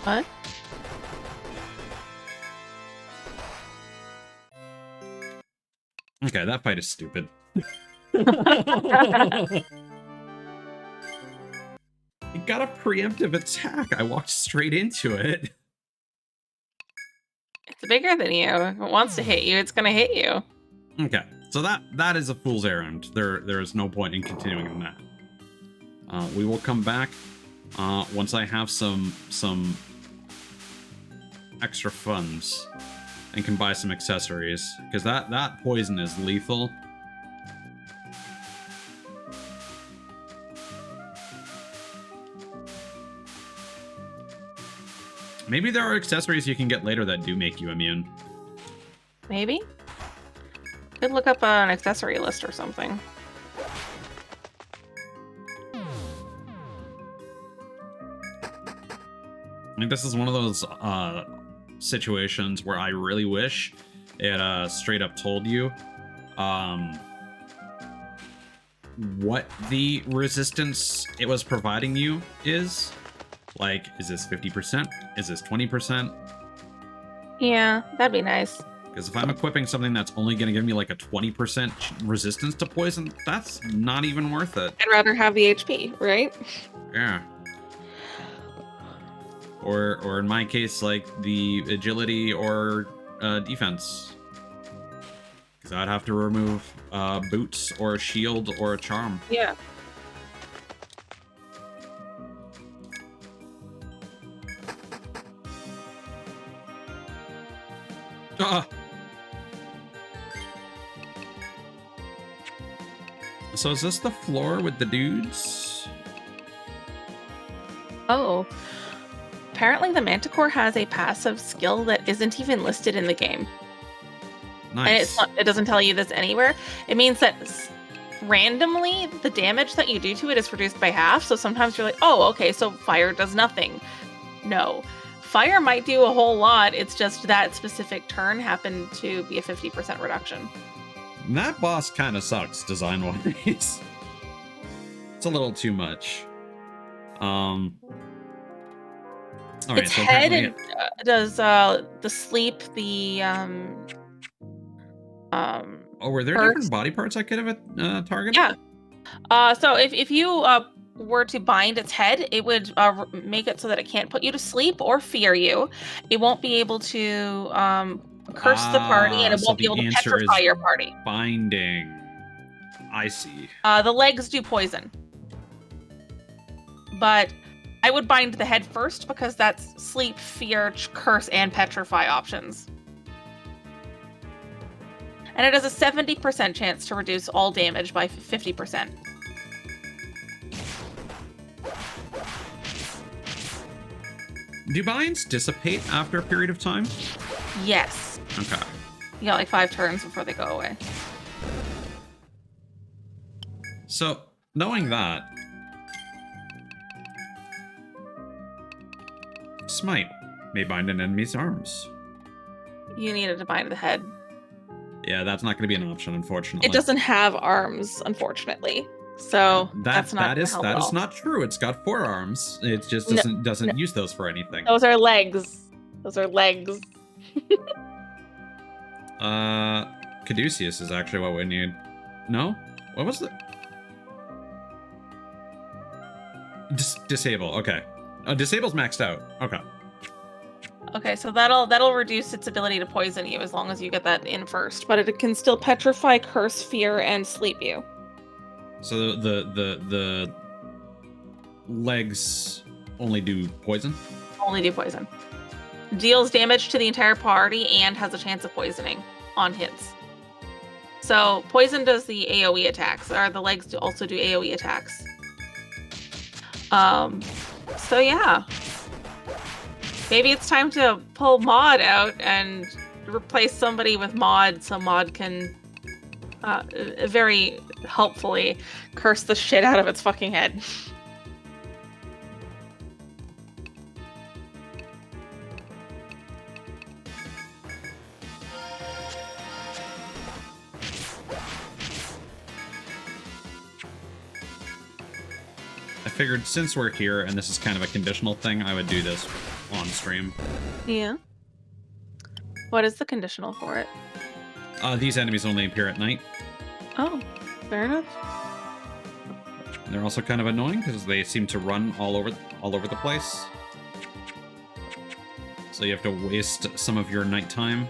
What? Okay, that fight is stupid. It got a preemptive attack. I walked straight into it. It's bigger than you. If it wants to hit you, it's gonna hit you. Okay, so that is a fool's errand. There is no point in continuing on that. We will come back once I have some extra funds and can buy some accessories, because that poison is lethal. Maybe there are accessories you can get later that do make you immune. Maybe. Could look up an accessory list or something. I think this is one of those situations where I really wish it straight up told you what the resistance it was providing you is. Like, is this 50%? Is this 20%? Yeah, that'd be nice. Because if I'm equipping something that's only going to give me like a 20% resistance to poison, that's not even worth it. I'd rather have the HP, right? Yeah. Or in my case, like the agility or defense. Because I'd have to remove boots or a shield or a charm. Yeah. So is this the floor with the dudes? Oh. Apparently the Manticore has a passive skill that isn't even listed in the game. Nice. And it doesn't tell you this anywhere. It means that randomly the damage that you do to it is reduced by half. So sometimes you're like, oh, okay, so fire does nothing. No. Fire might do a whole lot. It's just that specific turn happened to be a 50% reduction. That boss kind of sucks design-wise. It's a little too much. All right, its so head and, does the sleep, the oh, were there different body parts I could have targeted? Yeah. So if you were to bind its head, it would make it so that it can't put you to sleep or fear you. It won't be able to curse the party, and it won't be able to petrify your party. Binding. I see. The legs do poison. But I would bind the head first because that's sleep, fear, curse, and petrify options. And it has a 70% chance to reduce all damage by 50%. Do binds dissipate after a period of time? Yes. Okay. You got like 5 turns before they go away. So, knowing that, Smite may bind an enemy's arms. You needed to bind the head. Yeah, that's not going to be an option, unfortunately. It doesn't have arms, unfortunately. So that's not that is not true. It's got 4 arms. It just doesn't use those for anything. Those are legs. Those are legs. Caduceus is actually what we need. No? What was the disable? Okay. Disable's maxed out. Okay. Okay, so that'll reduce its ability to poison you as long as you get that in first, but it can still petrify, curse, fear, and sleep you. So the legs only do poison? Only do poison. Deals damage to the entire party and has a chance of poisoning on hits. So poison does the AoE attacks, or the legs also do AoE attacks. So yeah. Maybe it's time to pull Mod out and replace somebody with Mod so Mod can very helpfully curse the shit out of its fucking head. I figured since we're here and this is kind of a conditional thing, I would do this on stream. Yeah. What is the conditional for it? These enemies only appear at night. Oh, fair enough. They're also kind of annoying because they seem to run all over the place. So you have to waste some of your nighttime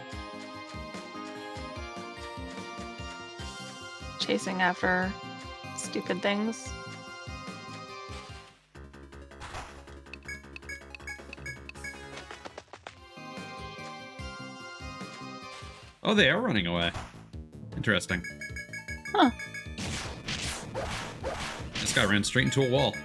chasing after stupid things. Oh, they are running away. Interesting. Huh. This guy ran straight into a wall.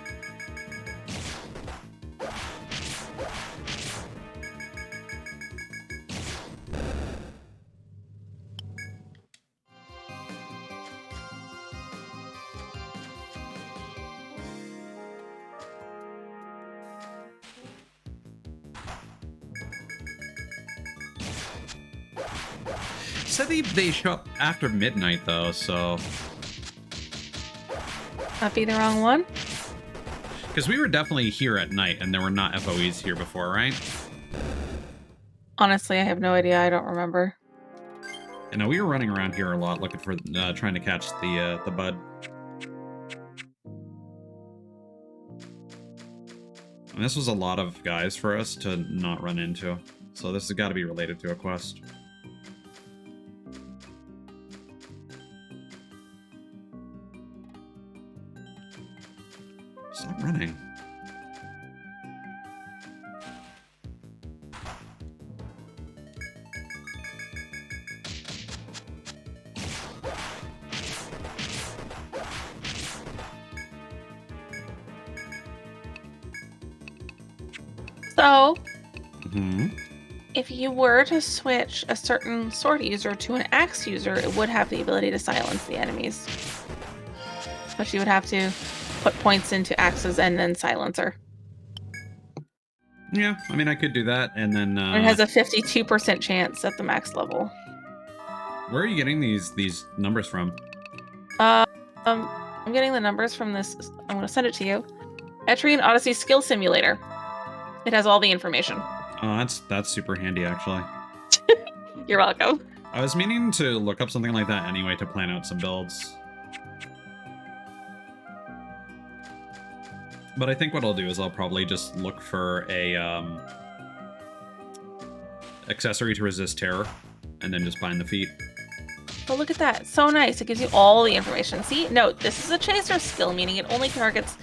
said they show up after midnight though, so Might be the wrong one. because we were definitely here at night and there were not FOEs here before, right? Honestly, I have no idea. I don't remember. And we were running around here a lot looking for trying to catch the bud. And this was a lot of guys for us to not run into. So this has got to be related to a quest. Stop running. So, Mm-hmm. if you were to switch a certain sword user to an axe user, it would have the ability to silence the enemies. But you would have to put points into axes and then silencer. Yeah, I mean, I could do that, and then... It has a 52% chance at the max level. Where are you getting these numbers from? I'm getting the numbers from this. I'm going to send it to you. Etrian Odyssey Skill Simulator. It has all the information. Oh, that's super handy, actually. You're welcome. I was meaning to look up something like that anyway to plan out some builds. But I think what I'll do is I'll probably just look for a accessory to resist terror, and then just bind the feet. But look at that. So nice. It gives you all the information. See? Note, this is a chaser skill, meaning it only targets...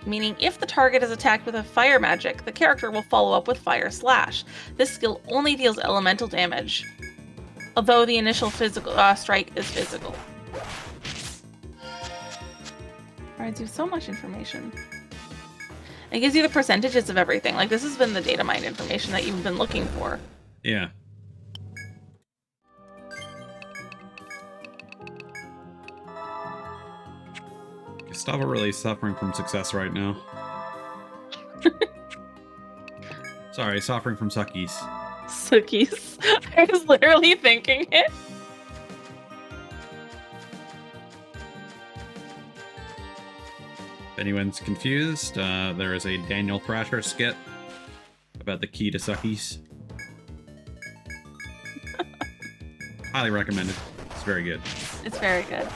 meaning if the target is attacked with a fire magic, the character will follow up with Fire Slash. This skill only deals elemental damage, although the initial physical strike is physical. Provides you so much information. It gives you the percentages of everything. Like, this has been the data mine information that you've been looking for. Yeah. Gustavo really suffering from success right now. Sorry, suffering from suckies. Suckies. I was literally thinking it. If anyone's confused, there is a Daniel Thrasher skit about the key to suckies. Highly recommended. It's very good. It's very good.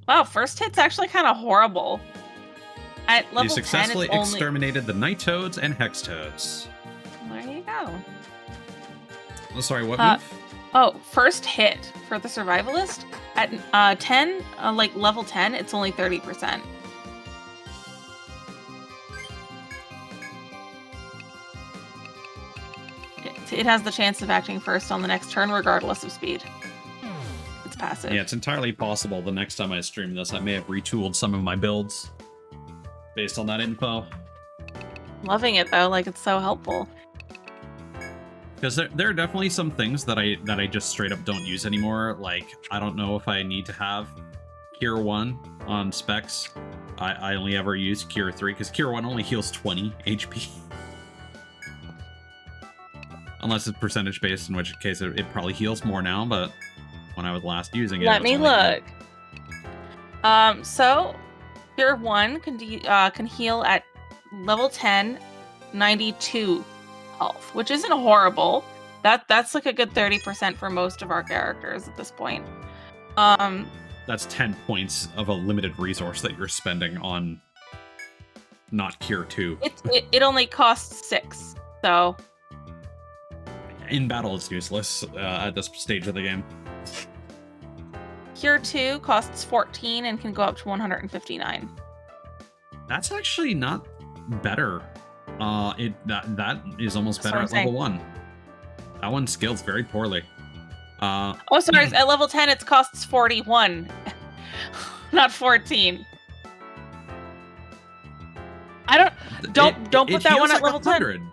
Wow, first hit's actually kind of horrible. At level You 10, successfully it's only... exterminated the night toads and hex toads. There you go. Oh, sorry, what move? Oh, first hit for the survivalist at 10, like level 10, it's only 30%. It has the chance of acting first on the next turn, regardless of speed. It's passive. Yeah, it's entirely possible the next time I stream this, I may have retooled some of my builds based on that info. Loving it though, like it's so helpful. Because there are definitely some things that I just straight up don't use anymore. Like, I don't know if I need to have Cure 1 on specs. I only ever use Cure 3, because Cure 1 only heals 20 HP. Unless it's percentage based, in which case it probably heals more now, but when I was last using it... Let me look. So, Cure 1 can heal at level 10, 92 health, which isn't horrible. That's like a good 30% for most of our characters at this point. That's 10 points of a limited resource that you're spending on not Cure 2. It only costs 6, so... In battle, it's useless at this stage of the game. Cure 2 costs 14 and can go up to 159. That's actually not better. That is almost That's better what at I'm level 1. That one scales very poorly. Oh, sorry. At level 10, it costs 41, not 14. Don't put that one at level 10.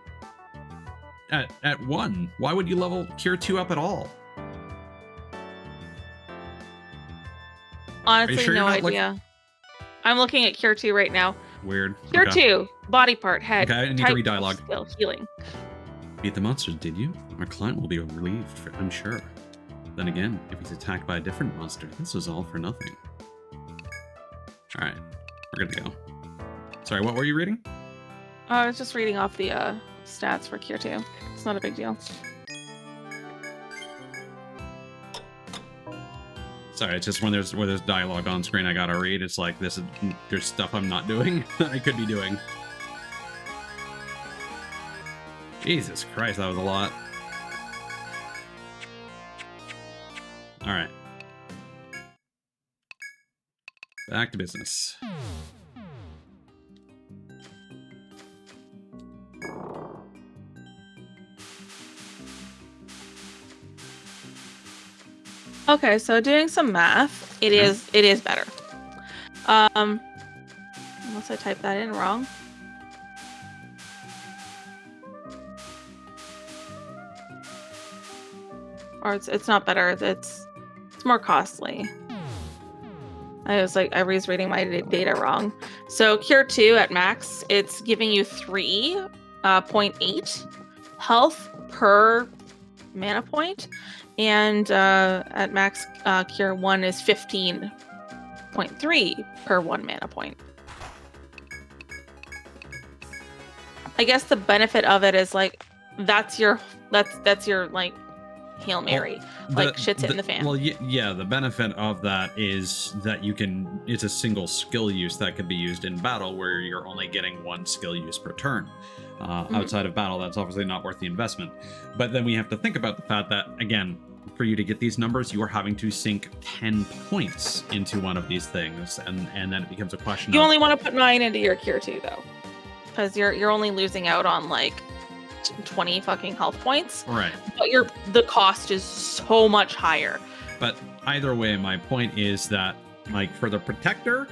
At 1. Why would you level Cure 2 up at all? Honestly, sure no you're not idea. I'm looking at Cure 2 right now. Weird. Cure Okay. 2, body part, head. Okay, I need to type, read dialogue. Skill, healing. Beat the monsters, did you? Our client will be relieved, I'm sure. Then again, if he's attacked by a different monster, this was all for nothing. Alright, we're good to go. Sorry, what were you reading? I was just reading off the stats for Cure 2. It's not a big deal. Sorry, it's just when there's dialogue on screen I gotta read. It's like there's stuff I'm not doing that I could be doing. Jesus Christ, that was a lot. Alright. Back to business. Okay, so doing some math, it is better. Unless I type that in wrong. Or it's not better. It's more costly. I was reading my data wrong. So Cure 2 at max, it's giving you 3.8 health per mana point, and at max Cure 1 is 15.3 per 1 mana point. I guess the benefit of it is like that's your like Hail Mary, shit's hitting the fan. Well, yeah, the benefit of that is that it's a single skill use that could be used in battle where you're only getting one skill use per turn. Outside of battle, that's obviously not worth the investment. But then we have to think about the fact that, again, for you to get these numbers, you are having to sink 10 points into one of these things, and then it becomes a question You only want to put 9 into your Cure 2, though. Because you're only losing out on, 20 fucking health points. Right. But the cost is so much higher. But either way, my point is that, for the Protector,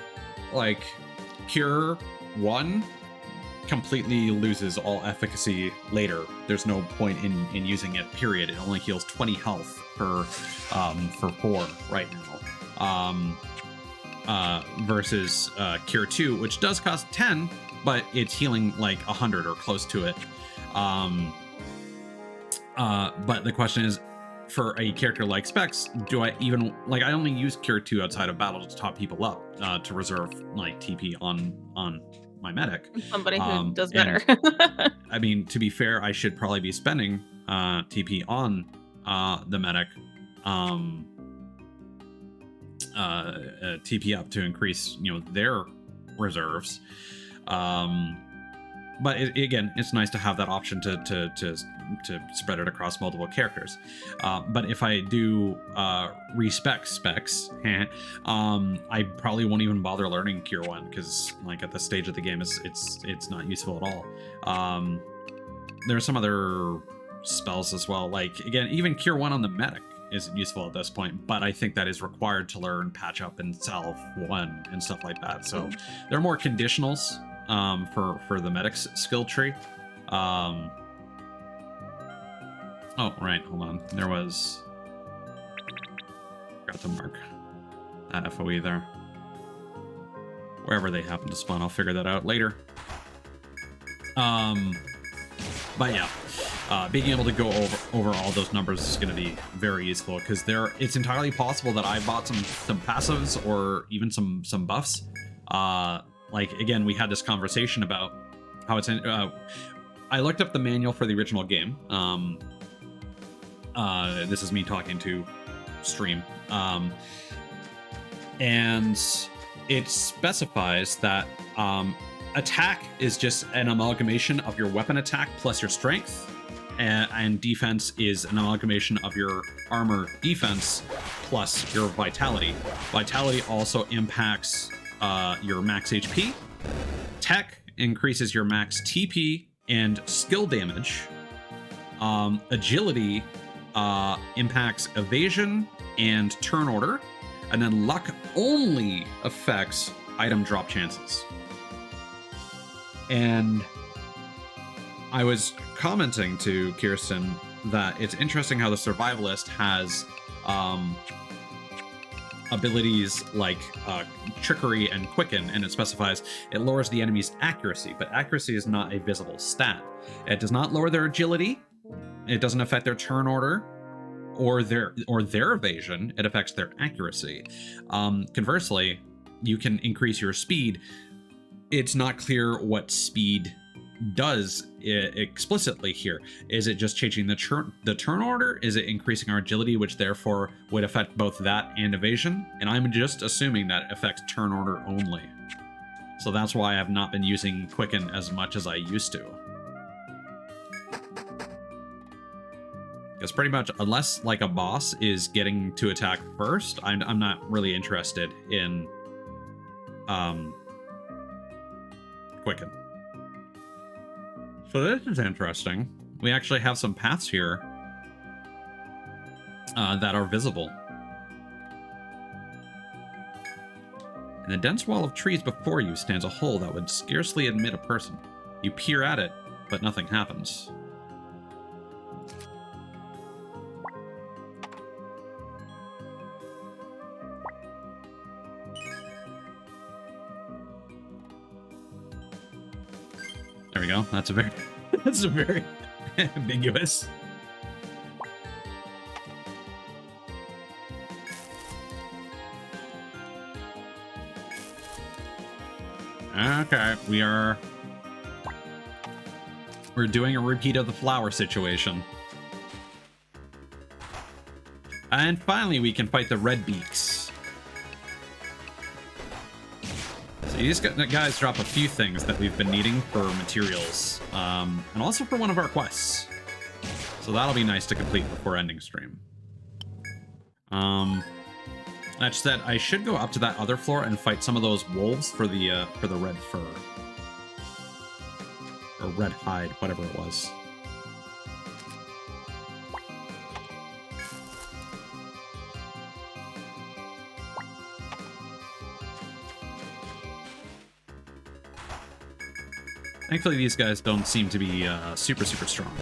Cure 1 completely loses all efficacy later. There's no point in using it, period. It only heals 20 health for 4 right now. Versus Cure 2, which does cost 10, but it's healing 100 or close to it. But the question is, for a character like Specs, do I even I only use Cure 2 outside of battle to top people up, to reserve TP on my medic. Somebody who does better. I mean, to be fair, I should probably be spending TP on the medic, TP up to increase their reserves. But again, it's nice to have that option to spread it across multiple characters. But if I do respec specs, I probably won't even bother learning Cure 1 because at this stage of the game, it's not useful at all. There are some other spells as well. Again, even Cure 1 on the medic isn't useful at this point, but I think that is required to learn Patch Up and Salve 1 and stuff like that. So there are more conditionals for the medic's skill tree. Oh, right, hold on. There was... Forgot to mark that FOE there. Wherever they happen to spawn, I'll figure that out later. But yeah, being able to go over all those numbers is going to be very useful because it's entirely possible that I bought some passives or even some buffs. Again, we had this conversation about how it's in... I looked up the manual for the original game. This is me talking to stream. And it specifies that attack is just an amalgamation of your weapon attack plus your strength, and defense is an amalgamation of your armor defense plus your vitality. Vitality also impacts your max HP. Tech increases your max TP and skill damage. Agility impacts evasion and turn order, and then luck only affects item drop chances. And I was commenting to Kirsten that it's interesting how the survivalist has abilities like Trickery and Quicken, and it specifies it lowers the enemy's accuracy, but accuracy is not a visible stat. It does not lower their agility. It doesn't affect their turn order or their evasion. It affects their accuracy. Conversely, you can increase your speed. It's not clear what speed does explicitly here. Is it just changing the turn order? Is it increasing our agility, which therefore would affect both that and evasion? And I'm just assuming that it affects turn order only. So that's why I have not been using Quicken as much as I used to. Because pretty much, unless like a boss is getting to attack first, I'm not really interested in Quicken. So this is interesting. We actually have some paths here that are visible. In the dense wall of trees before you stands a hole that would scarcely admit a person. You peer at it, but nothing happens. There we go. That's a very ambiguous. Okay, we're doing a repeat of the flower situation. And finally we can fight the red beaks. These guys drop a few things that we've been needing for materials, and also for one of our quests. So that'll be nice to complete before ending stream. That said, I should go up to that other floor and fight some of those wolves for the red fur. Or red hide, whatever it was. Thankfully, these guys don't seem to be super strong.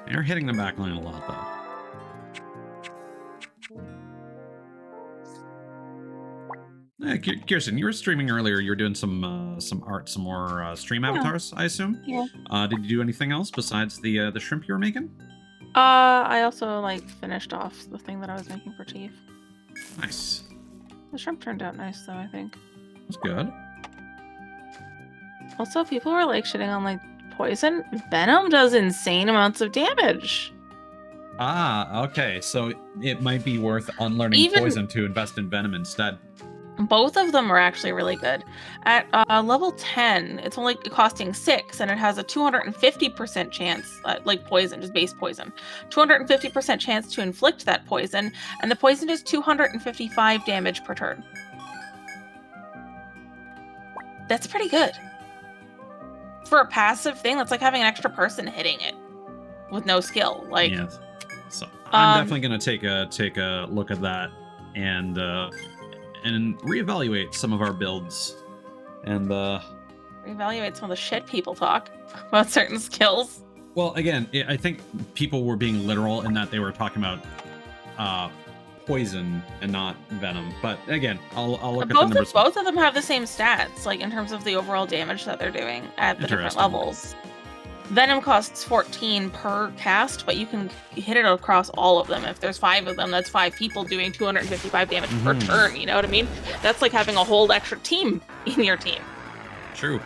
They're hitting the back line a lot, though. Hey, Kirsten, you were streaming earlier. You were doing some art, some more stream avatars, I assume. Yeah. Did you do anything else besides the shrimp you were making? I also finished off the thing that I was making for Chief. Nice. The shrimp turned out nice, though, I think. That's good. Also, people were shitting on poison. Venom does insane amounts of damage. Ah, okay. So it might be worth unlearning poison to invest in venom instead. Both of them are actually really good. At level 10, it's only costing 6, and it has a 250% chance, poison, just base poison. 250% chance to inflict that poison, and the poison is 255 damage per turn. That's pretty good. For a passive thing, that's like having an extra person hitting it with no skill. Yes. So I'm definitely gonna take a look at that and reevaluate some of our builds and reevaluate some of the shit people talk about certain skills. Well, again, I think people were being literal in that they were talking about poison and not venom. But again, I'll look at the numbers. Both of them have the same stats, in terms of the overall damage that they're doing at the different levels. Venom costs 14 per cast, but you can hit it across all of them. If there's 5 of them, that's 5 people doing 255 damage per turn, you know what I mean? That's like having a whole extra team in your team. True.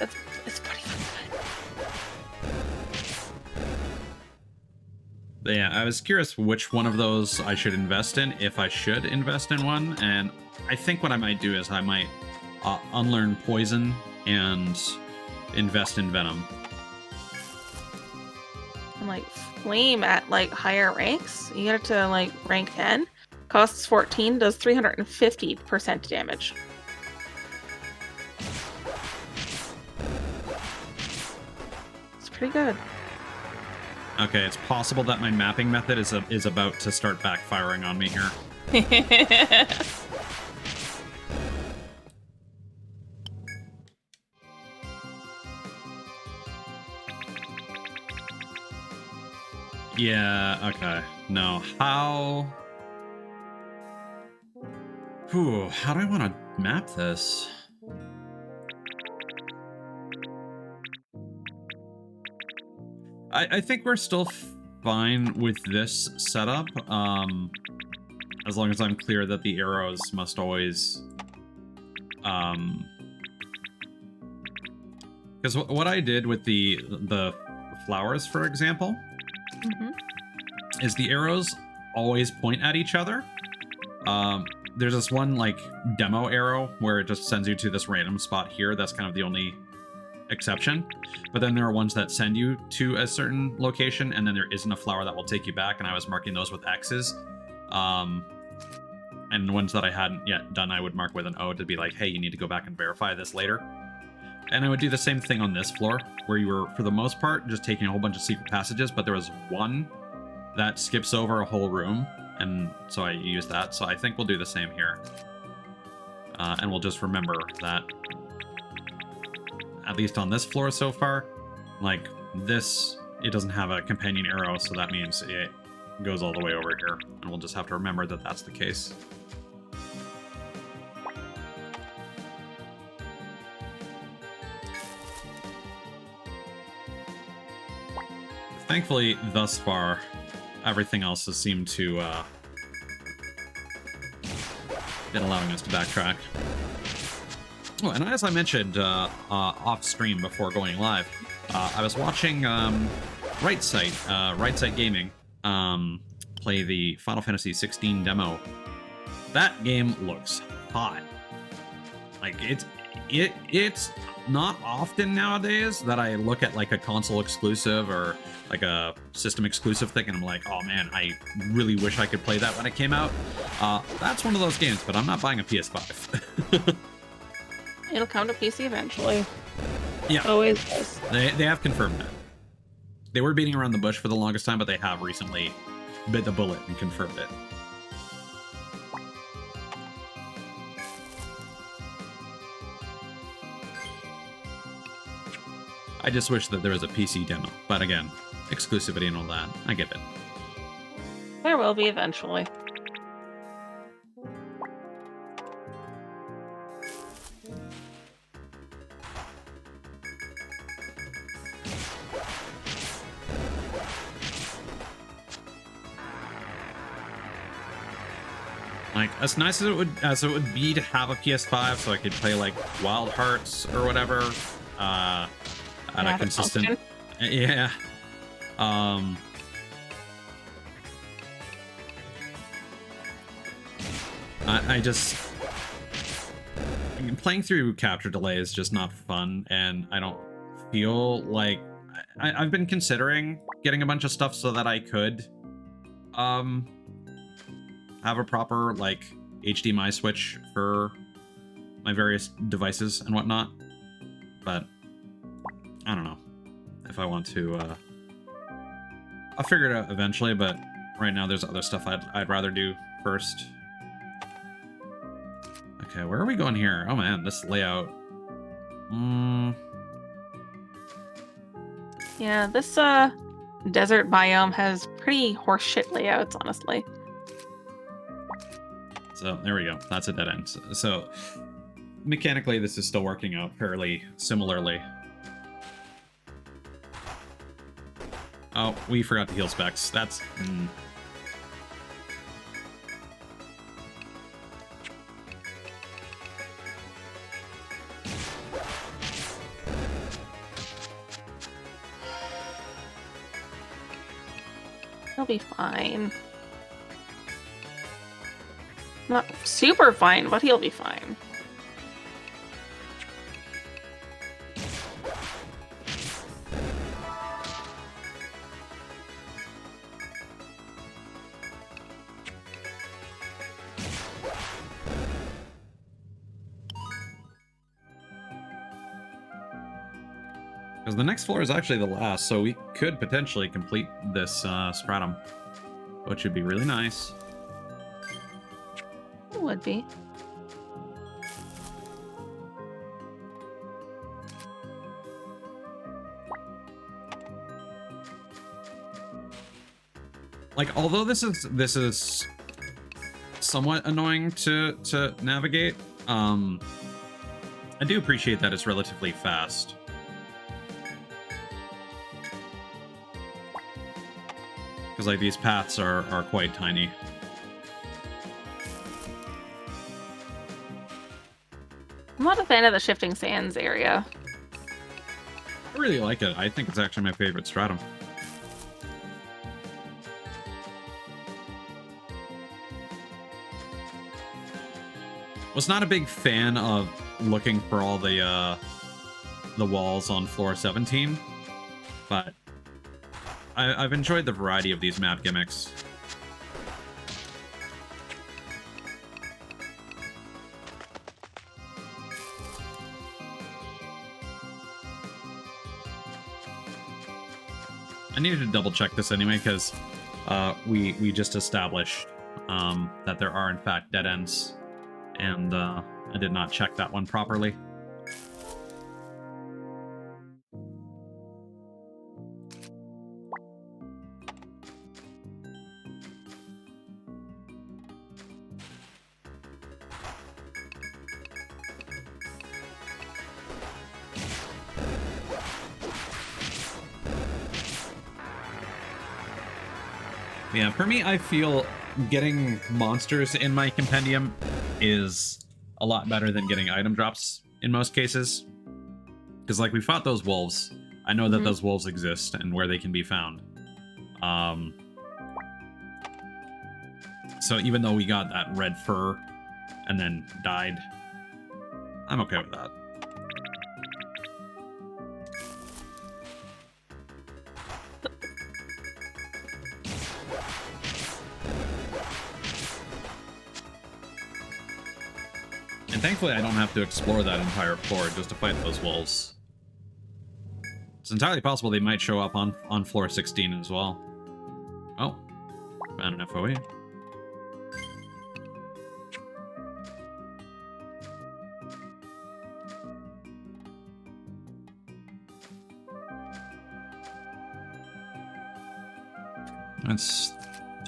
It's pretty fun. Yeah, I was curious which one of those I should invest in, if I should invest in one, and I think what I might do is I might unlearn poison and invest in venom. And flame at higher ranks, you get it to rank 10, costs 14, does 350% damage. It's pretty good. Okay, it's possible that my mapping method is about to start backfiring on me here. Yeah, okay. No. How do I want to map this? I think we're still fine with this setup, as long as I'm clear that the arrows must always, because what I did with the flowers, for example, is the arrows always point at each other. There's this one like demo arrow where it just sends you to this random spot here. That's kind of the only exception. But then there are ones that send you to a certain location, and then there isn't a flower that will take you back, and I was marking those with X's. And the ones that I hadn't yet done, I would mark with an O to be like, hey, you need to go back and verify this later. And I would do the same thing on this floor, where you were, for the most part, just taking a whole bunch of secret passages, but there was one that skips over a whole room, and so I used that. So I think we'll do the same here. And we'll just remember that, at least on this floor so far, like this, it doesn't have a companion arrow, so that means it goes all the way over here, and we'll just have to remember that that's the case. Thankfully, thus far, everything else has seemed to been allowing us to backtrack. Oh, and as I mentioned off stream before going live, I was watching Right Site Gaming play the Final Fantasy 16 demo. That game looks hot. Like it's not often nowadays that I look at like a console exclusive or like a system exclusive thing and I'm like, oh man, I really wish I could play that when it came out. That's one of those games, but I'm not buying a PS5. It'll come to PC eventually. Yeah. Always does. They have confirmed that. They were beating around the bush for the longest time, but they have recently bit the bullet and confirmed it. I just wish that there was a PC demo. But again, exclusivity and all that, I get it. There will be eventually. Like, as nice as it would be to have a PS5 so I could play like Wild Hearts or whatever, at a consistent, yeah. I just playing through capture delay is just not fun, and I don't feel like I've been considering getting a bunch of stuff so that I could have a proper like HDMI switch for my various devices and whatnot, but I don't know if I want to. I'll figure it out eventually, but right now there's other stuff I'd rather do first. Okay, where are we going here? Oh man, this layout. Yeah, this desert biome has pretty horseshit layouts, honestly. So there we go. That's a dead end. So mechanically, this is still working out fairly similarly. Oh, we forgot to heal specs. That's... He'll be fine. Not super fine, but he'll be fine. Because the next floor is actually the last, so we could potentially complete this stratum, which would be really nice. It would be. like, although this is somewhat annoying to navigate, I do appreciate that it's relatively fast. Because like these paths are quite tiny. I'm not a fan of the shifting sands area. I really like it. I think it's actually my favorite stratum. Was not a big fan of looking for all the walls on floor 17, but I've enjoyed the variety of these map gimmicks. I needed to double check this anyway because we just established that there are in fact dead ends, and I did not check that one properly. Yeah, for me, I feel getting monsters in my compendium is a lot better than getting item drops in most cases. Because, like, we fought those wolves. I know that those wolves exist and where they can be found. So even though we got that red fur and then died, I'm okay with that. And thankfully, I don't have to explore that entire floor just to fight those wolves. It's entirely possible they might show up on floor 16 as well. Oh, found an FOE. That's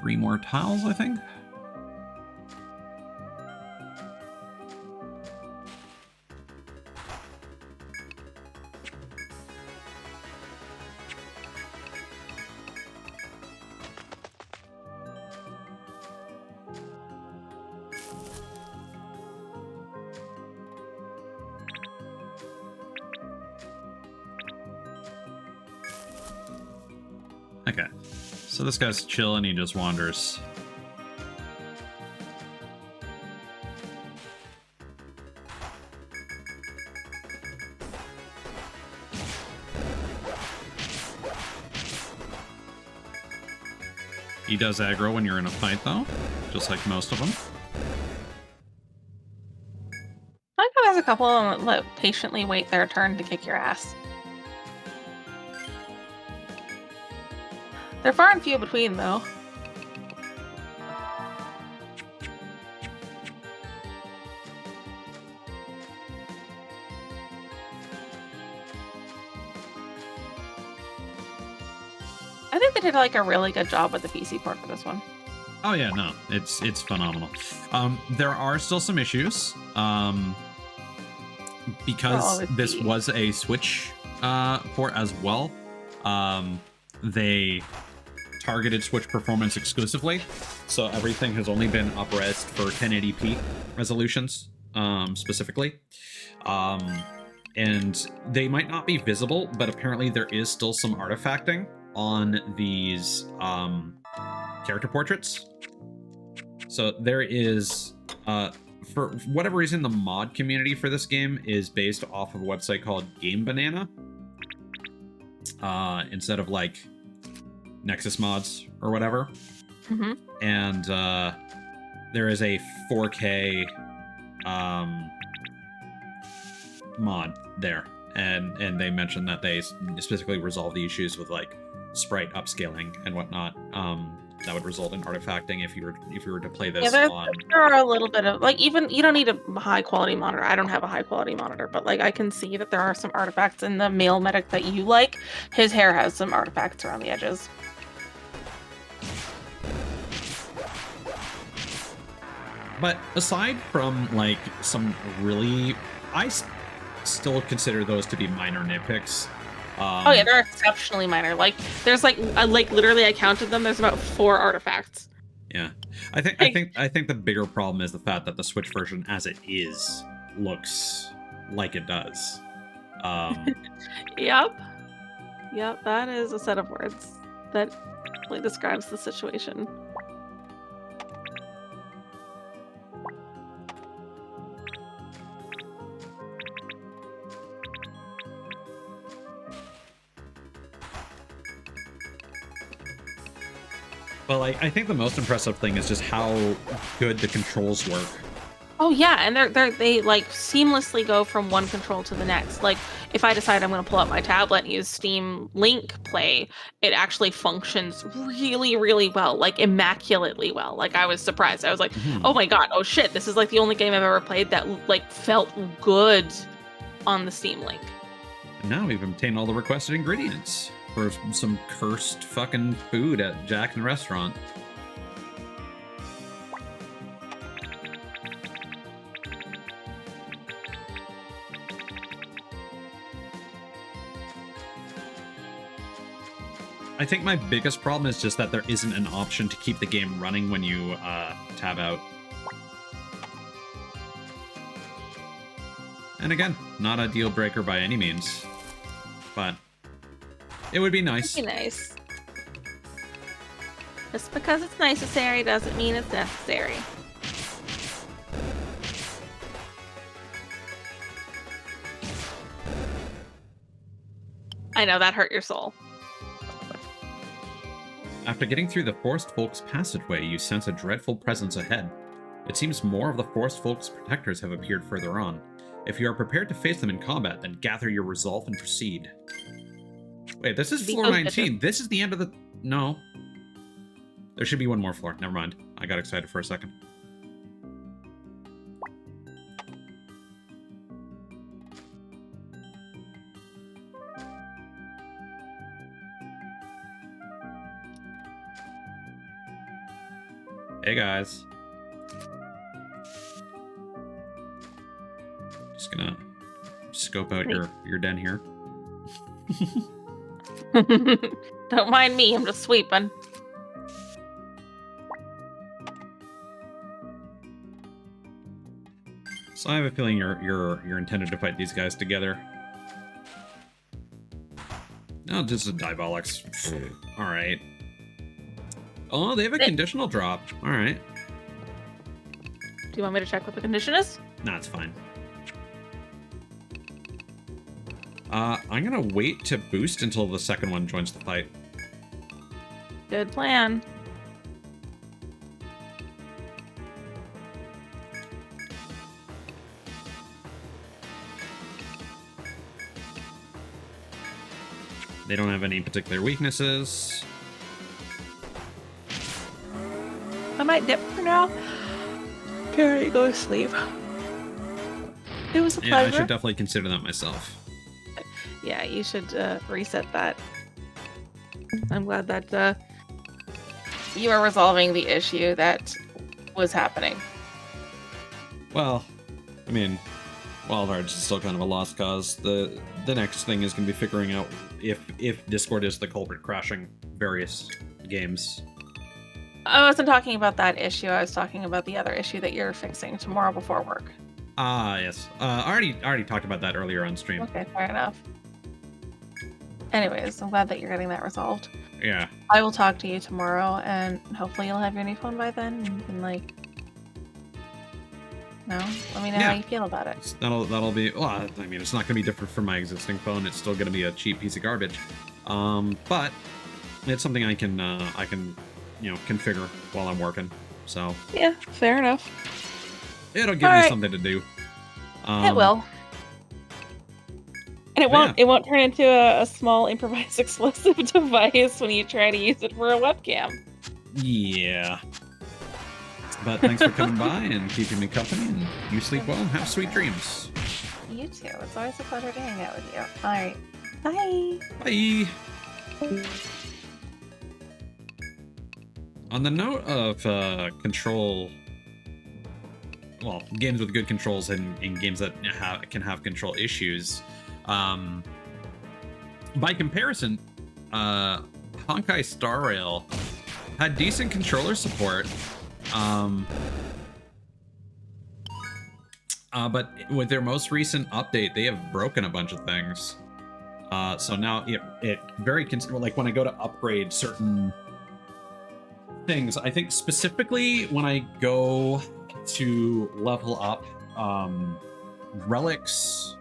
3 more tiles, I think. Okay, so this guy's chill and he just wanders. He does aggro when you're in a fight, though, just like most of them. I think there's a couple of them that patiently wait their turn to kick your ass. They're far and few between, though. I think they did like a really good job with the PC port for this one. Oh yeah, no, it's phenomenal. There are still some issues because this was a Switch port as well. They targeted Switch performance exclusively, so everything has only been up-resed for 1080p resolutions specifically. And they might not be visible, but apparently there is still some artifacting on these character portraits. So there is, for whatever reason, the mod community for this game is based off of a website called Game Banana, instead of like Nexus mods or whatever. And there is a 4K mod there, and they mentioned that they specifically resolve the issues with like sprite upscaling and whatnot. That would result in artifacting if you were to play this on. There are a little bit of like, even you don't need a high quality monitor. I don't have a high quality monitor, but like I can see that there are some artifacts in the male medic that you like. His hair has some artifacts around the edges. But aside from like some really, still consider those to be minor nitpicks. Oh yeah, they're exceptionally minor. Like there's like literally I counted them. There's about 4 artifacts. Yeah, I think the bigger problem is the fact that the Switch version, as it is, looks like it does. Yep. Yep, that is a set of words that really describes the situation. But like, I think the most impressive thing is just how good the controls work. Oh yeah, and they like seamlessly go from one control to the next. Like if I decide I'm going to pull up my tablet and use Steam Link Play, it actually functions really, really well, like immaculately well. Like I was surprised. I was like, oh my god, oh shit, this is like the only game I've ever played that like felt good on the Steam Link. And now we've obtained all the requested ingredients for some cursed fucking food at Jack's restaurant. I think my biggest problem is just that there isn't an option to keep the game running when you tab out. And again, not a deal breaker by any means, but it would be nice. It'd be nice. Just because it's necessary doesn't mean it's necessary. I know that hurt your soul. After getting through the Forest Folk's passageway, you sense a dreadful presence ahead. It seems more of the Forest Folk's protectors have appeared further on. If you are prepared to face them in combat, then gather your resolve and proceed. Wait, this is floor 19. This is the end of the... No. There should be one more floor. Never mind. I got excited for a second. Hey guys. Just gonna scope out your den here. Don't mind me, I'm just sweeping. So I have a feeling you're intended to fight these guys together. No, just a Diabolix. Alright. Oh, they have a conditional drop. Alright. Do you want me to check what the condition is? Nah, it's fine. I'm gonna wait to boost until the second one joins the fight. Good plan. They don't have any particular weaknesses. I might dip for now. Carrie, go to sleep. It was a pleasure. Yeah, I should definitely consider that myself. Yeah, you should reset that. I'm glad that you are resolving the issue that was happening. Well, I mean, Wild Hearts is still kind of a lost cause. The next thing is going to be figuring out if Discord is the culprit crashing various games. I wasn't talking about that issue. I was talking about the other issue that you're fixing tomorrow before work. Ah, yes. I already talked about that earlier on stream. Okay, fair enough. Anyways, I'm glad that you're getting that resolved. Yeah. I will talk to you tomorrow, and hopefully you'll have your new phone by then, and you can, like... No? Let me know how you feel about it. That'll be... Well, I mean, it's not going to be different from my existing phone. It's still going to be a cheap piece of garbage. But it's something I can configure while I'm working. So... Yeah, fair enough. It'll give me something to do. It will. And it won't turn into a small improvised explosive device when you try to use it for a webcam. Yeah. But thanks for coming by and keeping me company, and you sleep well and have sweet dreams. You too. It's always a pleasure to hang out with you. Alright. Bye. Bye. On the note of control well, games with good controls and games that can have control issues. By comparison, Honkai Star Rail had decent controller support. But with their most recent update, they have broken a bunch of things. So now it very like when I go to upgrade certain things, I think specifically when I go to level up relics,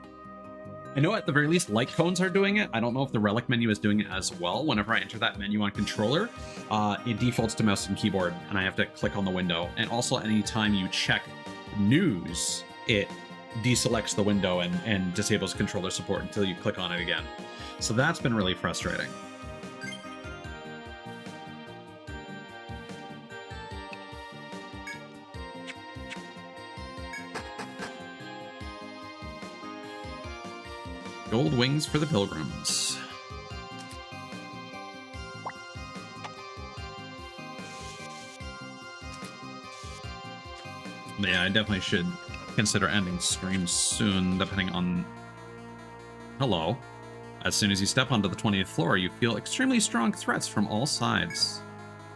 I know at the very least light cones are doing it. I don't know if the relic menu is doing it as well. Whenever I enter that menu on controller, it defaults to mouse and keyboard, and I have to click on the window. And also anytime you check news, it deselects the window and disables controller support until you click on it again. So that's been really frustrating. Gold wings for the pilgrims. Yeah, I definitely should consider ending stream soon, depending on... Hello. As soon as you step onto the 20th floor, you feel extremely strong threats from all sides.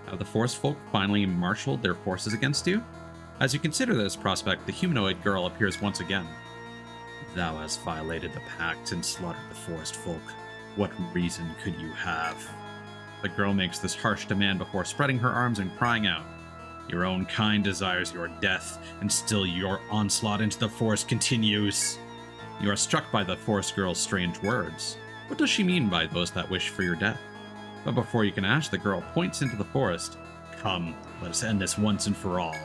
Have the forest folk finally marshaled their forces against you? As you consider this prospect, the humanoid girl appears once again. Thou hast violated the pact and slaughtered the forest folk. What reason could you have? The girl makes this harsh demand before spreading her arms and crying out. Your own kind desires your death, and still your onslaught into the forest continues. You are struck by the forest girl's strange words. What does she mean by those that wish for your death? But before you can ask, the girl points into the forest. Come, let us end this once and for all.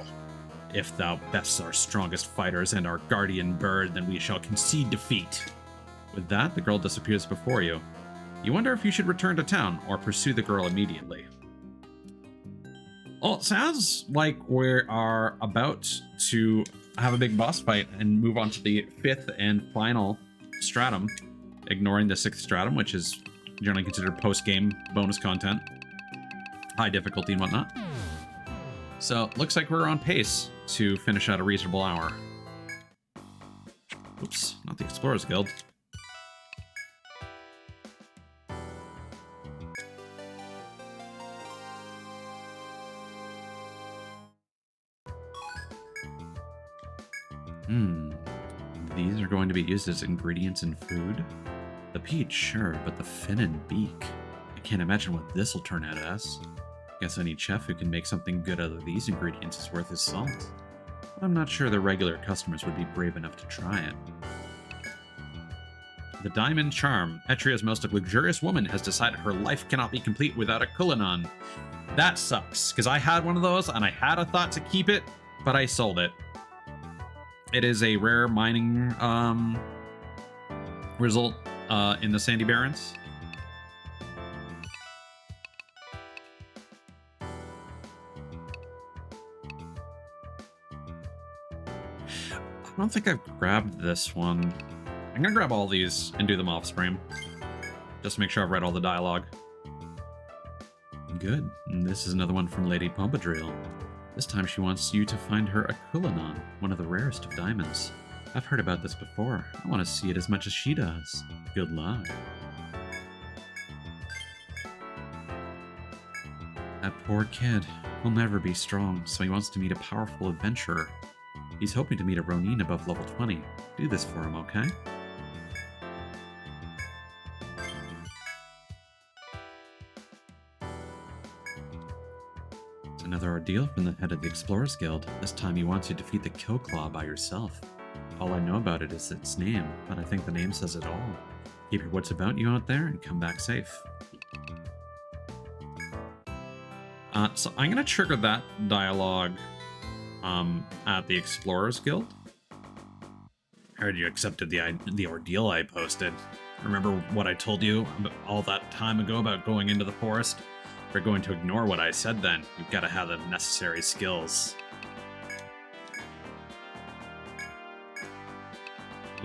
If thou bests our strongest fighters and our guardian bird, then we shall concede defeat. With that, the girl disappears before you. You wonder if you should return to town or pursue the girl immediately. Well, it sounds like we are about to have a big boss fight and move on to the 5th and final stratum, ignoring the 6th stratum, which is generally considered post-game bonus content, high difficulty and whatnot. So, looks like we're on pace to finish at a reasonable hour. Oops, not the Explorers Guild. These are going to be used as ingredients in food? The peach, sure, but the fin and beak. I can't imagine what this will turn out as. Guess any chef who can make something good out of these ingredients is worth his salt. But I'm not sure the regular customers would be brave enough to try it. The Diamond Charm. Etria's most luxurious woman has decided her life cannot be complete without a Kulinon. That sucks, because I had one of those and I had a thought to keep it, but I sold it. It is a rare mining result in the Sandy Barrens. I don't think I've grabbed this one. I'm gonna grab all these and do them off stream. Just to make sure I've read all the dialogue. Good. And this is another one from Lady Pompadrille. This time she wants you to find her a Kulinon, one of the rarest of diamonds. I've heard about this before. I want to see it as much as she does. Good luck. That poor kid. He'll never be strong, so he wants to meet a powerful adventurer. He's hoping to meet a Ronin above level 20. Do this for him, okay? It's another ordeal from the head of the Explorers Guild. This time he wants you to defeat the Killclaw by yourself. All I know about it is its name, but I think the name says it all. Keep your wits about you out there and come back safe. So I'm going to trigger that dialogue at the Explorers Guild. Heard you accepted the ordeal I posted. Remember what I told you all that time ago about going into the forest? If you're going to ignore what I said then, you've got to have the necessary skills.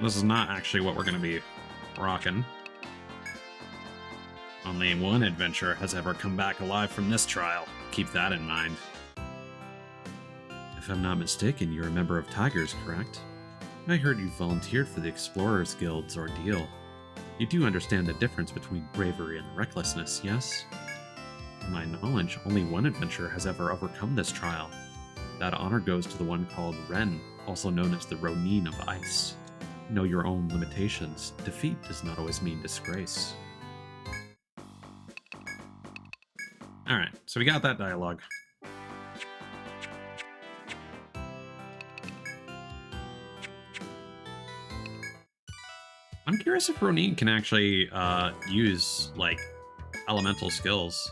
This is not actually what we're going to be rocking. Only one adventurer has ever come back alive from this trial. Keep that in mind. If If I'm not mistaken, you're a member of Tigers, correct? I heard you volunteered for the Explorers Guild's ordeal. You do understand the difference between bravery and recklessness, yes? To my knowledge, only one adventurer has ever overcome this trial. That honor goes to the one called Ren, also known as the Ronin of Ice. Know your own limitations. Defeat does not always mean disgrace. Alright, so we got that dialogue. I'm curious if Ronin can actually use, like, elemental skills.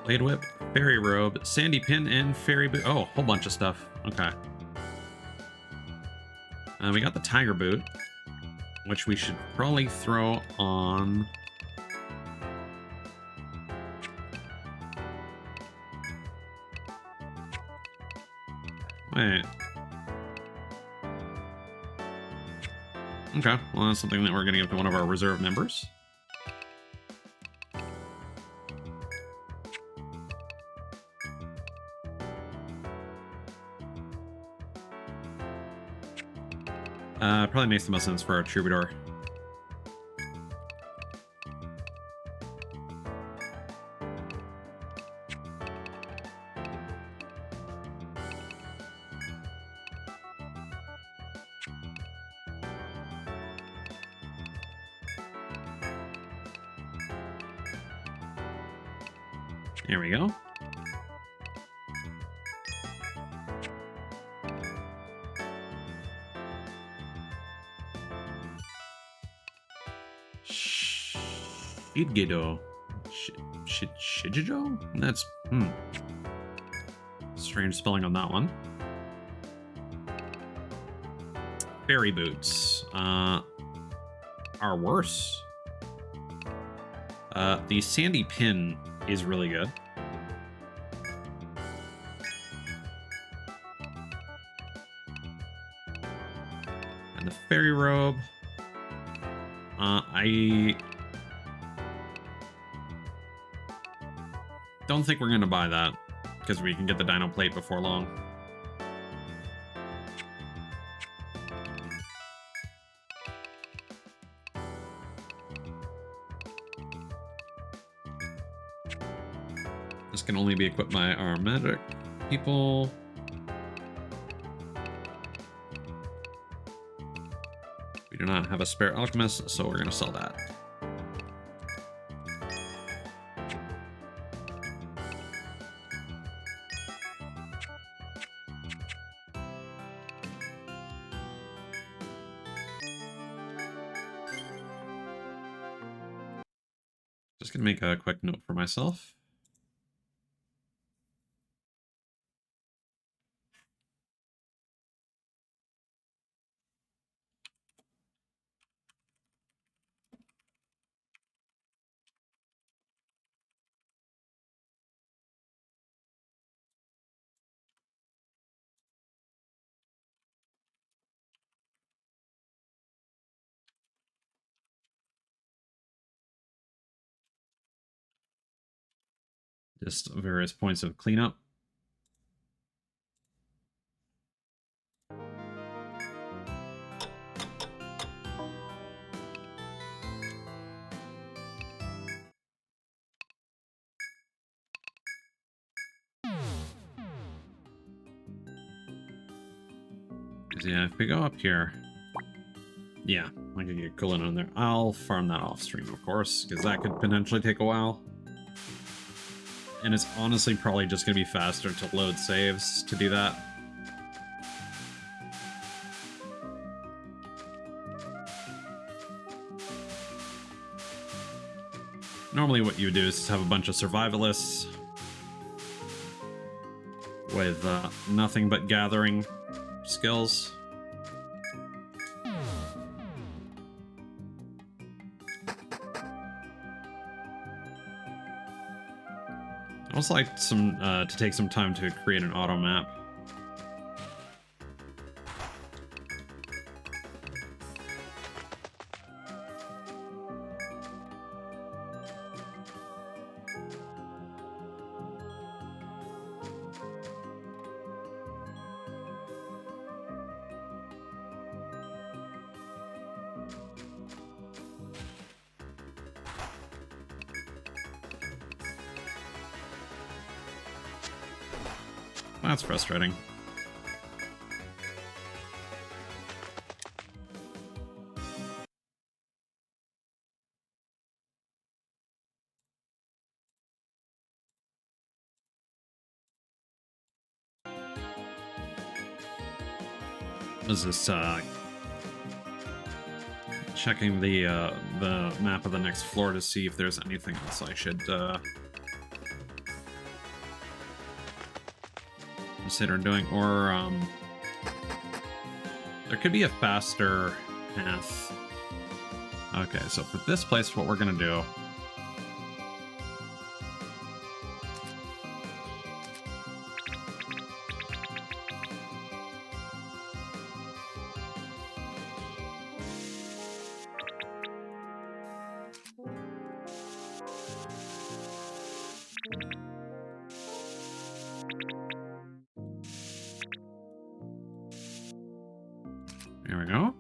Blade Whip, Fairy Robe, Sandy Pin, and Fairy Boot. Oh, a whole bunch of stuff. Okay. We got the Tiger Boot, which we should probably throw on... Wait. Okay, well, that's something that we're going to give to one of our reserve members. Probably makes the most sense for our Troubadour. There we go. Shigedo. Shigedo? That's, Strange spelling on that one. Fairy Boots. Are worse. The Sandy Pin is really good. And the Fairy Robe. I don't think we're going to buy that, because we can get the Dino Plate before long. This can only be equipped by our magic people. We do not have a spare alchemist, so we're going to sell that. Just going to make a quick note for myself. Just various points of cleanup. Yeah, if we go up here, yeah, I can get cooling on there. I'll farm that off stream, of course, because that could potentially take a while. And it's honestly probably just going to be faster to load saves to do that. Normally what you would do is just have a bunch of survivalists with nothing but gathering skills. I also like to take some time to create an auto map. That's frustrating. Is this checking the map of the next floor to see if there's anything else I should consider doing, or there could be a faster path. Okay, so for this place, what we're gonna do. There we go.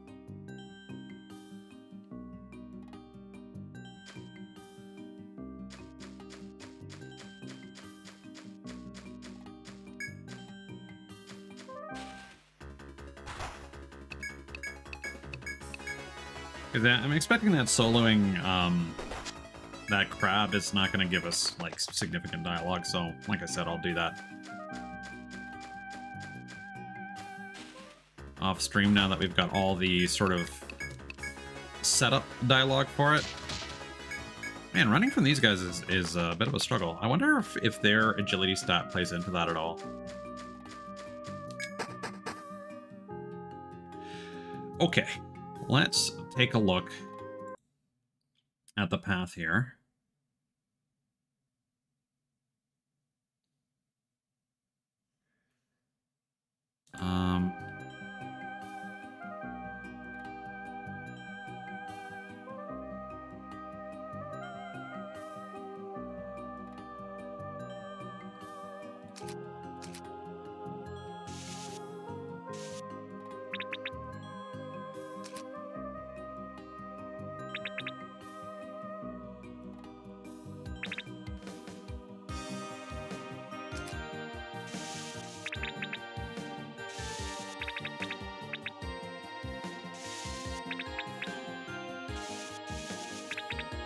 I'm expecting that soloing that crab is not going to give us like significant dialogue, so like I said, I'll do that off stream now that we've got all the sort of setup dialogue for it. Man, running from these guys is a bit of a struggle. I wonder if their agility stat plays into that at all. Okay, let's take a look at the path here.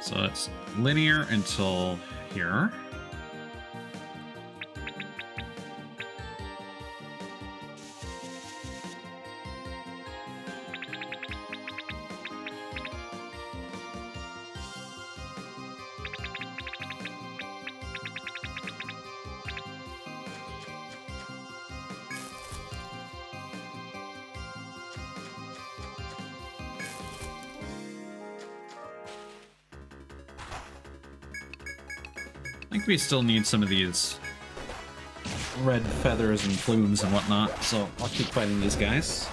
So it's linear until here. I think we still need some of these red feathers and plumes and whatnot, so I'll keep fighting these guys.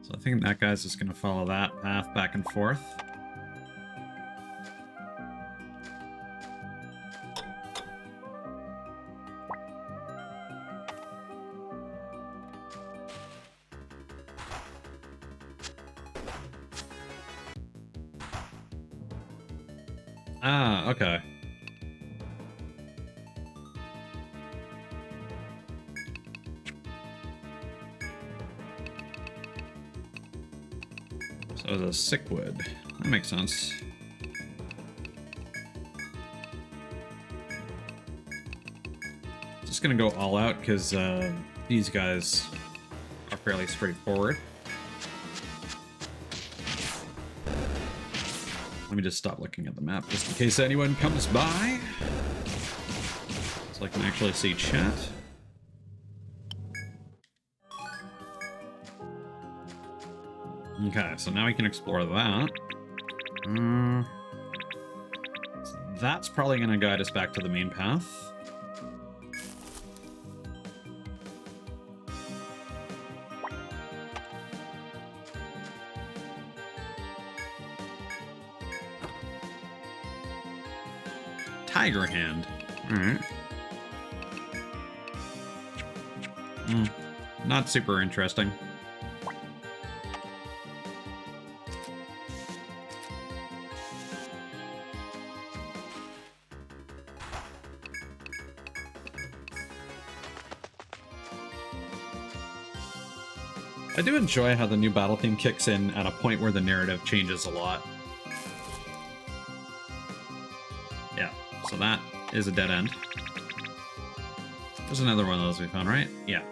So I think that guy's just going to follow that path back and forth. Ah, okay. So the sick wood. That makes sense. Just gonna go all out because these guys are fairly straightforward. Let me just stop looking at the map just in case anyone comes by. So I can actually see chat. Okay, so now we can explore that. So that's probably going to guide us back to the main path. Tiger hand. Alright. Not super interesting. I do enjoy how the new battle theme kicks in at a point where the narrative changes a lot. Yeah, so that is a dead end. There's another one of those we found, right? Yeah.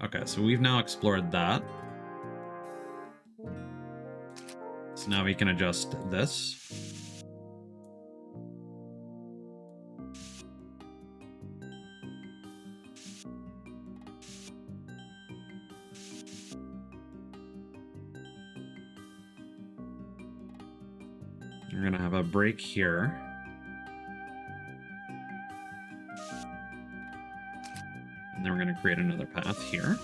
Okay, so we've now explored that. So now we can adjust this. We're gonna have a break here. And then we're gonna create another path here.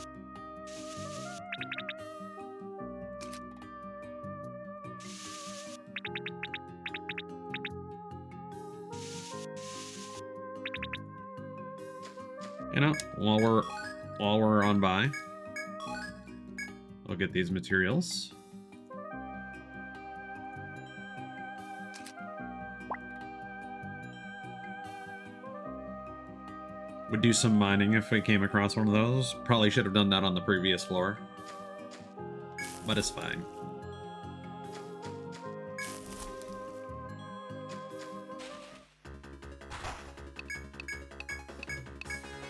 You know, while we're on by, we'll get these materials. Would do some mining if we came across one of those. Probably should have done that on the previous floor. But it's fine.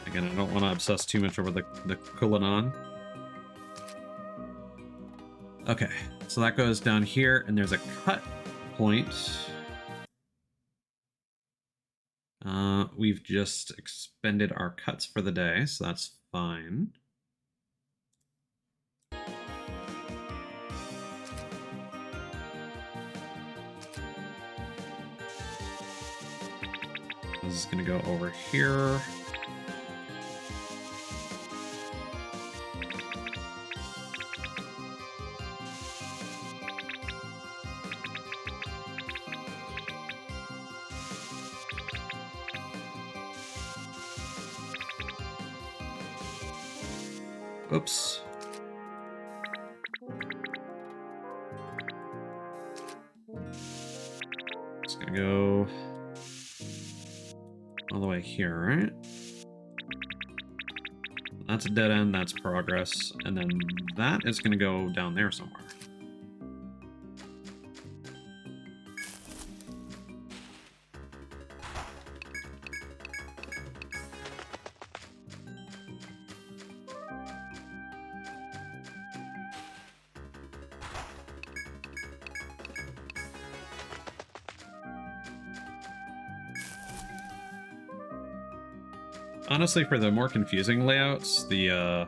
Again, I don't want to obsess too much over the Kulanon. Okay, so that goes down here, and there's a cut point. We've just expended our cuts for the day, so that's fine. This is going to go over here. Oops. It's gonna go all the way here, right? That's a dead end, that's progress, and then that is gonna go down there somewhere. Honestly, for the more confusing layouts, the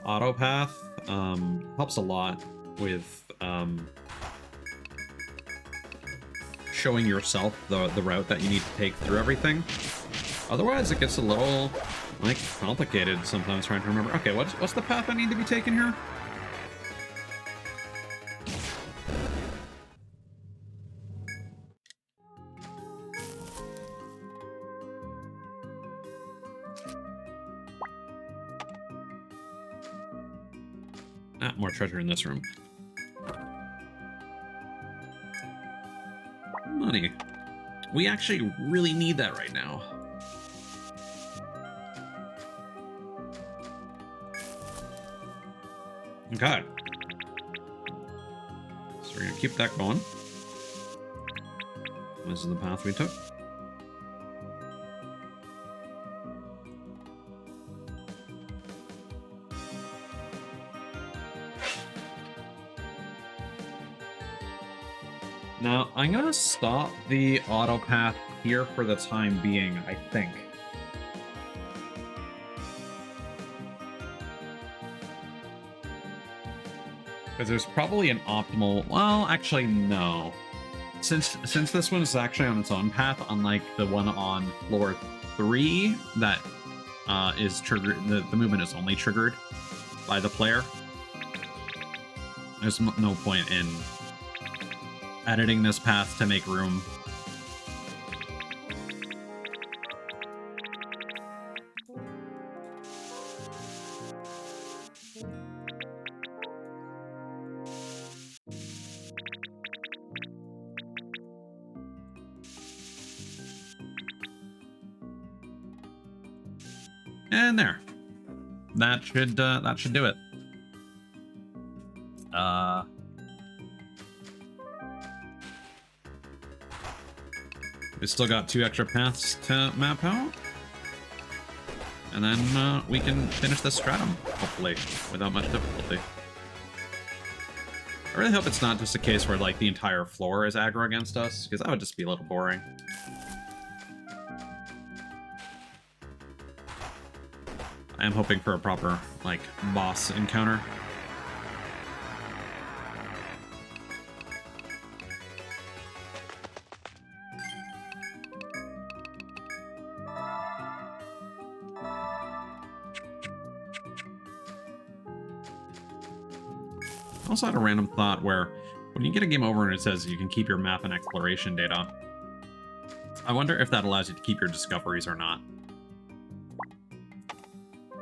auto path helps a lot with showing yourself the route that you need to take through everything. Otherwise, it gets a little like complicated sometimes trying to remember. Okay, what's the path I need to be taking here? More treasure in this room. Money. We actually really need that right now. Okay. We're gonna keep that going. This is the path we took. Now, I'm gonna stop the auto path here for the time being, I think. Because there's probably an optimal... Well, actually, no. Since this one is actually on its own path, unlike the one on floor 3 that is triggered... The movement is only triggered by the player. There's no point in editing this path to make room. And there. That should do it. We still got 2 extra paths to map out. And then we can finish this stratum, hopefully, without much difficulty. I really hope it's not just a case where, like, the entire floor is aggro against us, because that would just be a little boring. I am hoping for a proper, like, boss encounter. I also had a random thought where when you get a game over and it says you can keep your map and exploration data, I wonder if that allows you to keep your discoveries or not.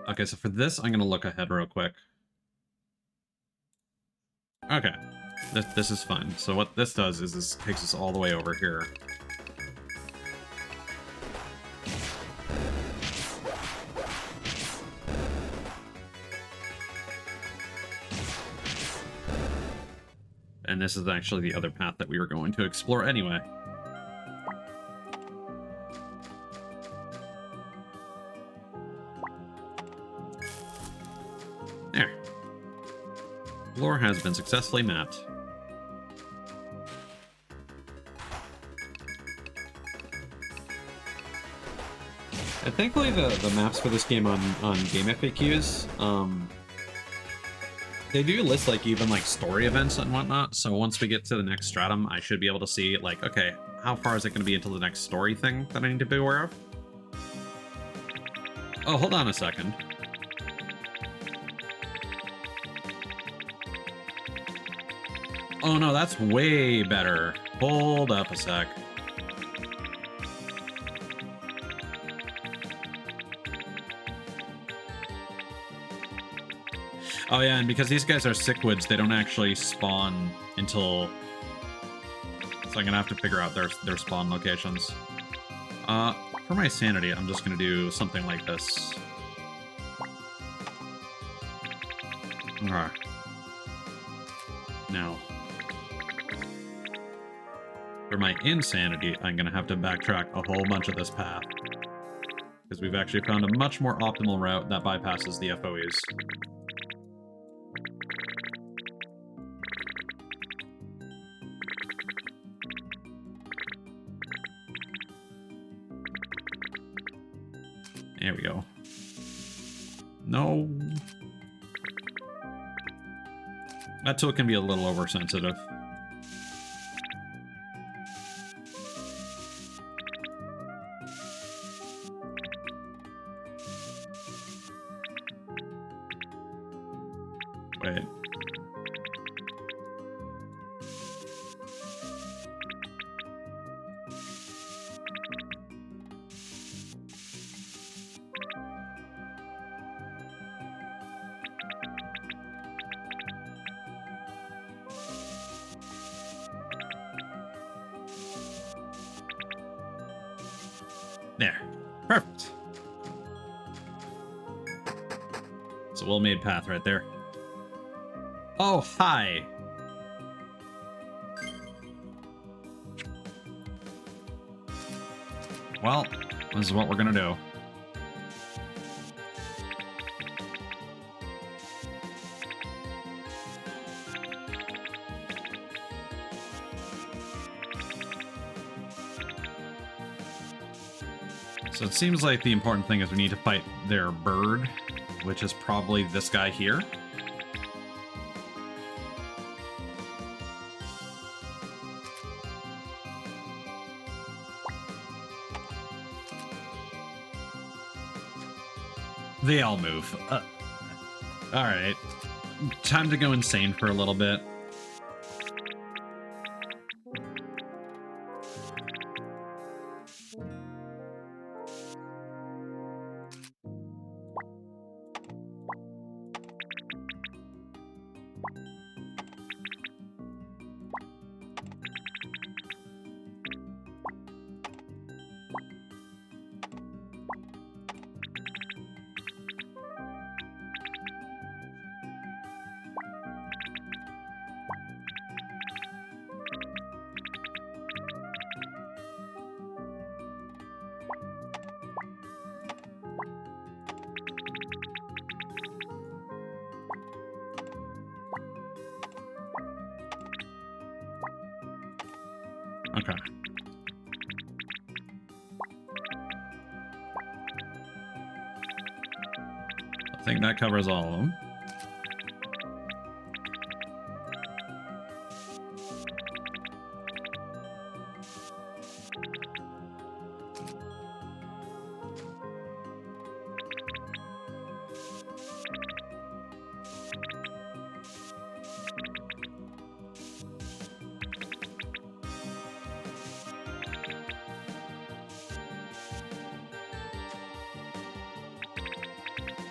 Okay, so for this, I'm going to look ahead real quick. Okay, this is fine. So what this does is this takes us all the way over here. And this is actually the other path that we were going to explore anyway. There. Floor has been successfully mapped. And thankfully the maps for this game on Game FAQs, they do list, like, even, like, story events and whatnot, so once we get to the next stratum, I should be able to see, like, okay, how far is it going to be until the next story thing that I need to be aware of? Oh, hold on a second. Oh, no, that's way better. Hold up a sec. Oh yeah, and because these guys are cichlid, they don't actually spawn until... So I'm gonna have to figure out their spawn locations. For my sanity, I'm just gonna do something like this. Alright. Now, for my insanity, I'm gonna have to backtrack a whole bunch of this path. Because we've actually found a much more optimal route that bypasses the FOEs. There we go. No. That tool can be a little oversensitive. Wait. There. Perfect. It's a well-made path right there. Oh, hi. Well, this is what we're gonna do. So it seems like the important thing is we need to fight their bird, which is probably this guy here. They all move. All right. Time to go insane for a little bit. Okay. I think that covers all of them.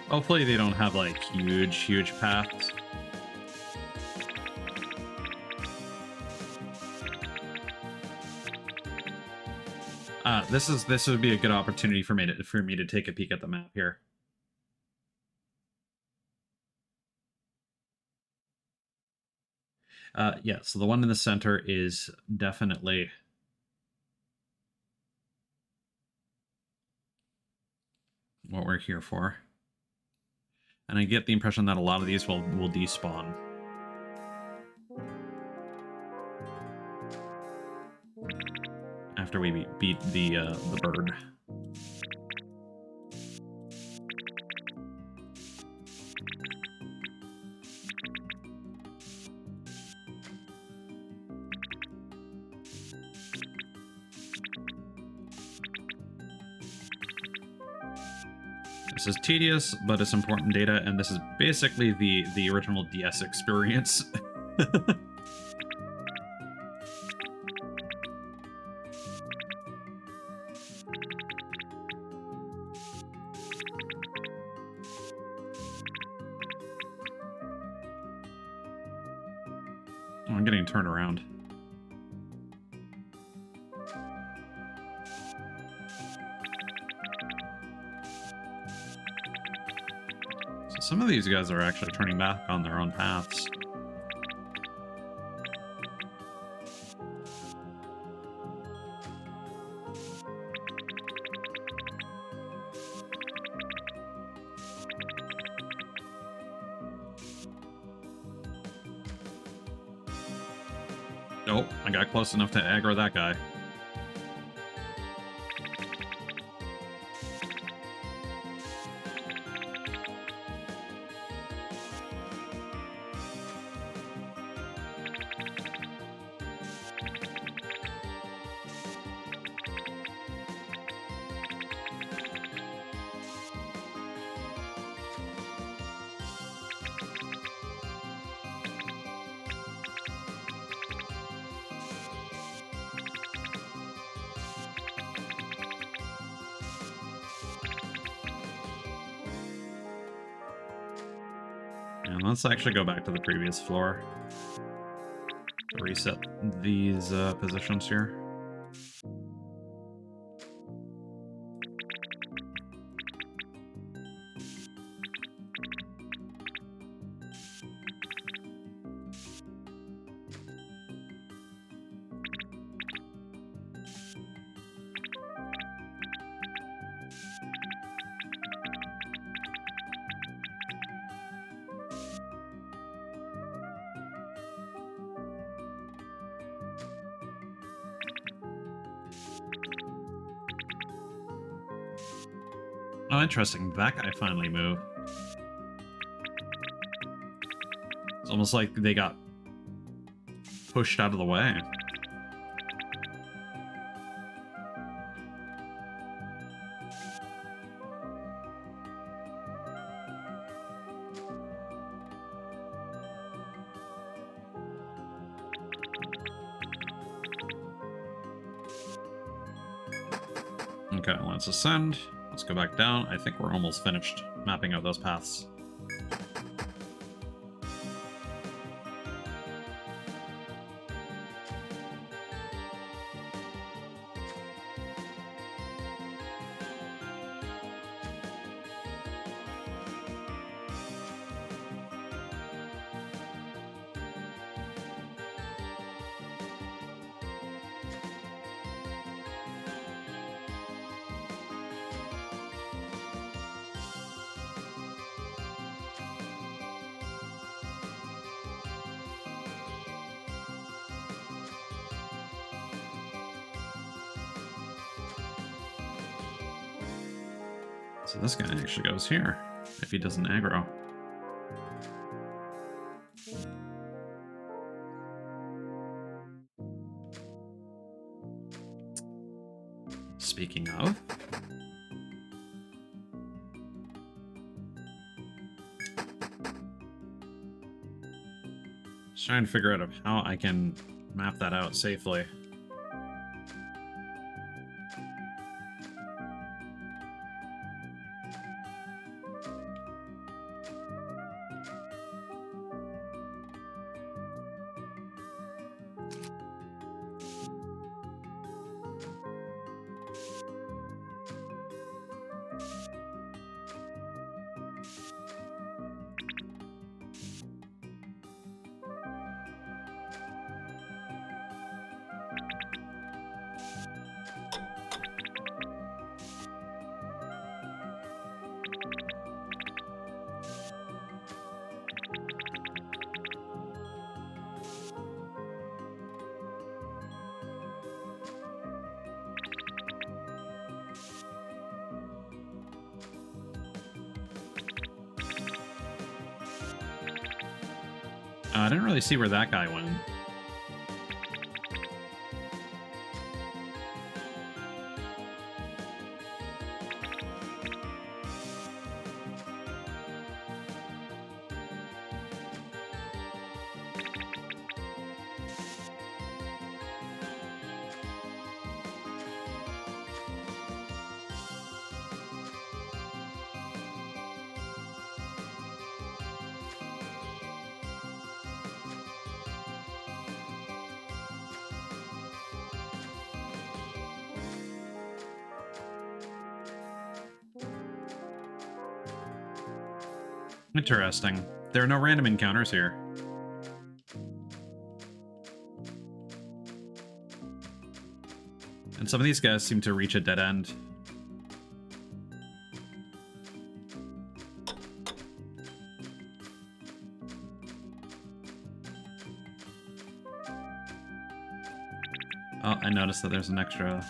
Hopefully they don't have like huge paths. This would be a good opportunity for me to take a peek at the map here. Yeah, so the one in the center is definitely what we're here for. And I get the impression that a lot of these will despawn. After we beat the bird. This is tedious, but it's important data, and this is basically the original DS experience. Oh, I'm getting turned around. So some of these guys are actually turning back on their own paths. Oh, I got close enough to aggro that guy. And let's actually go back to the previous floor. Reset these positions here. Oh, interesting. That guy finally moved. It's almost like they got pushed out of the way. Okay, let's ascend. Let's go back down. I think we're almost finished mapping out those paths. So this guy actually goes here, if he doesn't aggro. Speaking of... just trying to figure out how I can map that out safely. I didn't really see where that guy went. Interesting. There are no random encounters here. And some of these guys seem to reach a dead end. Oh, I noticed that there's an extra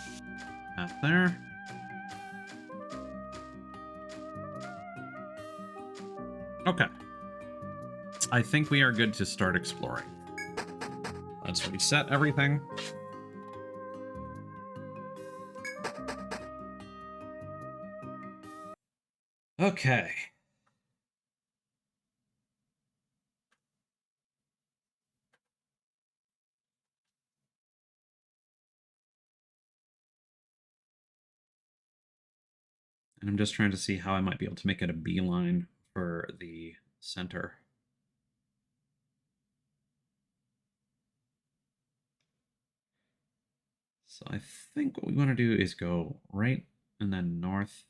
path there. Okay. I think we are good to start exploring. Let's reset everything. Okay. And I'm just trying to see how I might be able to make it a beeline for the center. So I think what we want to do is go right and then north.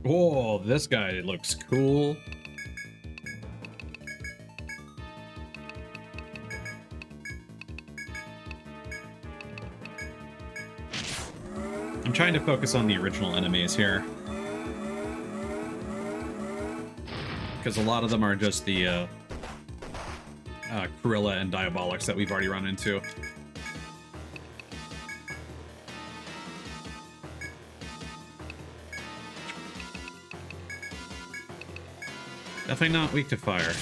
Oh, this guy looks cool. I'm trying to focus on the original enemies here, because a lot of them are just the Cruella and Diabolics that we've already run into. Definitely not weak to fire.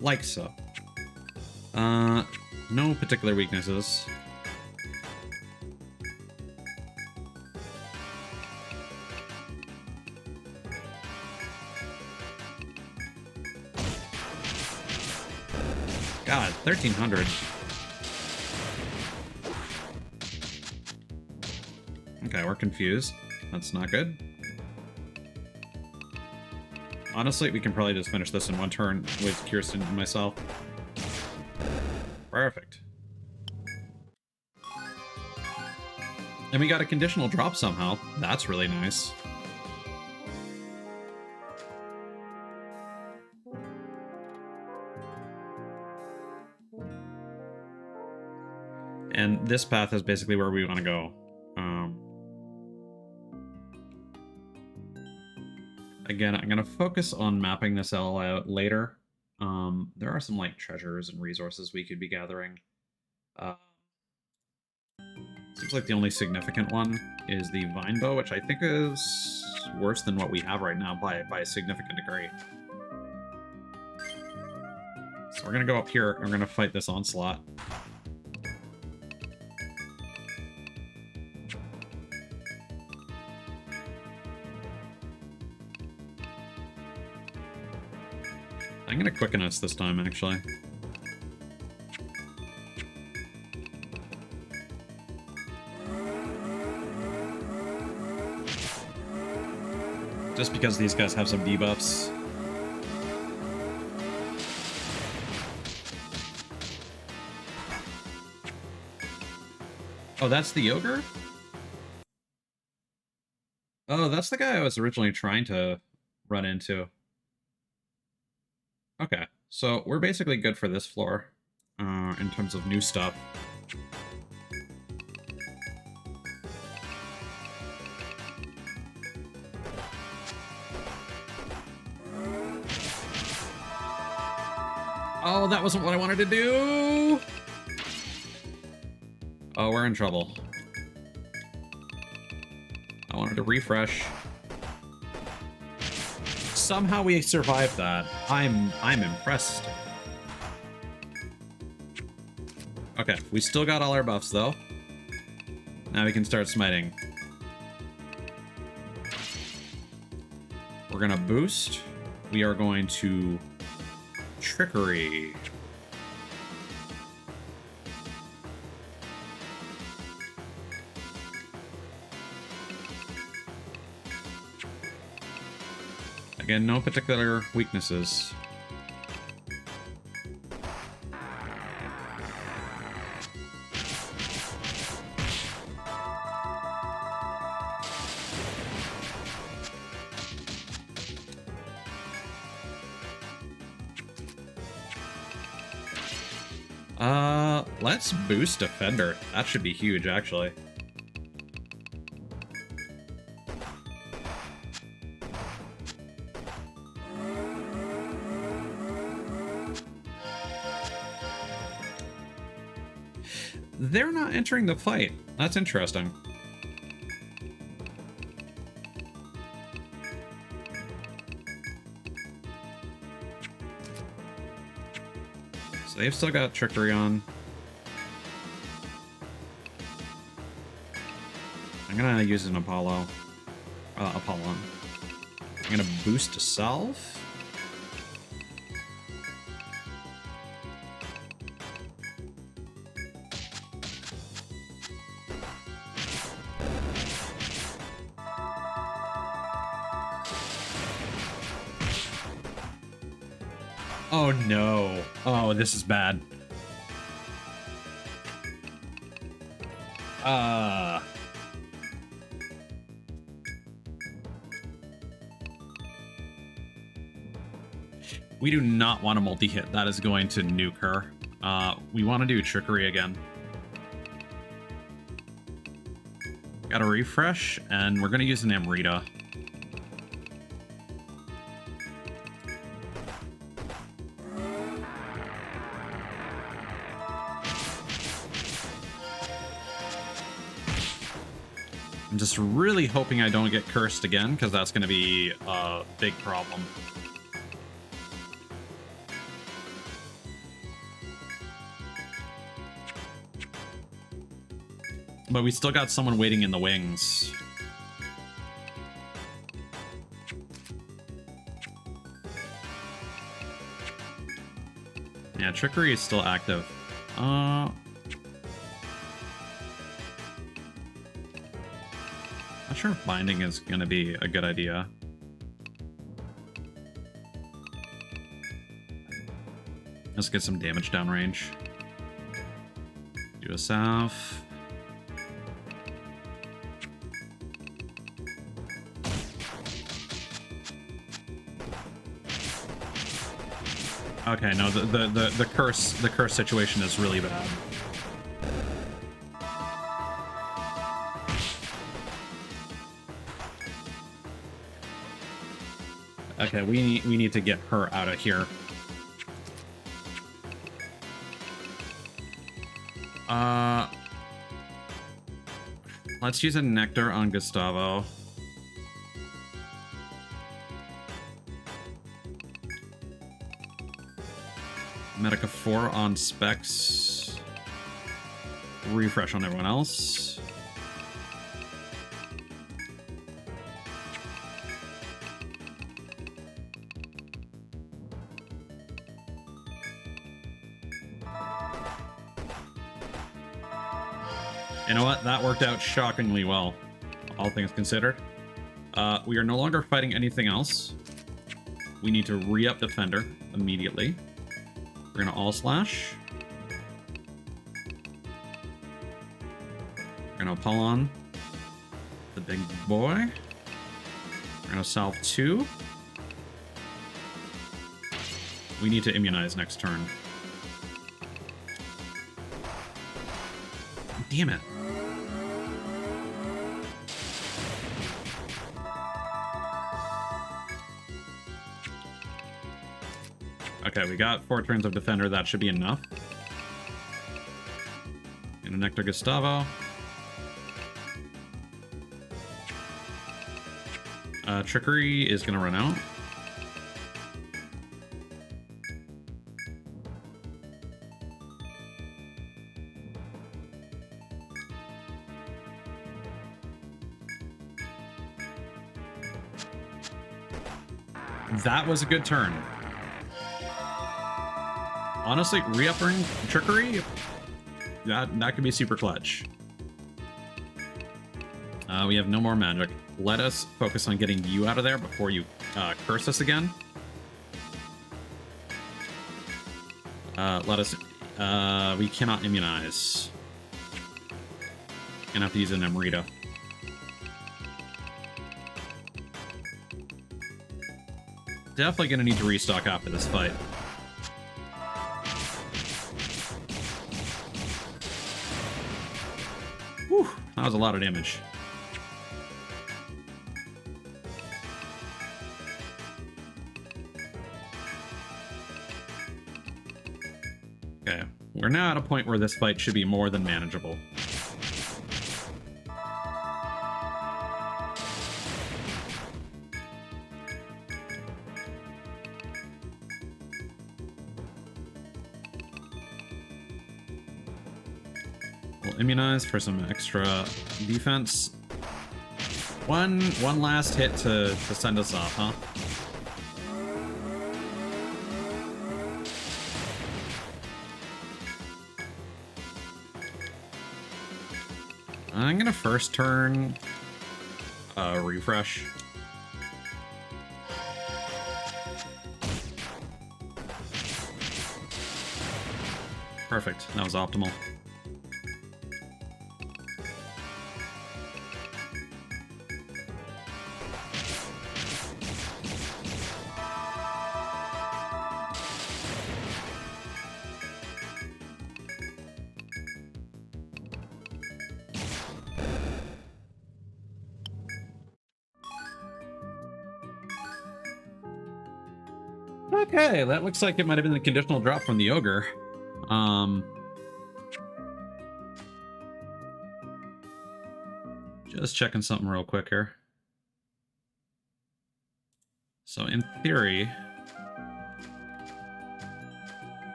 Like so. No particular weaknesses. God, 1300. Okay, we're confused. That's not good. Honestly, we can probably just finish this in one turn with Kirsten and myself. Perfect. And we got a conditional drop somehow. That's really nice. And this path is basically where we want to go. Again, I'm going to focus on mapping this all out later. There are some like treasures and resources we could be gathering. Seems like the only significant one is the vine bow, which I think is worse than what we have right now by a significant degree. So we're going to go up here and we're going to fight this onslaught. I'm going to quicken us this time, actually. Just because these guys have some debuffs. Oh, that's the ogre? Oh, that's the guy I was originally trying to run into. Okay, so we're basically good for this floor in terms of new stuff. Oh, that wasn't what I wanted to do! Oh, we're in trouble. I wanted to refresh. Somehow we survived that. I'm impressed. Okay, we still got all our buffs though. Now we can start smiting. We're gonna boost. We are going to trickery. Again, no particular weaknesses. Let's boost Defender. That should be huge, actually. They're not entering the fight. That's interesting. So they've still got trickery on. I'm gonna use an Apollon. I'm gonna boost Salve. Oh no. Oh, this is bad. We do not want a multi-hit. That is going to nuke her. We want to do trickery again. Got a refresh, and we're going to use an Amrita. I'm just really hoping I don't get cursed again, because that's going to be a big problem. But we still got someone waiting in the wings. Yeah, trickery is still active. Not sure if binding is going to be a good idea. Let's get some damage downrange. Do a salve. Okay, no, the curse situation is really bad. Okay, we need to get her out of here. Let's use a nectar on Gustavo. Medica 4 on Specs. Refresh on everyone else. You know what? That worked out shockingly well, all things considered. We are no longer fighting anything else. We need to re-up Defender immediately. We're gonna all slash. We're gonna pull on the big boy. We're gonna salve 2. We need to immunize next turn. Damn it. Okay, we got 4 turns of Defender. That should be enough. And a Nectar Gustavo. Trickery is going to run out. That was a good turn. Honestly, re-upping Trickery, that could be super clutch. We have no more magic. Let us focus on getting you out of there before you curse us again. We cannot immunize. Gonna have to use an Amrita. Definitely gonna need to restock after this fight. Whew, that was a lot of damage. Okay, we're now at a point where this fight should be more than manageable. We'll immunize for some extra defense. One last hit to send us off, huh? I'm gonna first turn refresh. Perfect. That was optimal. Okay, that looks like it might have been the conditional drop from the ogre. Just checking something real quick here. So in theory,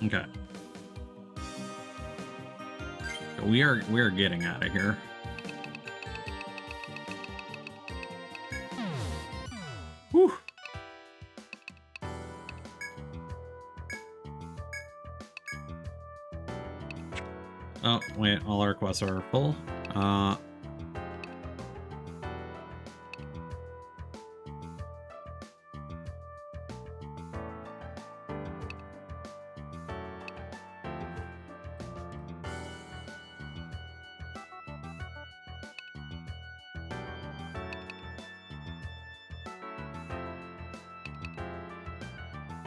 okay. We are getting out of here. Whew. Oh, wait, all our quests are full.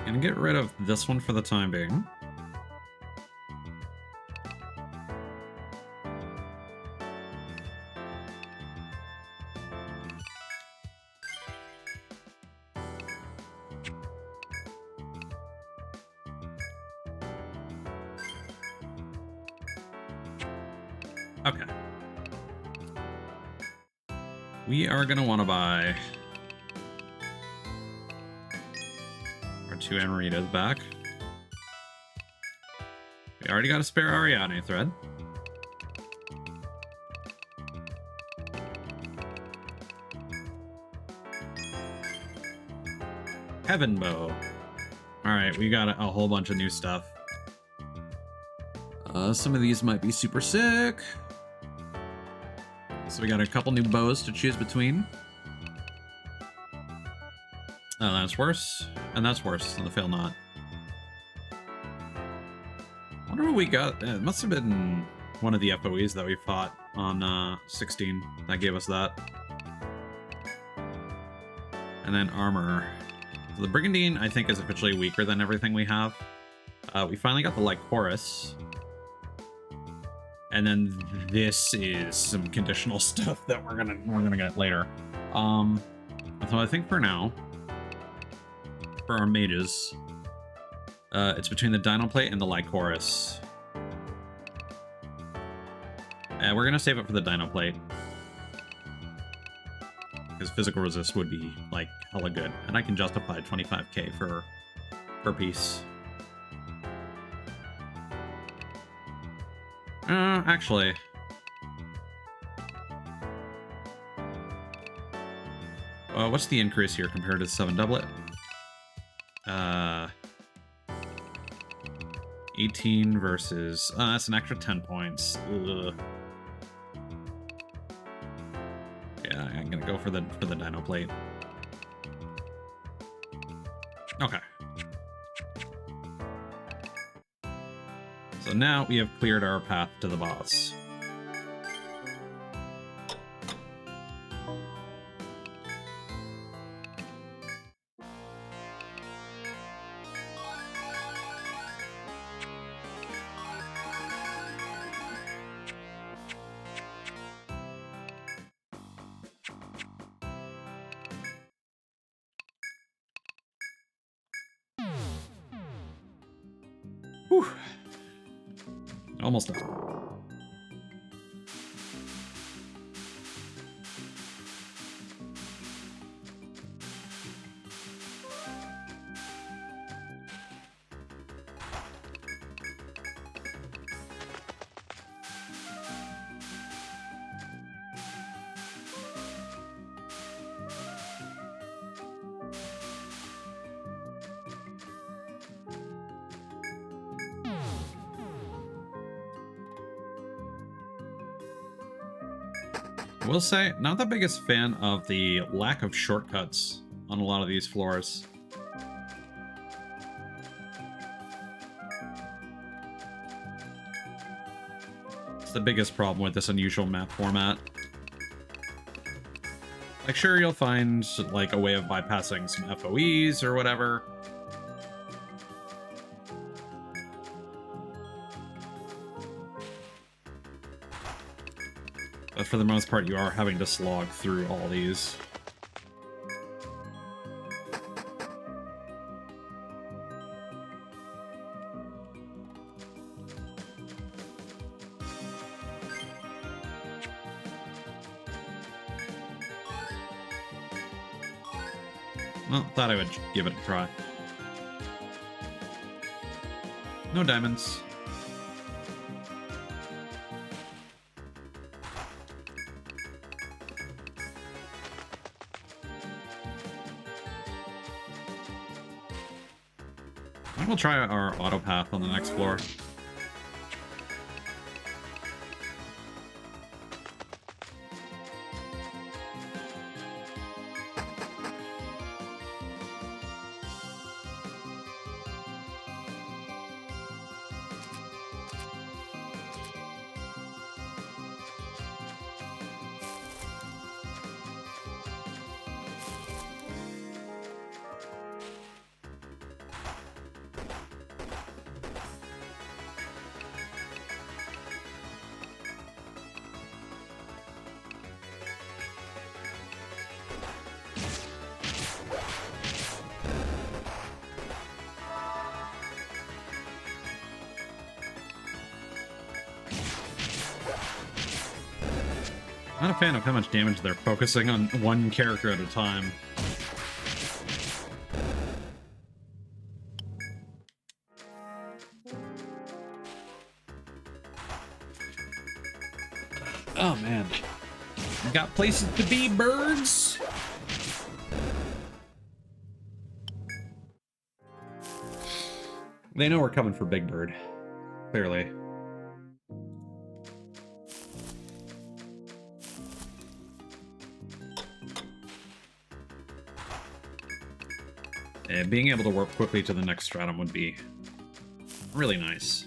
Gonna get rid of this one for the time being. Okay. We are gonna want to buy our 2 Amaritas back. We already got a spare Ariane thread. Heaven Bow. Alright, we got a whole bunch of new stuff. Some of these might be super sick. So we got a couple new bows to choose between. Oh, that's worse. And that's worse than the Fail Not. I wonder what we got. It must have been one of the FOEs that we fought on 16 that gave us that. And then armor. So the Brigandine, I think, is officially weaker than everything we have. We finally got the Lycoris. And then this is some conditional stuff that we're gonna get later. So I think for now, for our mages, it's between the Dino Plate and the Lycoris. We're gonna save it for the Dino Plate. Because physical resist would be, like, hella good. And I can justify 25k per piece. Actually. What's the increase here compared to the 7 doublet? 18 versus... that's an extra 10 points. Ugh. Yeah, I'm gonna go for the Dino Plate. Okay. So now we have cleared our path to the boss. Whew. Almost done. I will say, not the biggest fan of the lack of shortcuts on a lot of these floors. It's the biggest problem with this unusual map format. Like, sure, you'll find, like, a way of bypassing some FOEs or whatever. But for the most part, you are having to slog through all these. Well, thought I would give it a try. No diamonds. I think we'll try our auto path on the next floor. Not a fan of how much damage they're focusing on one character at a time. Oh man. We got places to be, birds! They know we're coming for Big Bird. Clearly. And being able to warp quickly to the next stratum would be really nice.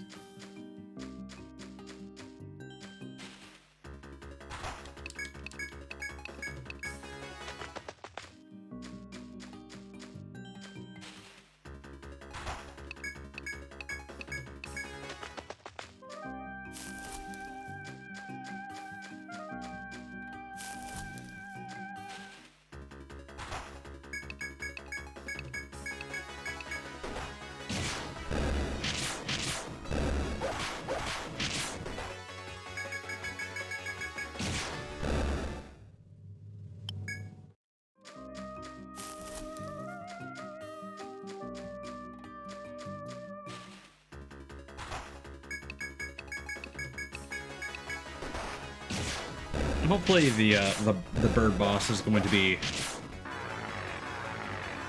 Hopefully the bird boss is going to be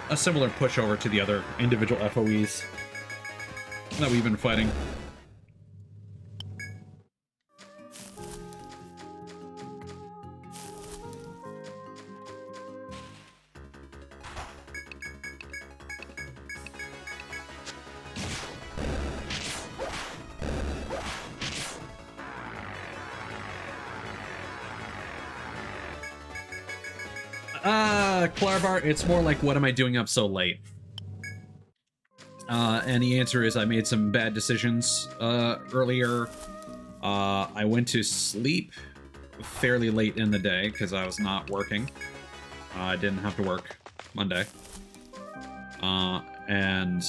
a similar pushover to the other individual FOEs that we've been fighting. Clarbar, it's more like, what am I doing up so late? And the answer is I made some bad decisions earlier. I went to sleep fairly late in the day because I was not working. I didn't have to work Monday. And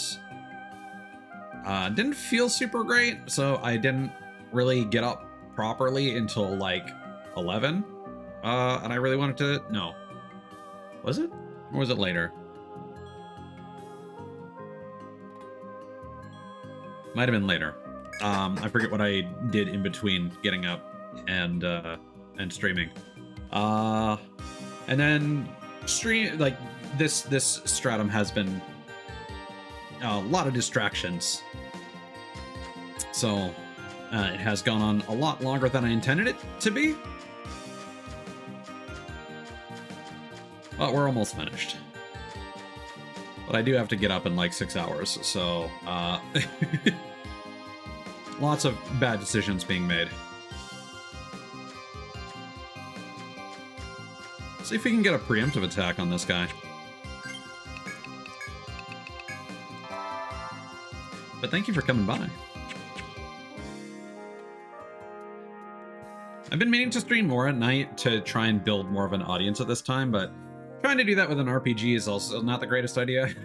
didn't feel super great, so I didn't really get up properly until like 11. And I really wanted to... No. Was it? Or was it later? Might have been later. I forget what I did in between getting up and streaming. And then like this stratum has been a lot of distractions. So it has gone on a lot longer than I intended it to be. But we're almost finished. But I do have to get up in like 6 hours, so lots of bad decisions being made. See if we can get a preemptive attack on this guy. But thank you for coming by. I've been meaning to stream more at night to try and build more of an audience at this time, but trying to do that with an RPG is also not the greatest idea.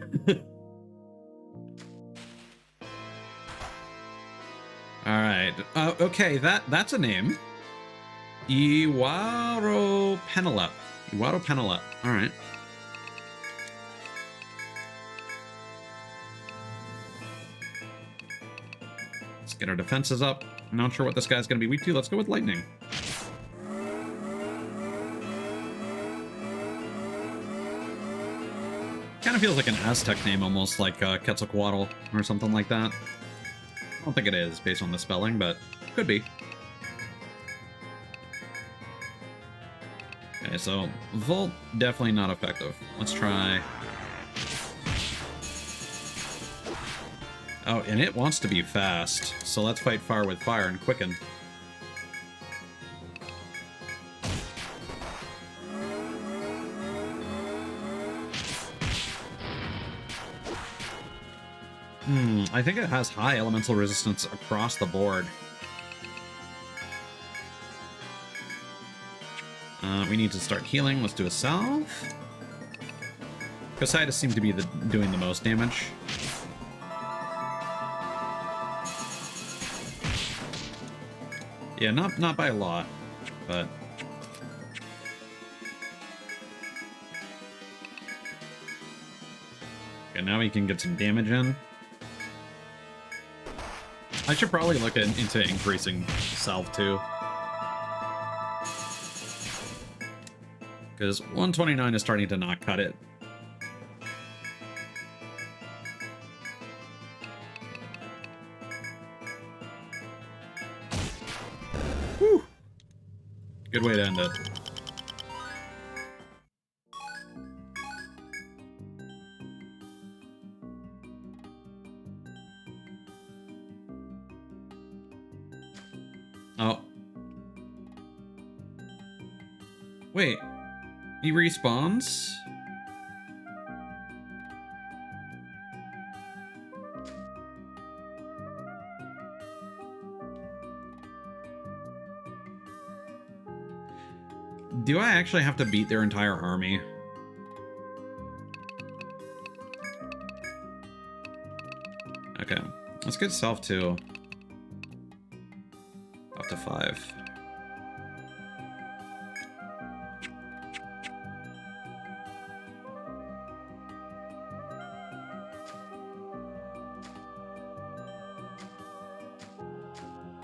Alright. Okay, that's a name. Iwaro Penelep. Iwaro Penelep. Alright. Let's get our defenses up. I'm not sure what this guy's going to be weak to. Let's go with lightning. Kind of feels like an Aztec name, almost like Quetzalcoatl or something like that. I don't think it is, based on the spelling, but could be. Okay, so Volt, definitely not effective. Let's try... Oh, and it wants to be fast, so let's fight fire with fire and quicken. I think it has high elemental resistance across the board. We need to start healing. Let's do a salve. Cositis seems to be doing the most damage. Yeah, not by a lot, but... Okay, now we can get some damage in. I should probably look into increasing salve too. Because 129 is starting to not cut it. Whew. Good way to end it. Oh. Wait. He respawns? Do I actually have to beat their entire army? Okay. Let's get self too. Up to 5.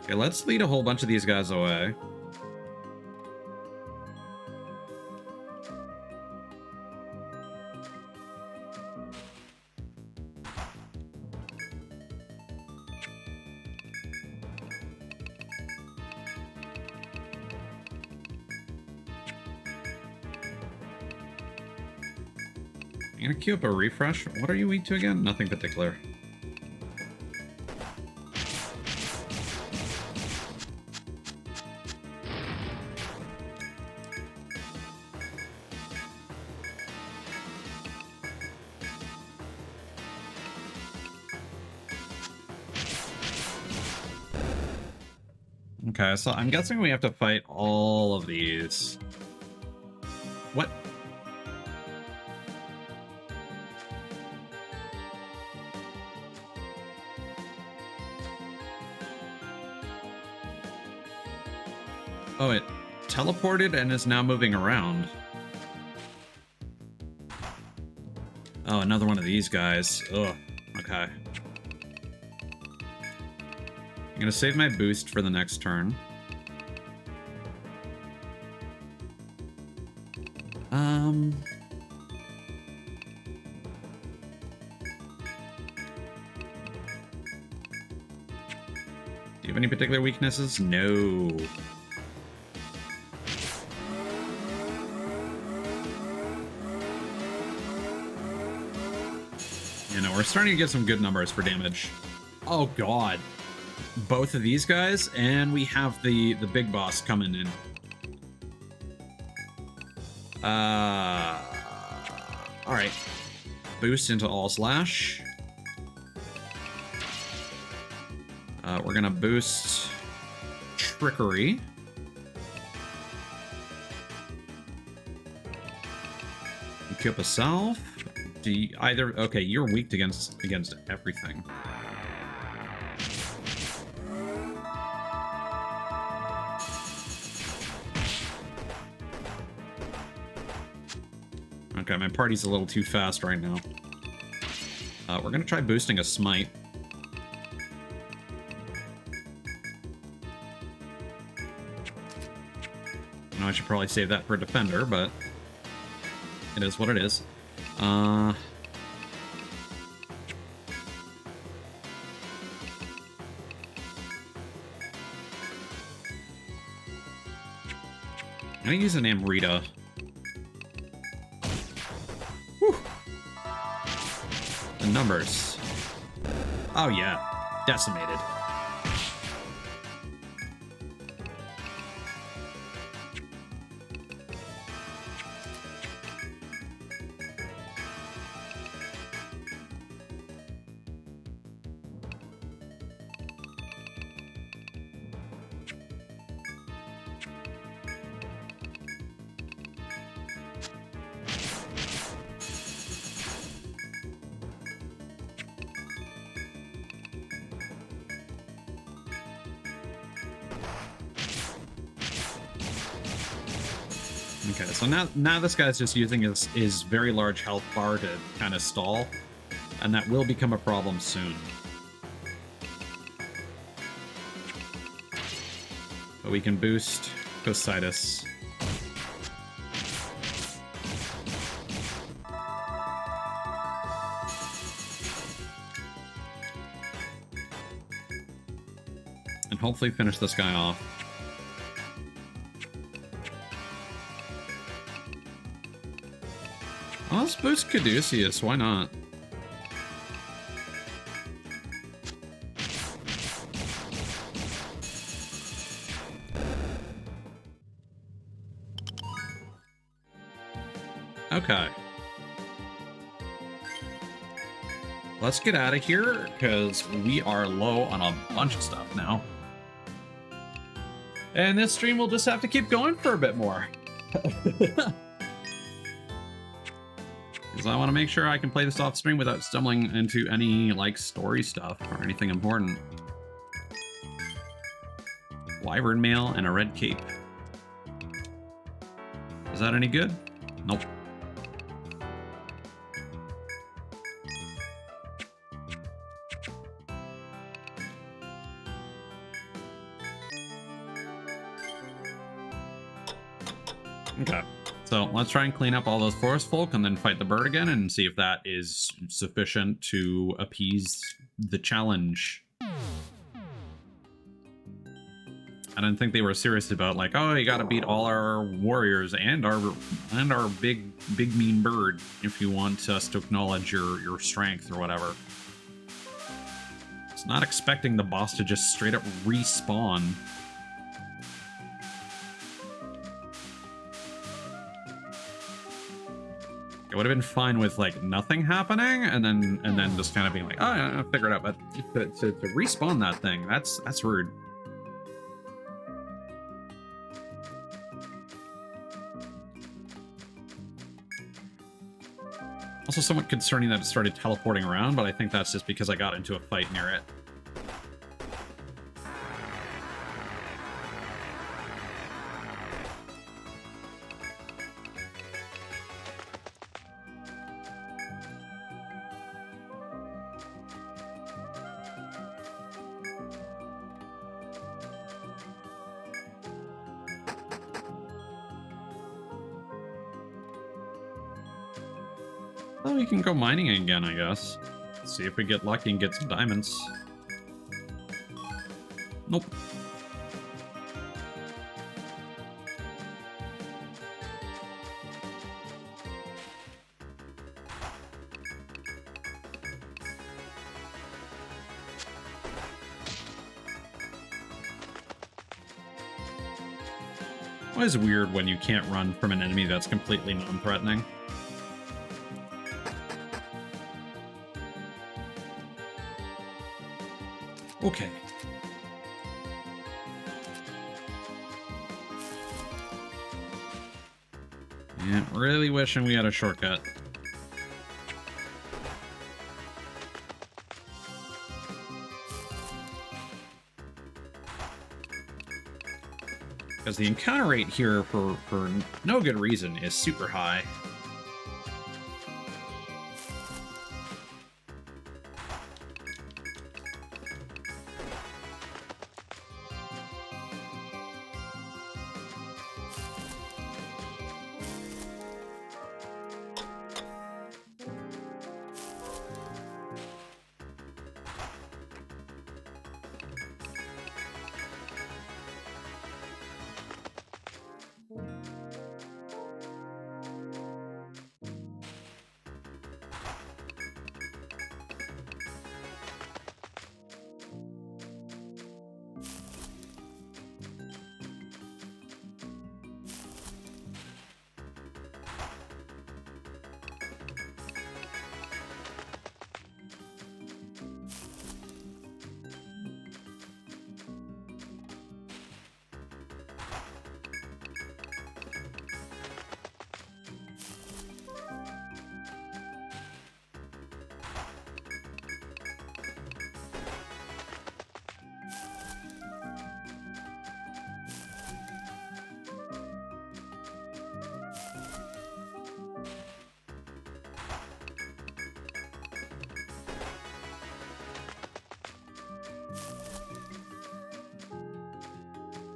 Okay, let's lead a whole bunch of these guys away. I'm gonna queue up a refresh. What are you weak to again? Nothing particular. Okay, so I'm guessing we have to fight all of these. What? Oh, it teleported and is now moving around. Oh, another one of these guys. Ugh. Okay. I'm gonna save my boost for the next turn. Do you have any particular weaknesses? No. You know, we're starting to get some good numbers for damage. Oh god. Both of these guys, and we have the big boss coming in. Alright. Boost into all slash. We're gonna boost trickery. Equip a salve. Okay, you're weak against everything. Okay, my party's a little too fast right now. We're gonna try boosting a smite. I know I should probably save that for defender, but it is what it is. I'm gonna use an Amrita. Whew. The numbers. Oh yeah, decimated. Okay, so now this guy's just using his very large health bar to kind of stall, and that will become a problem soon. But we can boost Cositis. And hopefully finish this guy off. Oh, let's boost Caduceus, why not? Okay. Let's get out of here, because we are low on a bunch of stuff now. And this stream will just have to keep going for a bit more. Because I want to make sure I can play this off stream without stumbling into any, like, story stuff or anything important. Wyvern mail and a red cape. Is that any good? Nope. Okay. So let's try and clean up all those forest folk and then fight the bird again and see if that is sufficient to appease the challenge. I didn't think they were serious about, like, oh, you gotta beat all our warriors and our big mean bird if you want us to acknowledge your strength or whatever. It's not expecting the boss to just straight up respawn. It would have been fine with, like, nothing happening and then just kind of being like, oh yeah, I'll figure it out. But to respawn that thing, that's rude. Also somewhat concerning that it started teleporting around, but I think that's just because I got into a fight near it. Well, we can go mining again, I guess. See if we get lucky and get some diamonds. Nope. Always weird when you can't run from an enemy that's completely non-threatening. Okay. Yeah, really wishing we had a shortcut. Because the encounter rate here, for no good reason, is super high.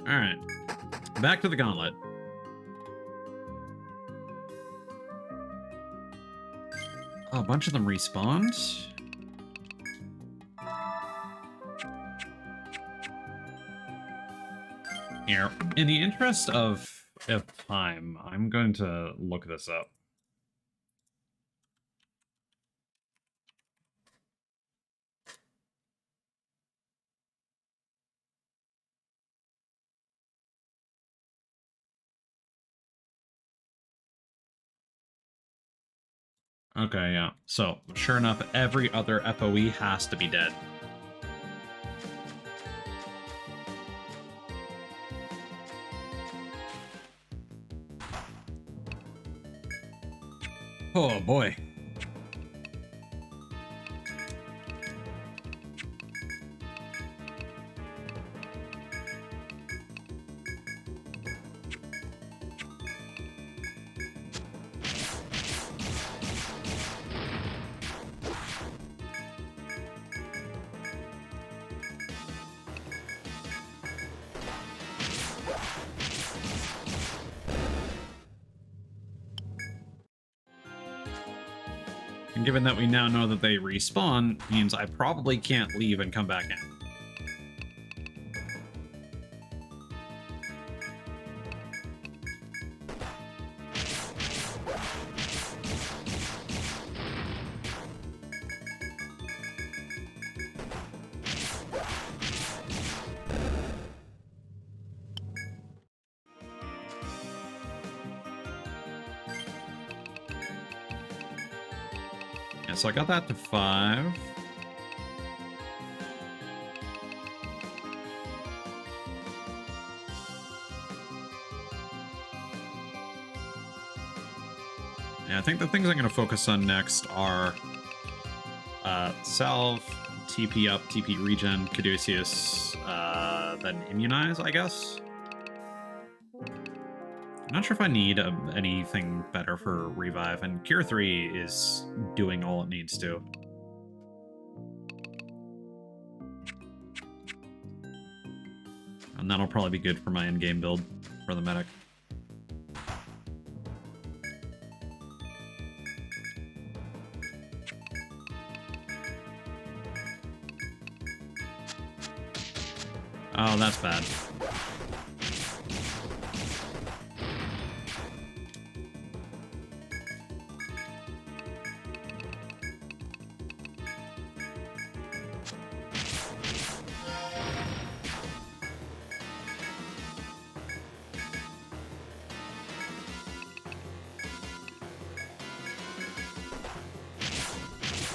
Alright. Back to the gauntlet. Oh, a bunch of them respawned? Here, in the interest of time, I'm going to look this up. Okay, yeah. So, sure enough, every other FOE has to be dead. Oh boy. And given that we now know that they respawn, means I probably can't leave and come back in. Yeah, so I got that to 5. Yeah, I think the things I'm going to focus on next are Salve, TP up, TP regen, Caduceus, then Immunize, I guess. I'm not sure if I need anything better for Revive, and Cure 3 is doing all it needs to. And that'll probably be good for my endgame build for the medic. Oh, that's bad.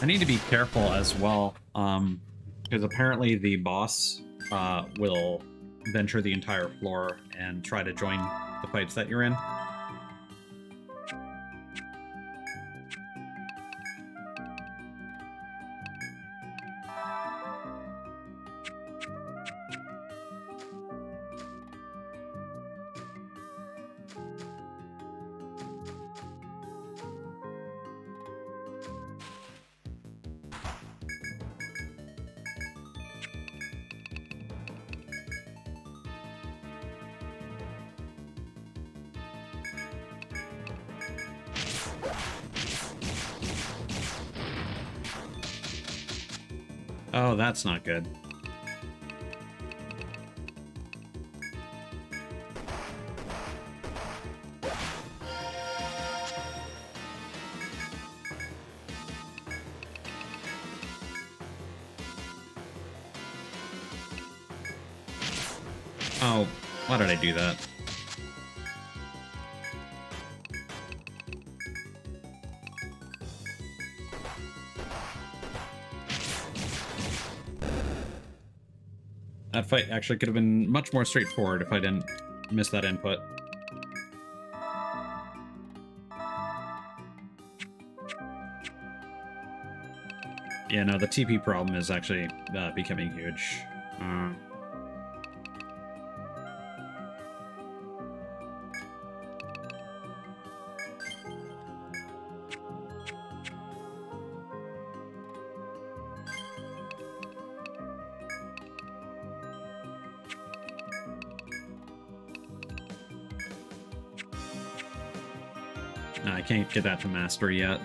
I need to be careful as well, because apparently the boss will venture the entire floor and try to join the fights that you're in. Oh, that's not good. Oh, why did I do that? That fight actually could have been much more straightforward if I didn't miss that input. Yeah, no, the TP problem is actually becoming huge. No, I can't get that to master yet.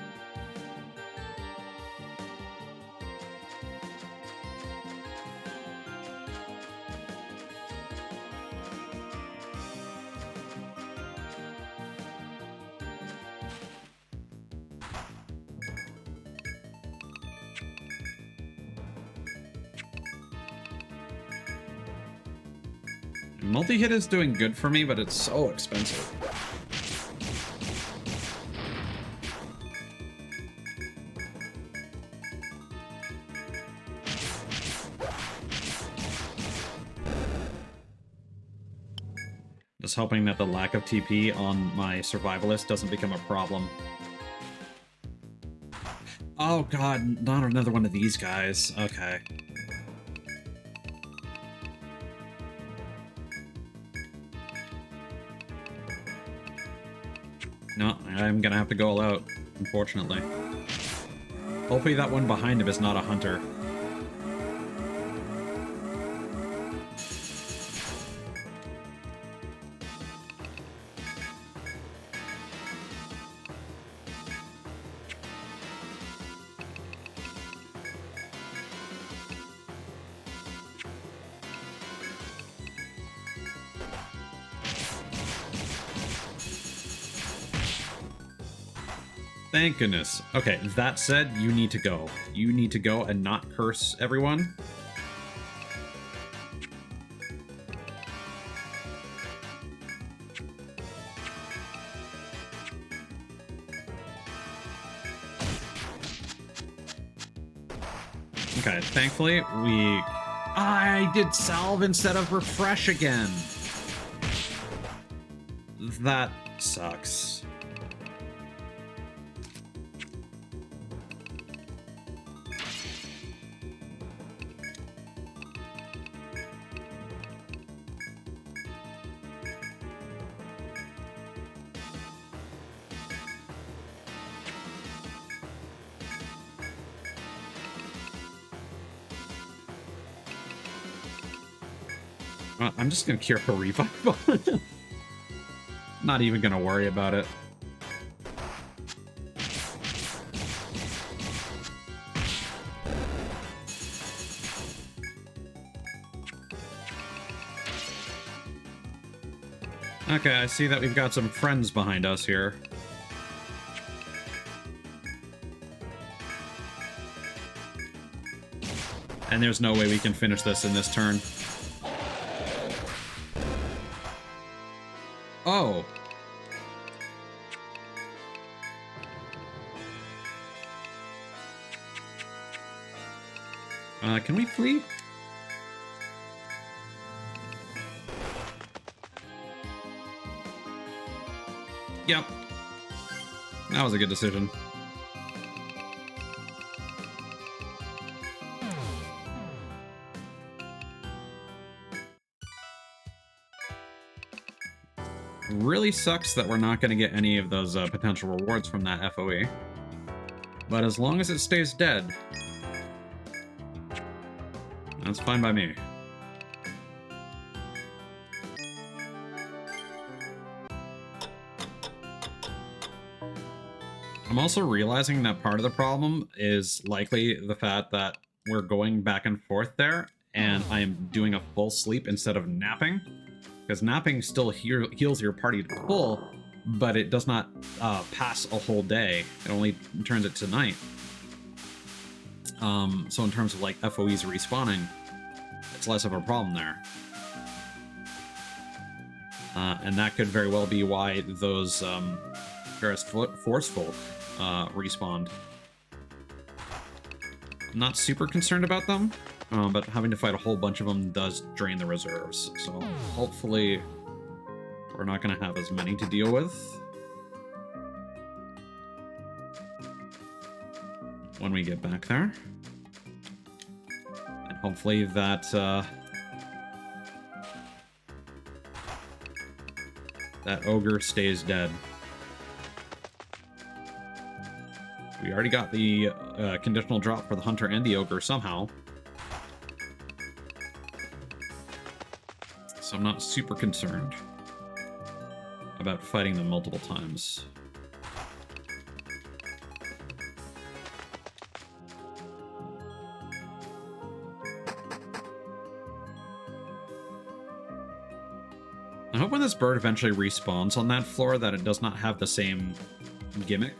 Multi-hit is doing good for me, but it's so expensive. Just hoping that the lack of TP on my survivalist doesn't become a problem. Oh god, not another one of these guys. Okay. No, I'm gonna have to go all out, unfortunately. Hopefully that one behind him is not a hunter. Thank goodness. Okay, that said, you need to go. You need to go and not curse everyone. Okay, thankfully, I did salve instead of refresh again. That sucks. I'm just gonna cure for revive. Not even gonna worry about it. Okay, I see that we've got some friends behind us here. And there's no way we can finish this in this turn. Oh. Can we flee? Yep. That was a good decision. Really sucks that we're not going to get any of those potential rewards from that FOE. But as long as it stays dead, that's fine by me. I'm also realizing that part of the problem is likely the fact that we're going back and forth there, and I am doing a full sleep instead of napping. Because napping still heals your party to full, but it does not pass a whole day. It only turns it to night. So in terms of like FOEs respawning, it's less of a problem there. And that could very well be why those Ferris Force Folk respawned. I'm not super concerned about them, but having to fight a whole bunch of them does drain the reserves. So hopefully we're not going to have as many to deal with when we get back there. And hopefully that that ogre stays dead. We already got the conditional drop for the hunter and the ogre somehow. So I'm not super concerned about fighting them multiple times. I hope when this bird eventually respawns on that floor that it does not have the same gimmick.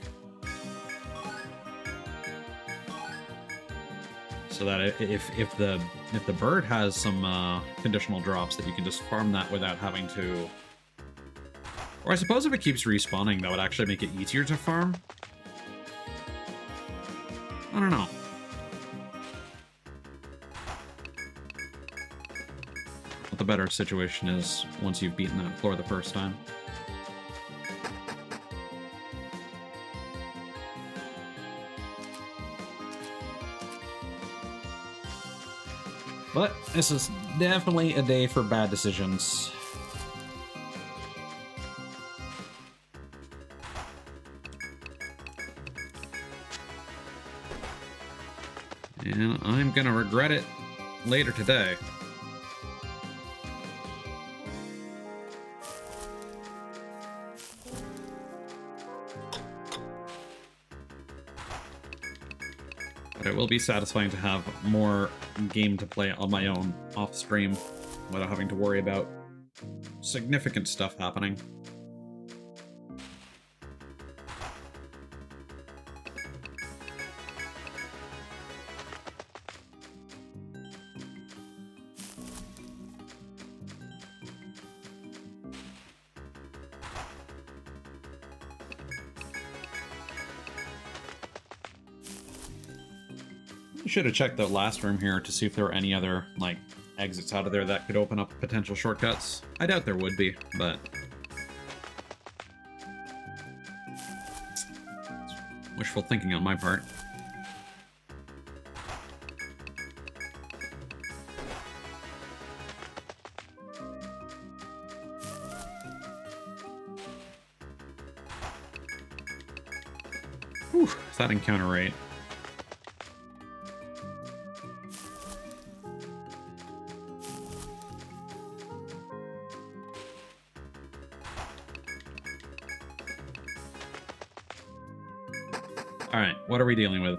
So that if the bird has some conditional drops, that you can just farm that without having to. Or I suppose if it keeps respawning, that would actually make it easier to farm. I don't know. What the better situation is once you've beaten that floor the first time. But this is definitely a day for bad decisions. And I'm gonna regret it later today. But it will be satisfying to have more game to play on my own off stream without having to worry about significant stuff happening. Should have checked the last room here to see if there were any other, like, exits out of there that could open up potential shortcuts. I doubt there would be, but it's wishful thinking on my part. Whew, is that encounter rate? Alright, what are we dealing with?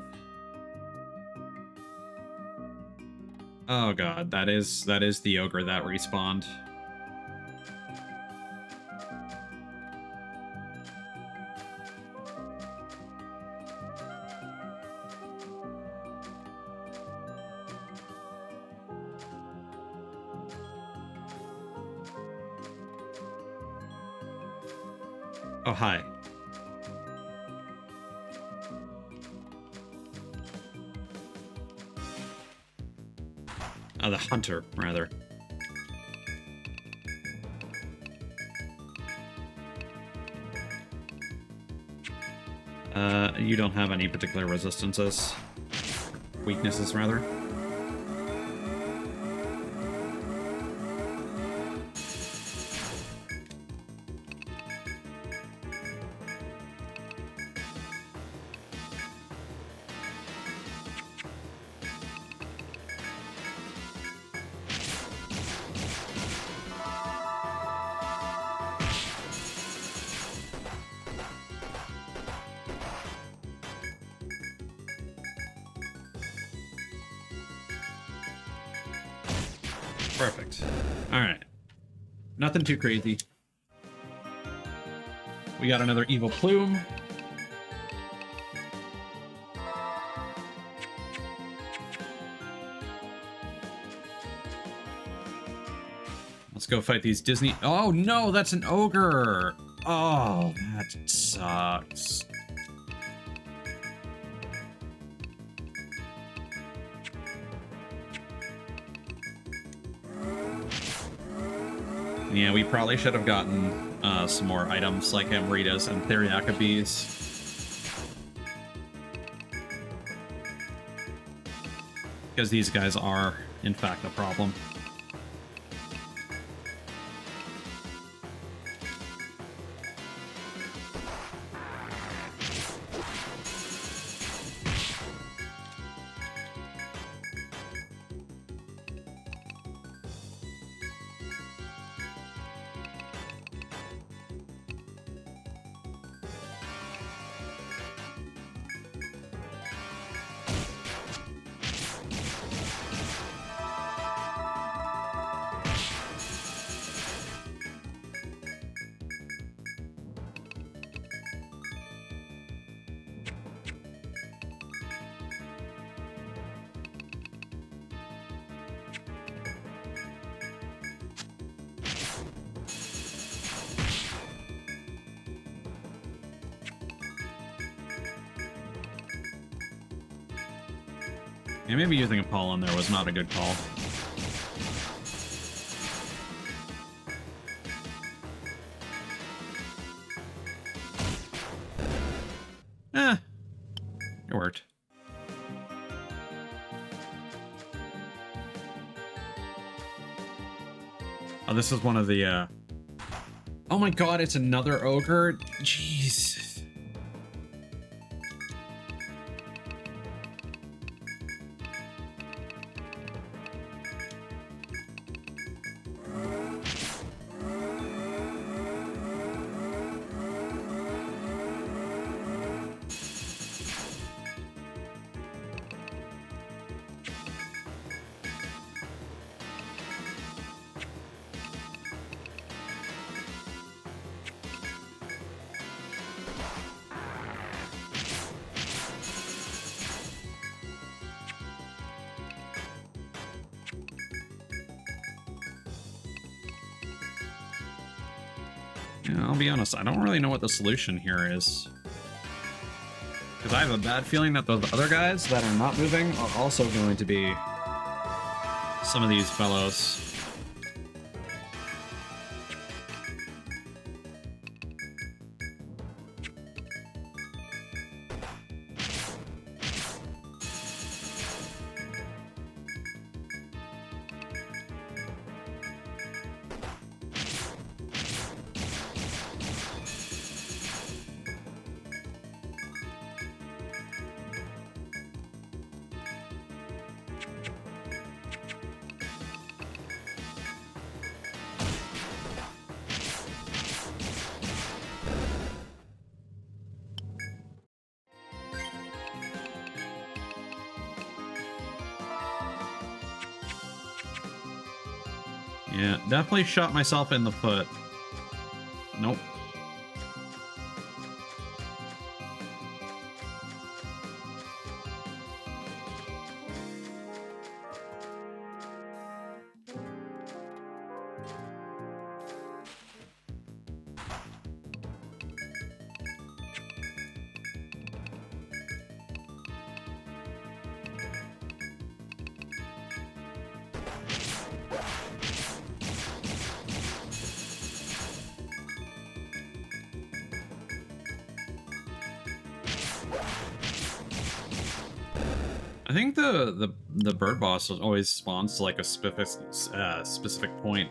Oh god, that is the ogre that respawned. Oh, hi. The hunter, rather. You don't have any particular resistances. Weaknesses, rather. Perfect. Alright. Nothing too crazy. We got another evil plume. Let's go fight these Disney... Oh, no, that's an ogre! Oh, that sucks. Yeah, we probably should have gotten some more items like Amritas and Theriaca bees. Because these guys are, in fact, a problem. Yeah, maybe using a pollen there was not a good call. It worked. Oh, this is one of the, Oh my god, it's another ogre? Jeez. Yeah, I'll be honest, I don't really know what the solution here is. Because I have a bad feeling that those other guys that are not moving are also going to be some of these fellows. Yeah, definitely shot myself in the foot. Nope. I think the bird boss always spawns to like a specific point.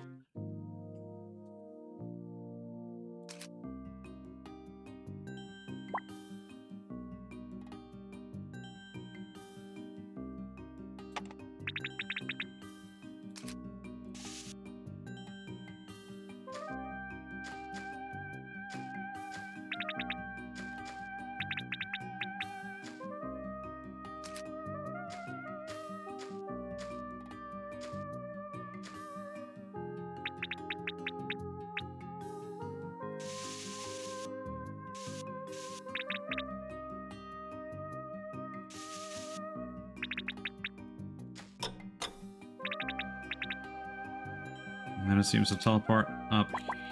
And then it seems to teleport up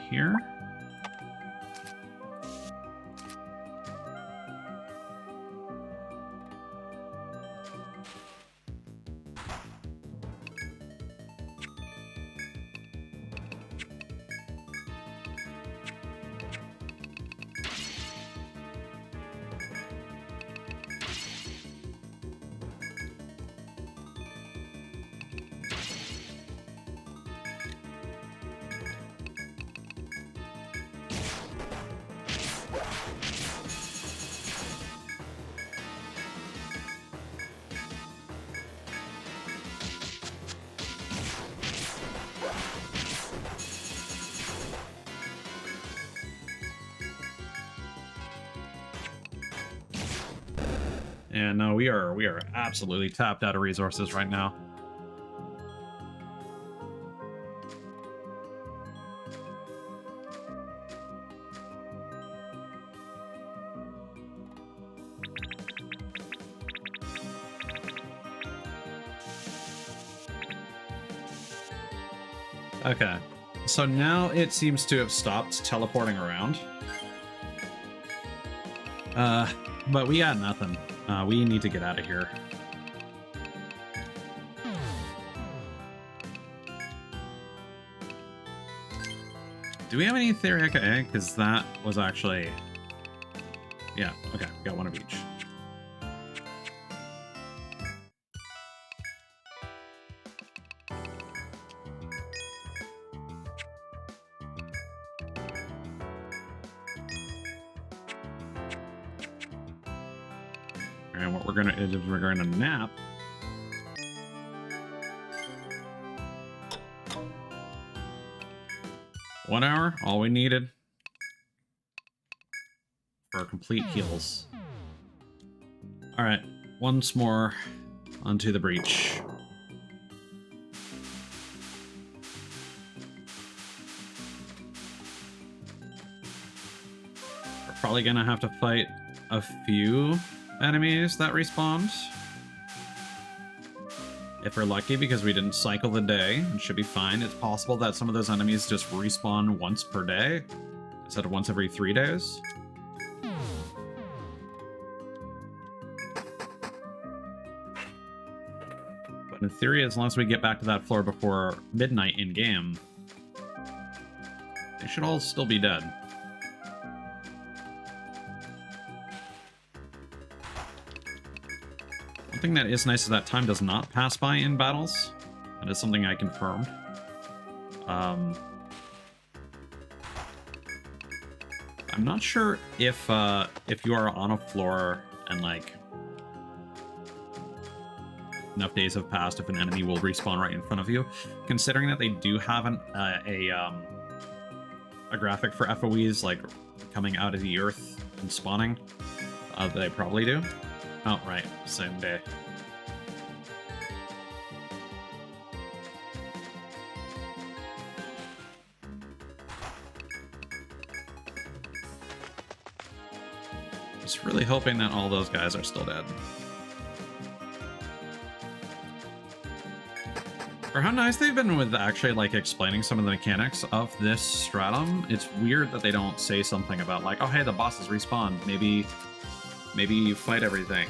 here. And no, we are absolutely tapped out of resources right now. Okay, so now it seems to have stopped teleporting around. But we got nothing. We need to get out of here. Do we have any theory? Okay, because that was actually... Yeah, okay, we got one of each. And what we're gonna is we're gonna nap. One hour, all we needed for complete heals. All right, once more onto the breach. We're probably gonna have to fight a few enemies that respawned. If we're lucky, because we didn't cycle the day, it should be fine. It's possible that some of those enemies just respawn once per day instead of once every 3 days. But in theory, as long as we get back to that floor before midnight in-game, they should all still be dead. One thing that is nice is that time does not pass by in battles. That is something I confirmed. I'm not sure if you are on a floor and like enough days have passed, if an enemy will respawn right in front of you. Considering that they do have a graphic for FOEs like coming out of the earth and spawning, they probably do. Oh, right. Same day. Just really hoping that all those guys are still dead. For how nice they've been with actually, like, explaining some of the mechanics of this stratum, it's weird that they don't say something about, like, oh, hey, the bosses respawn. Maybe you fight everything.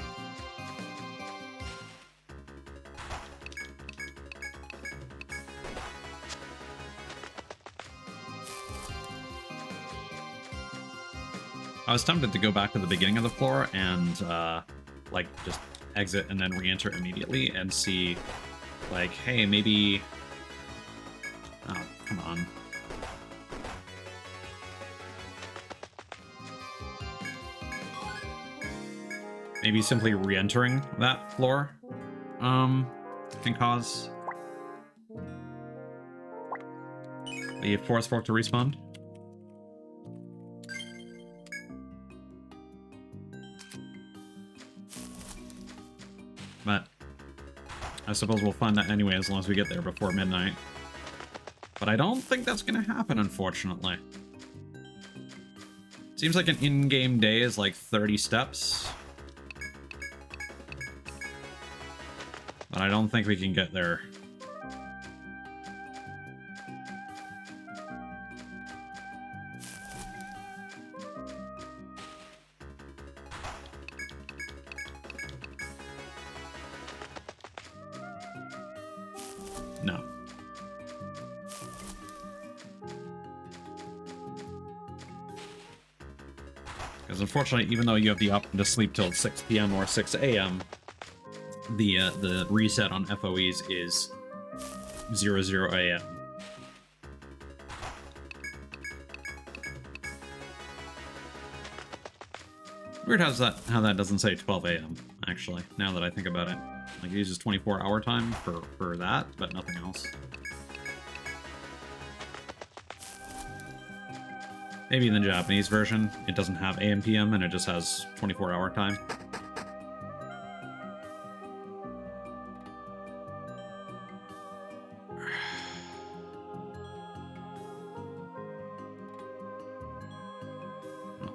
I was tempted to go back to the beginning of the floor and, like, just exit and then re-enter immediately and see, like, hey, maybe... Oh, come on. Maybe simply re-entering that floor can cause the forest folk to respawn. But I suppose we'll find that anyway as long as we get there before midnight. But I don't think that's going to happen, unfortunately. Seems like an in-game day is like 30 steps. But I don't think we can get there. No. Because unfortunately, even though you have the option to sleep till 6 p.m. or 6 a.m., the reset on FOEs is 00 a.m. Weird how that doesn't say 12 a.m. actually, now that I think about it. Like, it uses 24-hour time for that, but nothing else. Maybe in the Japanese version, it doesn't have AM PM and it just has 24-hour time.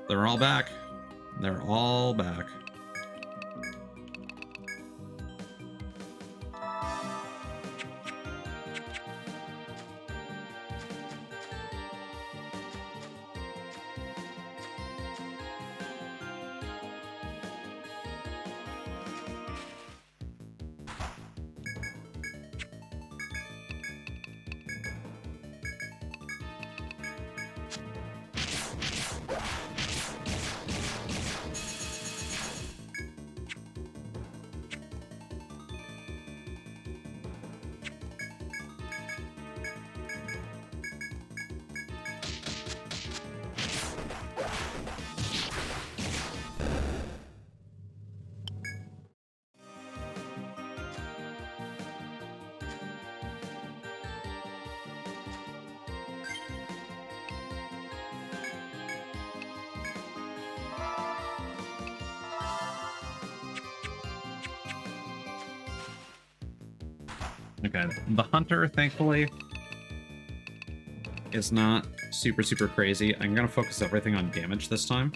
They're all back. They're all back. Okay, the hunter, thankfully, is not super crazy. I'm gonna focus everything on damage this time.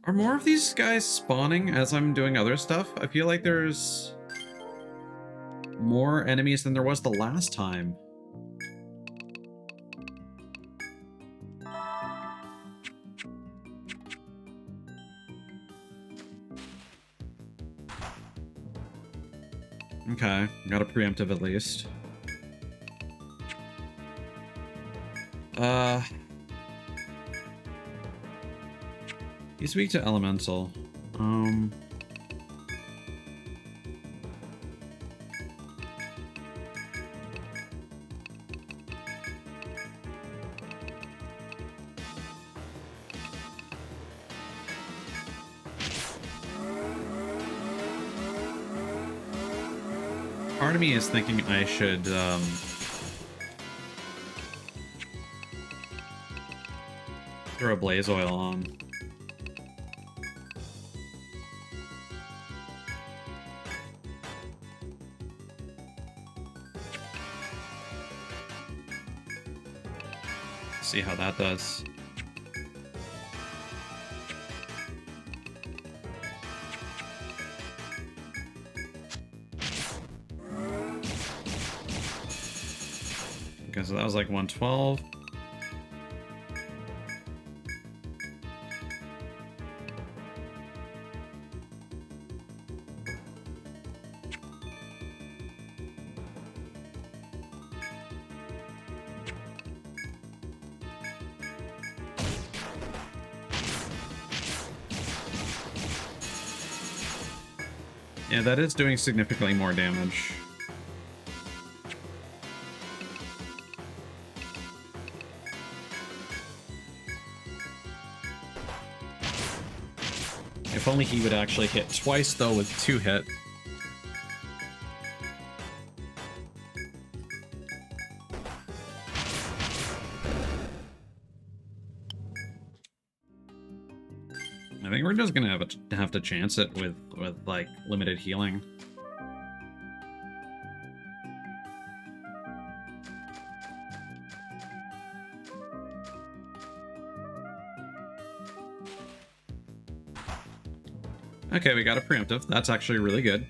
Are more of these guys spawning as I'm doing other stuff? I feel like there's more enemies than there was the last time. Okay, got a preemptive at least. He's weak to elemental. Part of me is thinking I should throw blaze oil on. See how that does. Okay, so that was like 112. Yeah, that is doing significantly more damage. If only he would actually hit twice, though, with 2 hit. I think we're just gonna have to chance it with like limited healing. Okay, we got a preemptive. That's actually really good.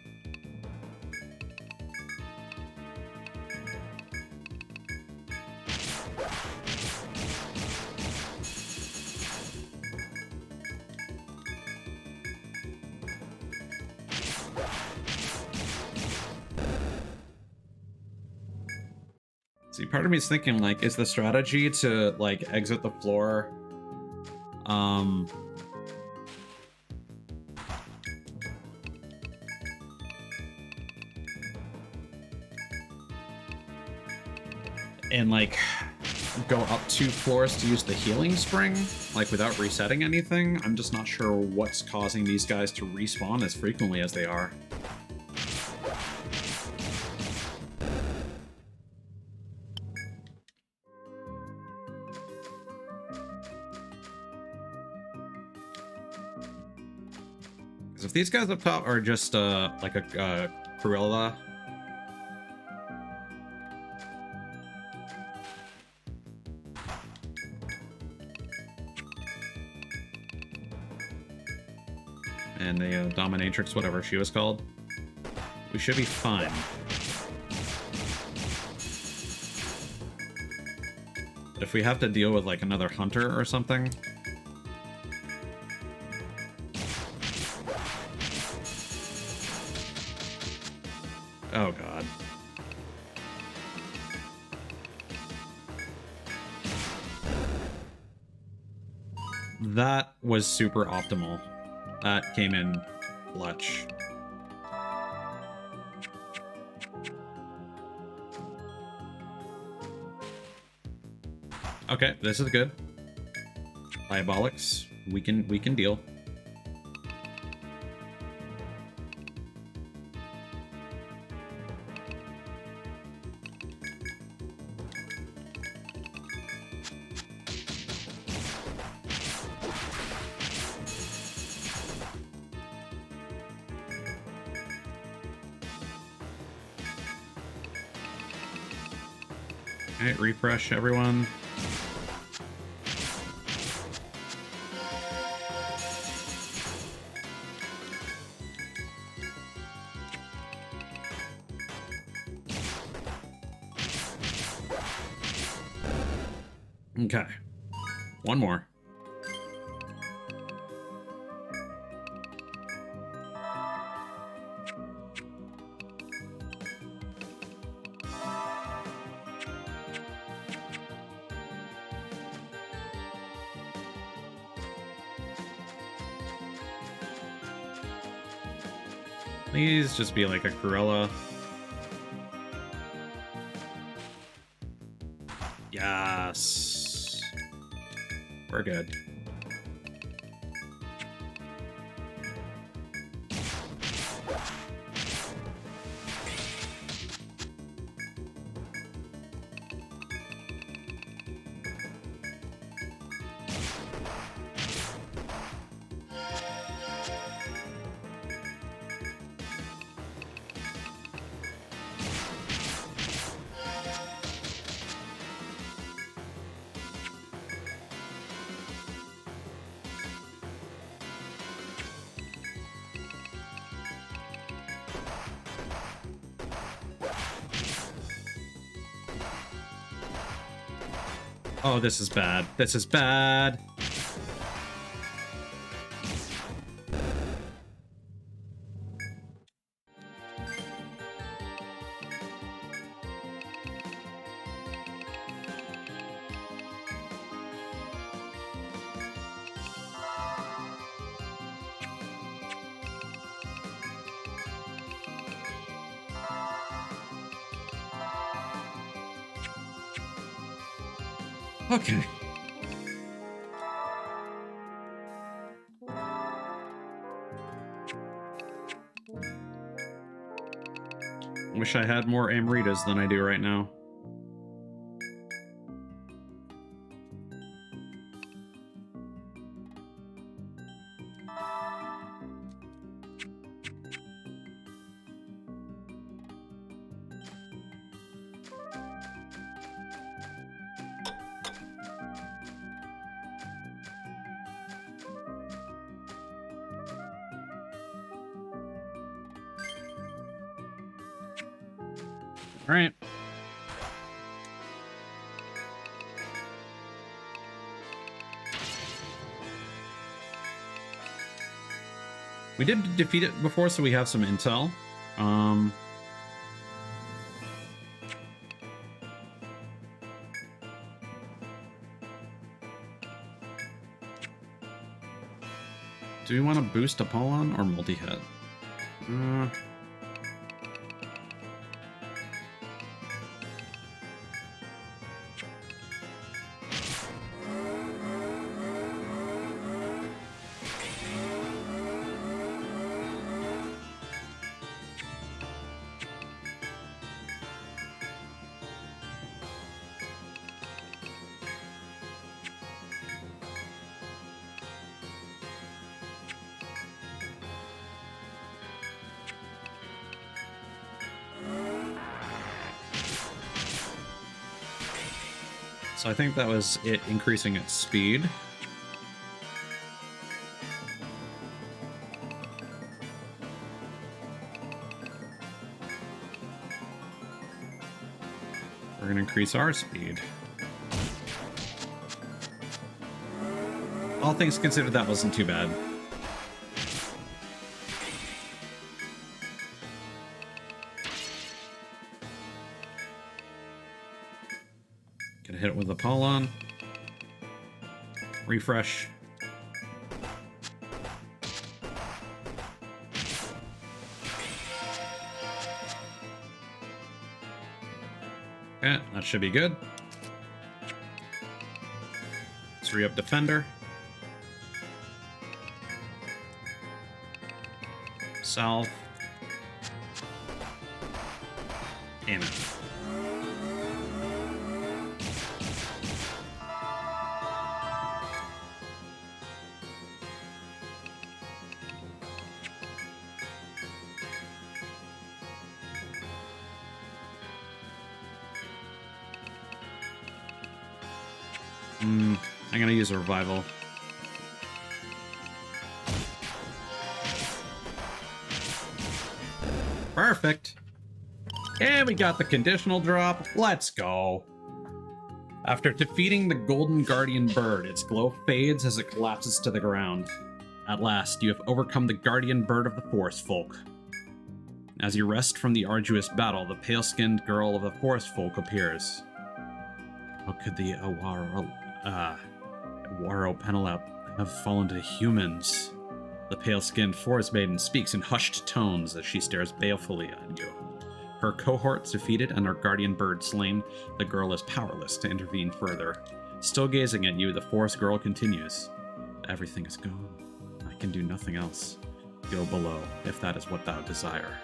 See, part of me is thinking, like, is the strategy to, like, exit the floor, and, like, go up 2 floors to use the healing spring, like, without resetting anything? I'm just not sure what's causing these guys to respawn as frequently as they are. If these guys up top are just like a Cruella, and the Dominatrix, whatever she was called, we should be fine. But if we have to deal with like another Hunter or something, oh god. That was super optimal. That came in clutch. Okay, this is good. Diabolics, we can deal. Alright, refresh everyone. Okay. One more. Please just be like a Cruella. Yes. We're good. Oh, this is bad. This is bad. Okay. Wish I had more Amritas than I do right now. All right. We did defeat it before, so we have some intel. Do we want to boost Apollon or multi-hit? So I think that was it increasing its speed. We're going to increase our speed. All things considered, that wasn't too bad. Gonna hit it with Apollon. Refresh. Okay, that should be good. Let's re-up Defender. Salve. Damn it. I'm gonna use a revival. Perfect. And we got the conditional drop. Let's go. After defeating the Golden Guardian Bird, its glow fades as it collapses to the ground. At last, you have overcome the Guardian Bird of the Forest Folk. As you rest from the arduous battle, the pale-skinned girl of the Forest Folk appears. How could the Awaro Penelope have fallen to humans? The pale-skinned forest maiden speaks in hushed tones as she stares balefully at you. Her cohorts defeated and her guardian bird slain, the girl is powerless to intervene further. Still gazing at you, the forest girl continues. Everything is gone. I can do nothing else. Go below, if that is what thou desire.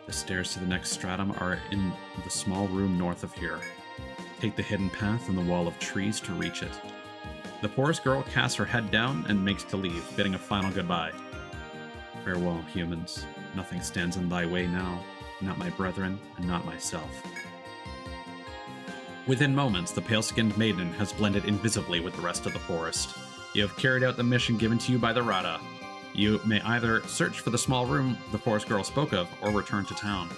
The stairs to the next stratum are in the small room north of here. Take the hidden path and the wall of trees to reach it. The forest girl casts her head down and makes to leave, bidding a final goodbye. Farewell, humans. Nothing stands in thy way now, not my brethren, and not myself. Within moments, the pale-skinned maiden has blended invisibly with the rest of the forest. You have carried out the mission given to you by the Rada. You may either search for the small room the forest girl spoke of, or return to town.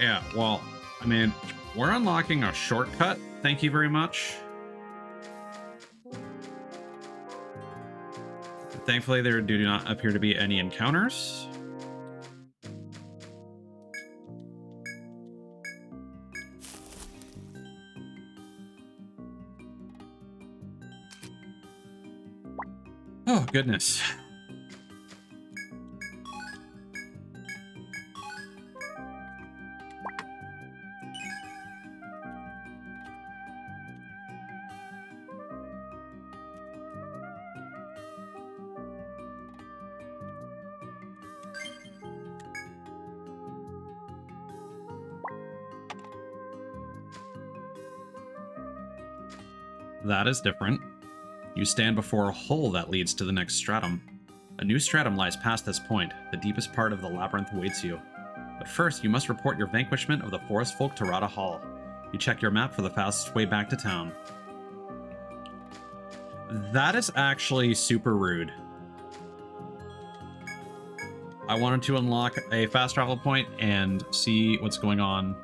Yeah, well, I mean, we're unlocking a shortcut. Thank you very much. Thankfully, there do not appear to be any encounters. Oh, goodness. That is different. You stand before a hole that leads to the next stratum. A new stratum lies past this point. The deepest part of the labyrinth awaits you. But first, you must report your vanquishment of the forest folk to Rada Hall. You check your map for the fastest way back to town. That is actually super rude. I wanted to unlock a fast travel point and see what's going on.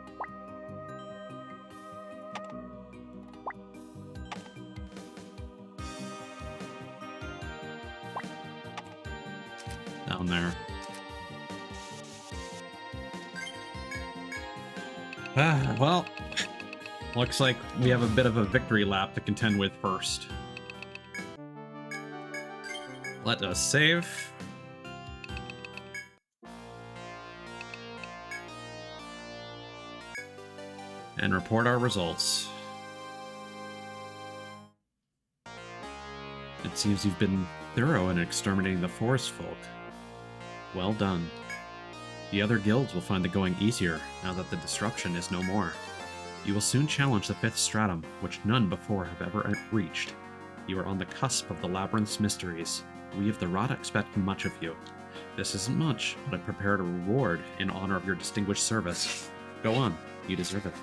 Down there. Well, looks like we have a bit of a victory lap to contend with first. Let us save. And report our results. It seems you've been thorough in exterminating the forest folk. Well done. The other guilds will find the going easier now that the disruption is no more. You will soon challenge the 5th stratum, which none before have ever reached. You are on the cusp of the labyrinth's mysteries. We of the Rada expect much of you. This isn't much, but I prepared a reward in honor of your distinguished service. Go on, you deserve it.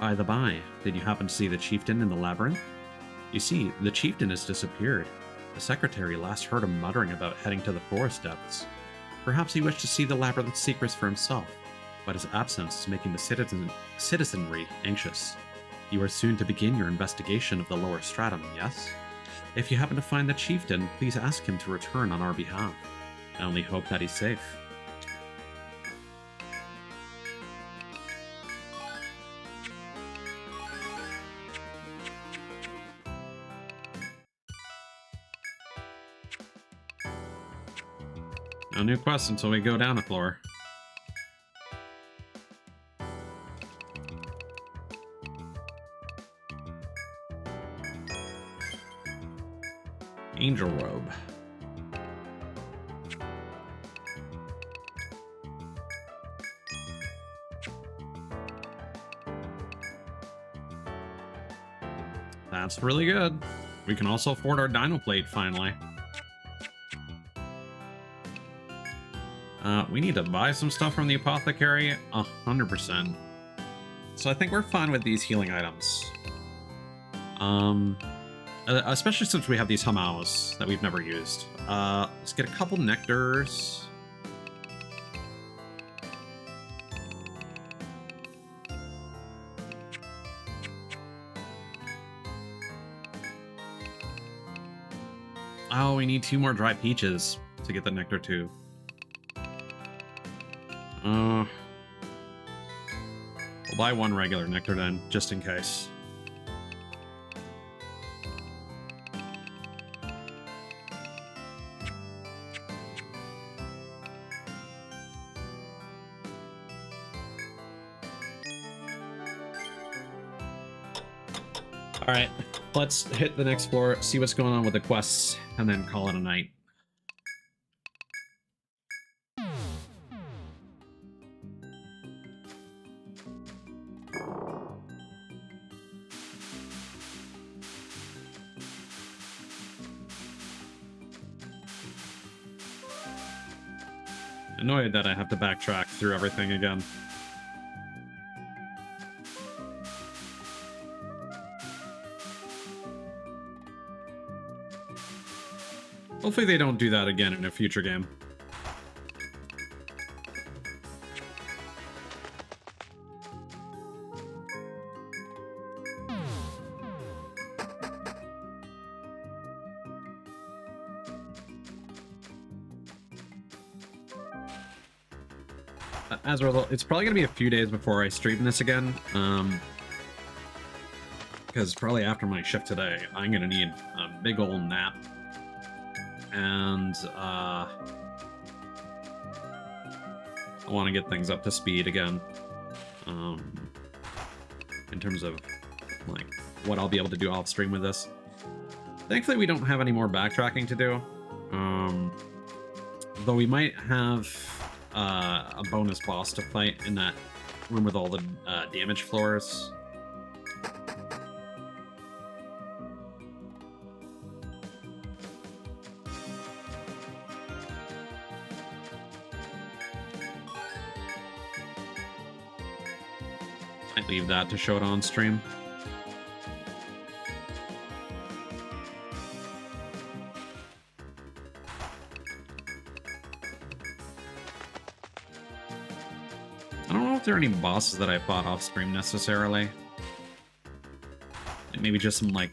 By the by, did you happen to see the chieftain in the labyrinth? You see, the chieftain has disappeared. The secretary last heard him muttering about heading to the forest depths. Perhaps he wished to see the labyrinth's secrets for himself, but his absence is making the citizenry anxious. You are soon to begin your investigation of the lower stratum, yes? If you happen to find the chieftain, please ask him to return on our behalf. I only hope that he's safe. No new quests until we go down a floor. Angel robe. That's really good. We can also afford our dino plate finally. We need to buy some stuff from the apothecary, 100%. So I think we're fine with these healing items. Especially since we have these Hamaos that we've never used. Let's get a couple nectars. Oh, we need 2 more dry peaches to get the nectar too. We'll buy 1 regular nectar then, just in case. Alright, let's hit the next floor, see what's going on with the quests, and then call it a night. Annoyed that I have to backtrack through everything again. Hopefully they don't do that again in a future game. as a result, it's probably gonna be a few days before I stream this again. Because probably after my shift today, I'm gonna need a big old nap. And I want to get things up to speed again. In terms of like what I'll be able to do off stream with this. Thankfully, we don't have any more backtracking to do. Though we might have a bonus boss to fight in that room with all the damage floors. Might leave that to show it on stream. I don't know if there are any bosses that I fought off stream necessarily. Like maybe just some like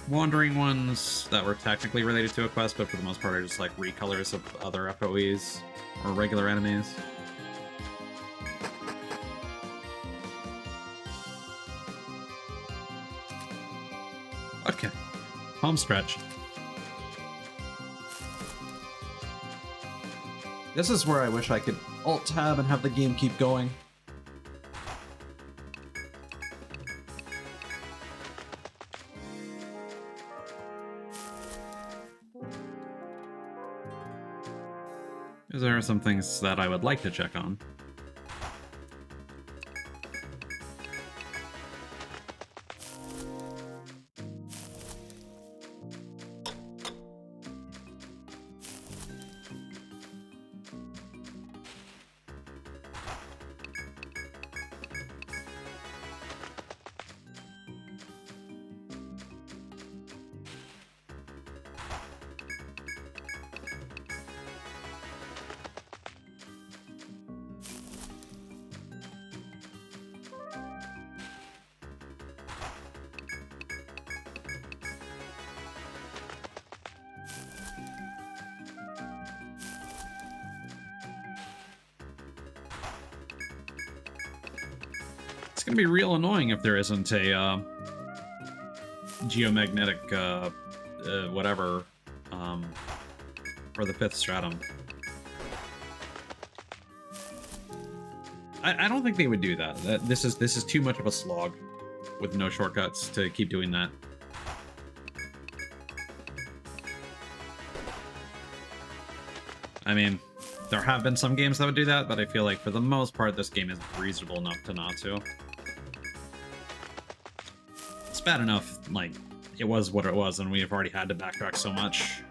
wandering ones that were technically related to a quest, but for the most part are just like recolors of other FOEs or regular enemies. Okay, home stretch. This is where I wish I could alt-tab and have the game keep going. Because there are some things that I would like to check on. It's gonna be real annoying if there isn't a geomagnetic whatever for the 5th stratum. I don't think they would do that. This is too much of a slog with no shortcuts to keep doing that. I mean, there have been some games that would do that, but I feel like for the most part, this game is reasonable enough to not to. It's bad enough, like, it was what it was, and we have already had to backtrack so much.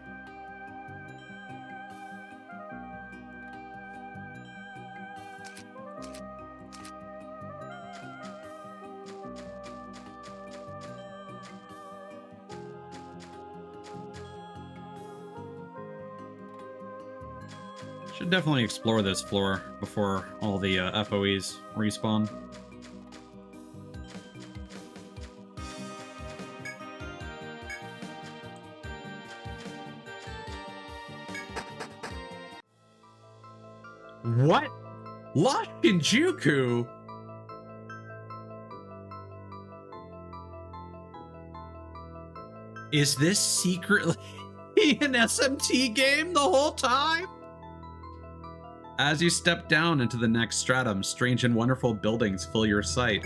Should definitely explore this floor before all the FOEs respawn. What? Lost Shinjuku? Is this secretly an SMT game the whole time? As you step down into the next stratum, strange and wonderful buildings fill your sight.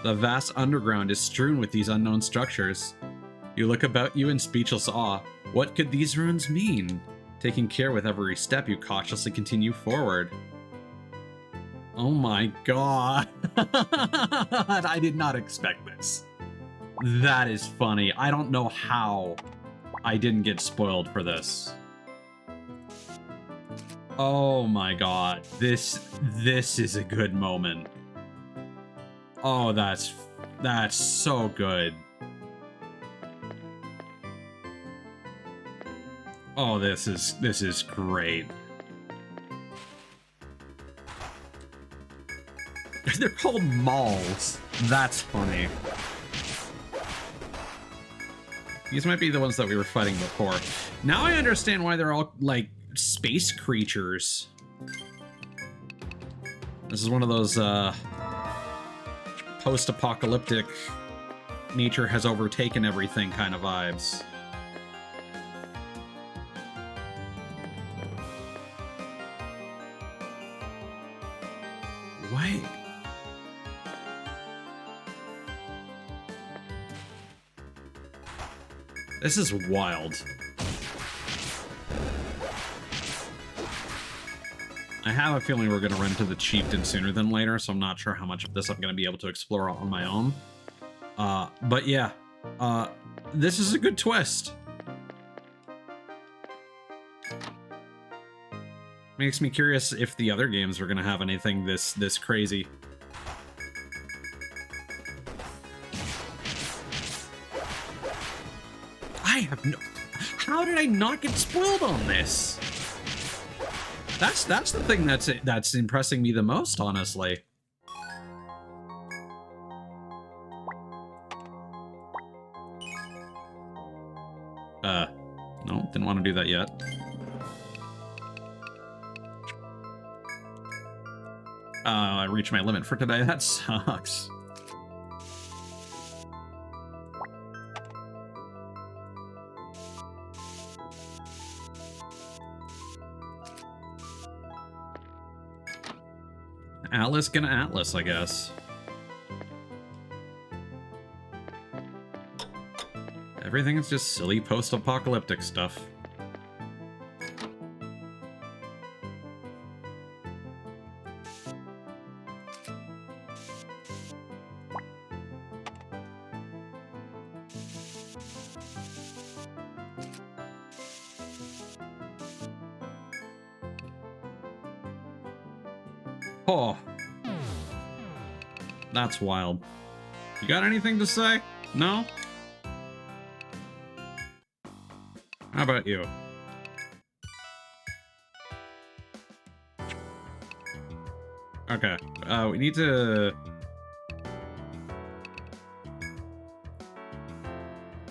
The vast underground is strewn with these unknown structures. You look about you in speechless awe. What could these ruins mean? Taking care with every step, you cautiously continue forward. Oh my god. I did not expect this. That is funny. I don't know how I didn't get spoiled for this. Oh my god. This is a good moment. Oh, that's so good. Oh, this is great. They're called malls. That's funny. These might be the ones that we were fighting before. Now I understand why they're all, like, space creatures. This is one of those post-apocalyptic nature has overtaken everything kind of vibes. Wait. This is wild. I have a feeling we're going to run into the chieftain sooner than later, so I'm not sure how much of this I'm going to be able to explore on my own. But yeah, this is a good twist. Makes me curious if the other games are going to have anything this crazy. I have no... How did I not get spoiled on this? That's the thing that's impressing me the most, honestly. No, didn't want to do that yet. I reached my limit for today. That sucks. Atlas gonna Atlas, I guess. Everything is just silly post-apocalyptic stuff. Oh. That's wild. You got anything to say? No? How about you? Okay. We need to...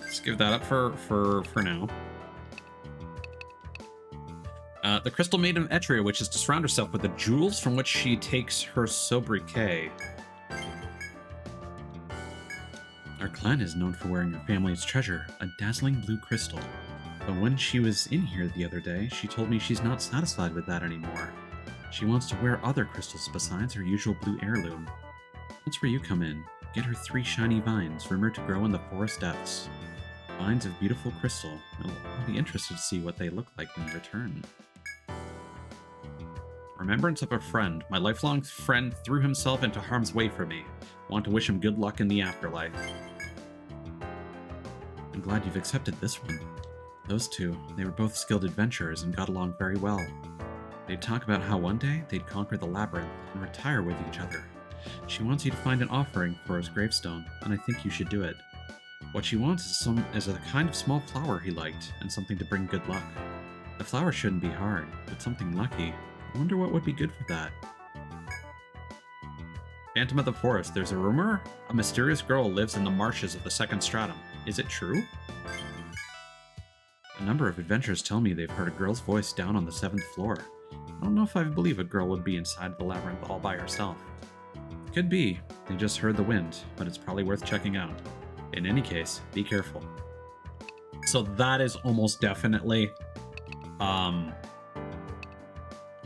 Let's give that up for now. The Crystal Maiden of Etria, which is to surround herself with the jewels from which she takes her sobriquet. Our clan is known for wearing your family's treasure, a dazzling blue crystal. But when she was in here the other day, she told me she's not satisfied with that anymore. She wants to wear other crystals besides her usual blue heirloom. That's where you come in. Get her 3 shiny vines, rumored to grow in the forest depths. Vines of beautiful crystal. I'll be interested to see what they look like when you return. Remembrance of a friend. My lifelong friend threw himself into harm's way for me. Want to wish him good luck in the afterlife. I'm glad you've accepted this one. Those two, they were both skilled adventurers and got along very well. They'd talk about how one day they'd conquer the labyrinth and retire with each other. She wants you to find an offering for his gravestone, and I think you should do it. What she wants is a kind of small flower he liked, and something to bring good luck. The flower shouldn't be hard, but something lucky. I wonder what would be good for that. Phantom of the Forest. There's a rumor a mysterious girl lives in the marshes of the second stratum. Is it true? A number of adventurers tell me they've heard a girl's voice down on the 7th floor. I don't know if I believe a girl would be inside the labyrinth all by herself. Could be. They just heard the wind, but it's probably worth checking out. In any case, be careful. So that is almost definitely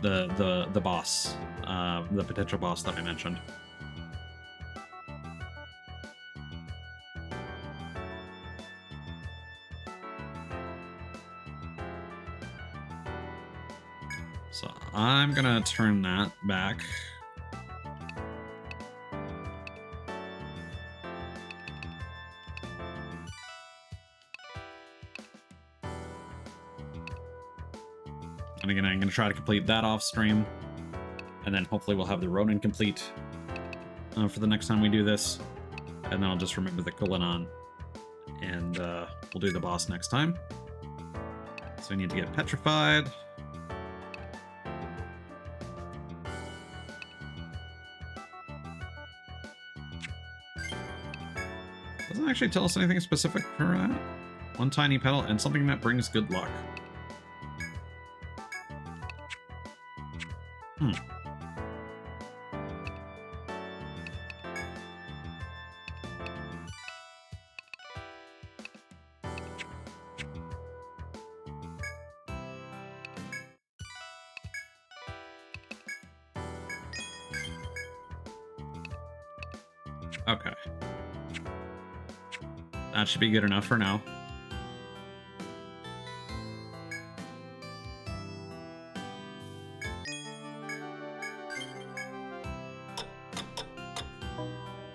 the boss, the potential boss that I mentioned. So I'm gonna turn that back. And again, I'm going to try to complete that off stream. And then hopefully we'll have the Ronin complete for the next time we do this. And then I'll just remember the Kulinan. And we'll do the boss next time. So I need to get petrified. Doesn't actually tell us anything specific for that. One tiny petal and something that brings good luck. Okay. That should be good enough for now.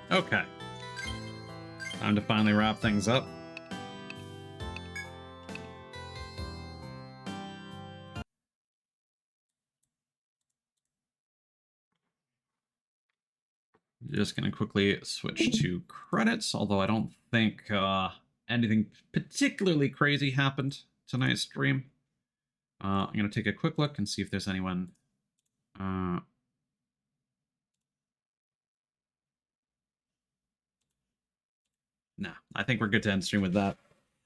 Okay. Time to finally wrap things up. Just going to quickly switch to credits, although I don't think anything particularly crazy happened tonight's stream. I'm going to take a quick look and see if there's anyone... Nah, I think we're good to end stream with that.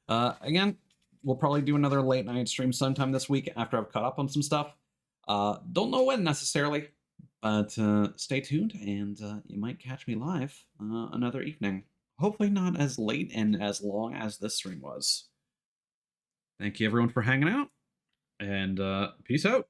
Again, we'll probably do another late night stream sometime this week after I've caught up on some stuff. Don't know when necessarily, but stay tuned and you might catch me live another evening. Hopefully not as late and as long as this stream was. Thank you everyone for hanging out, and peace out.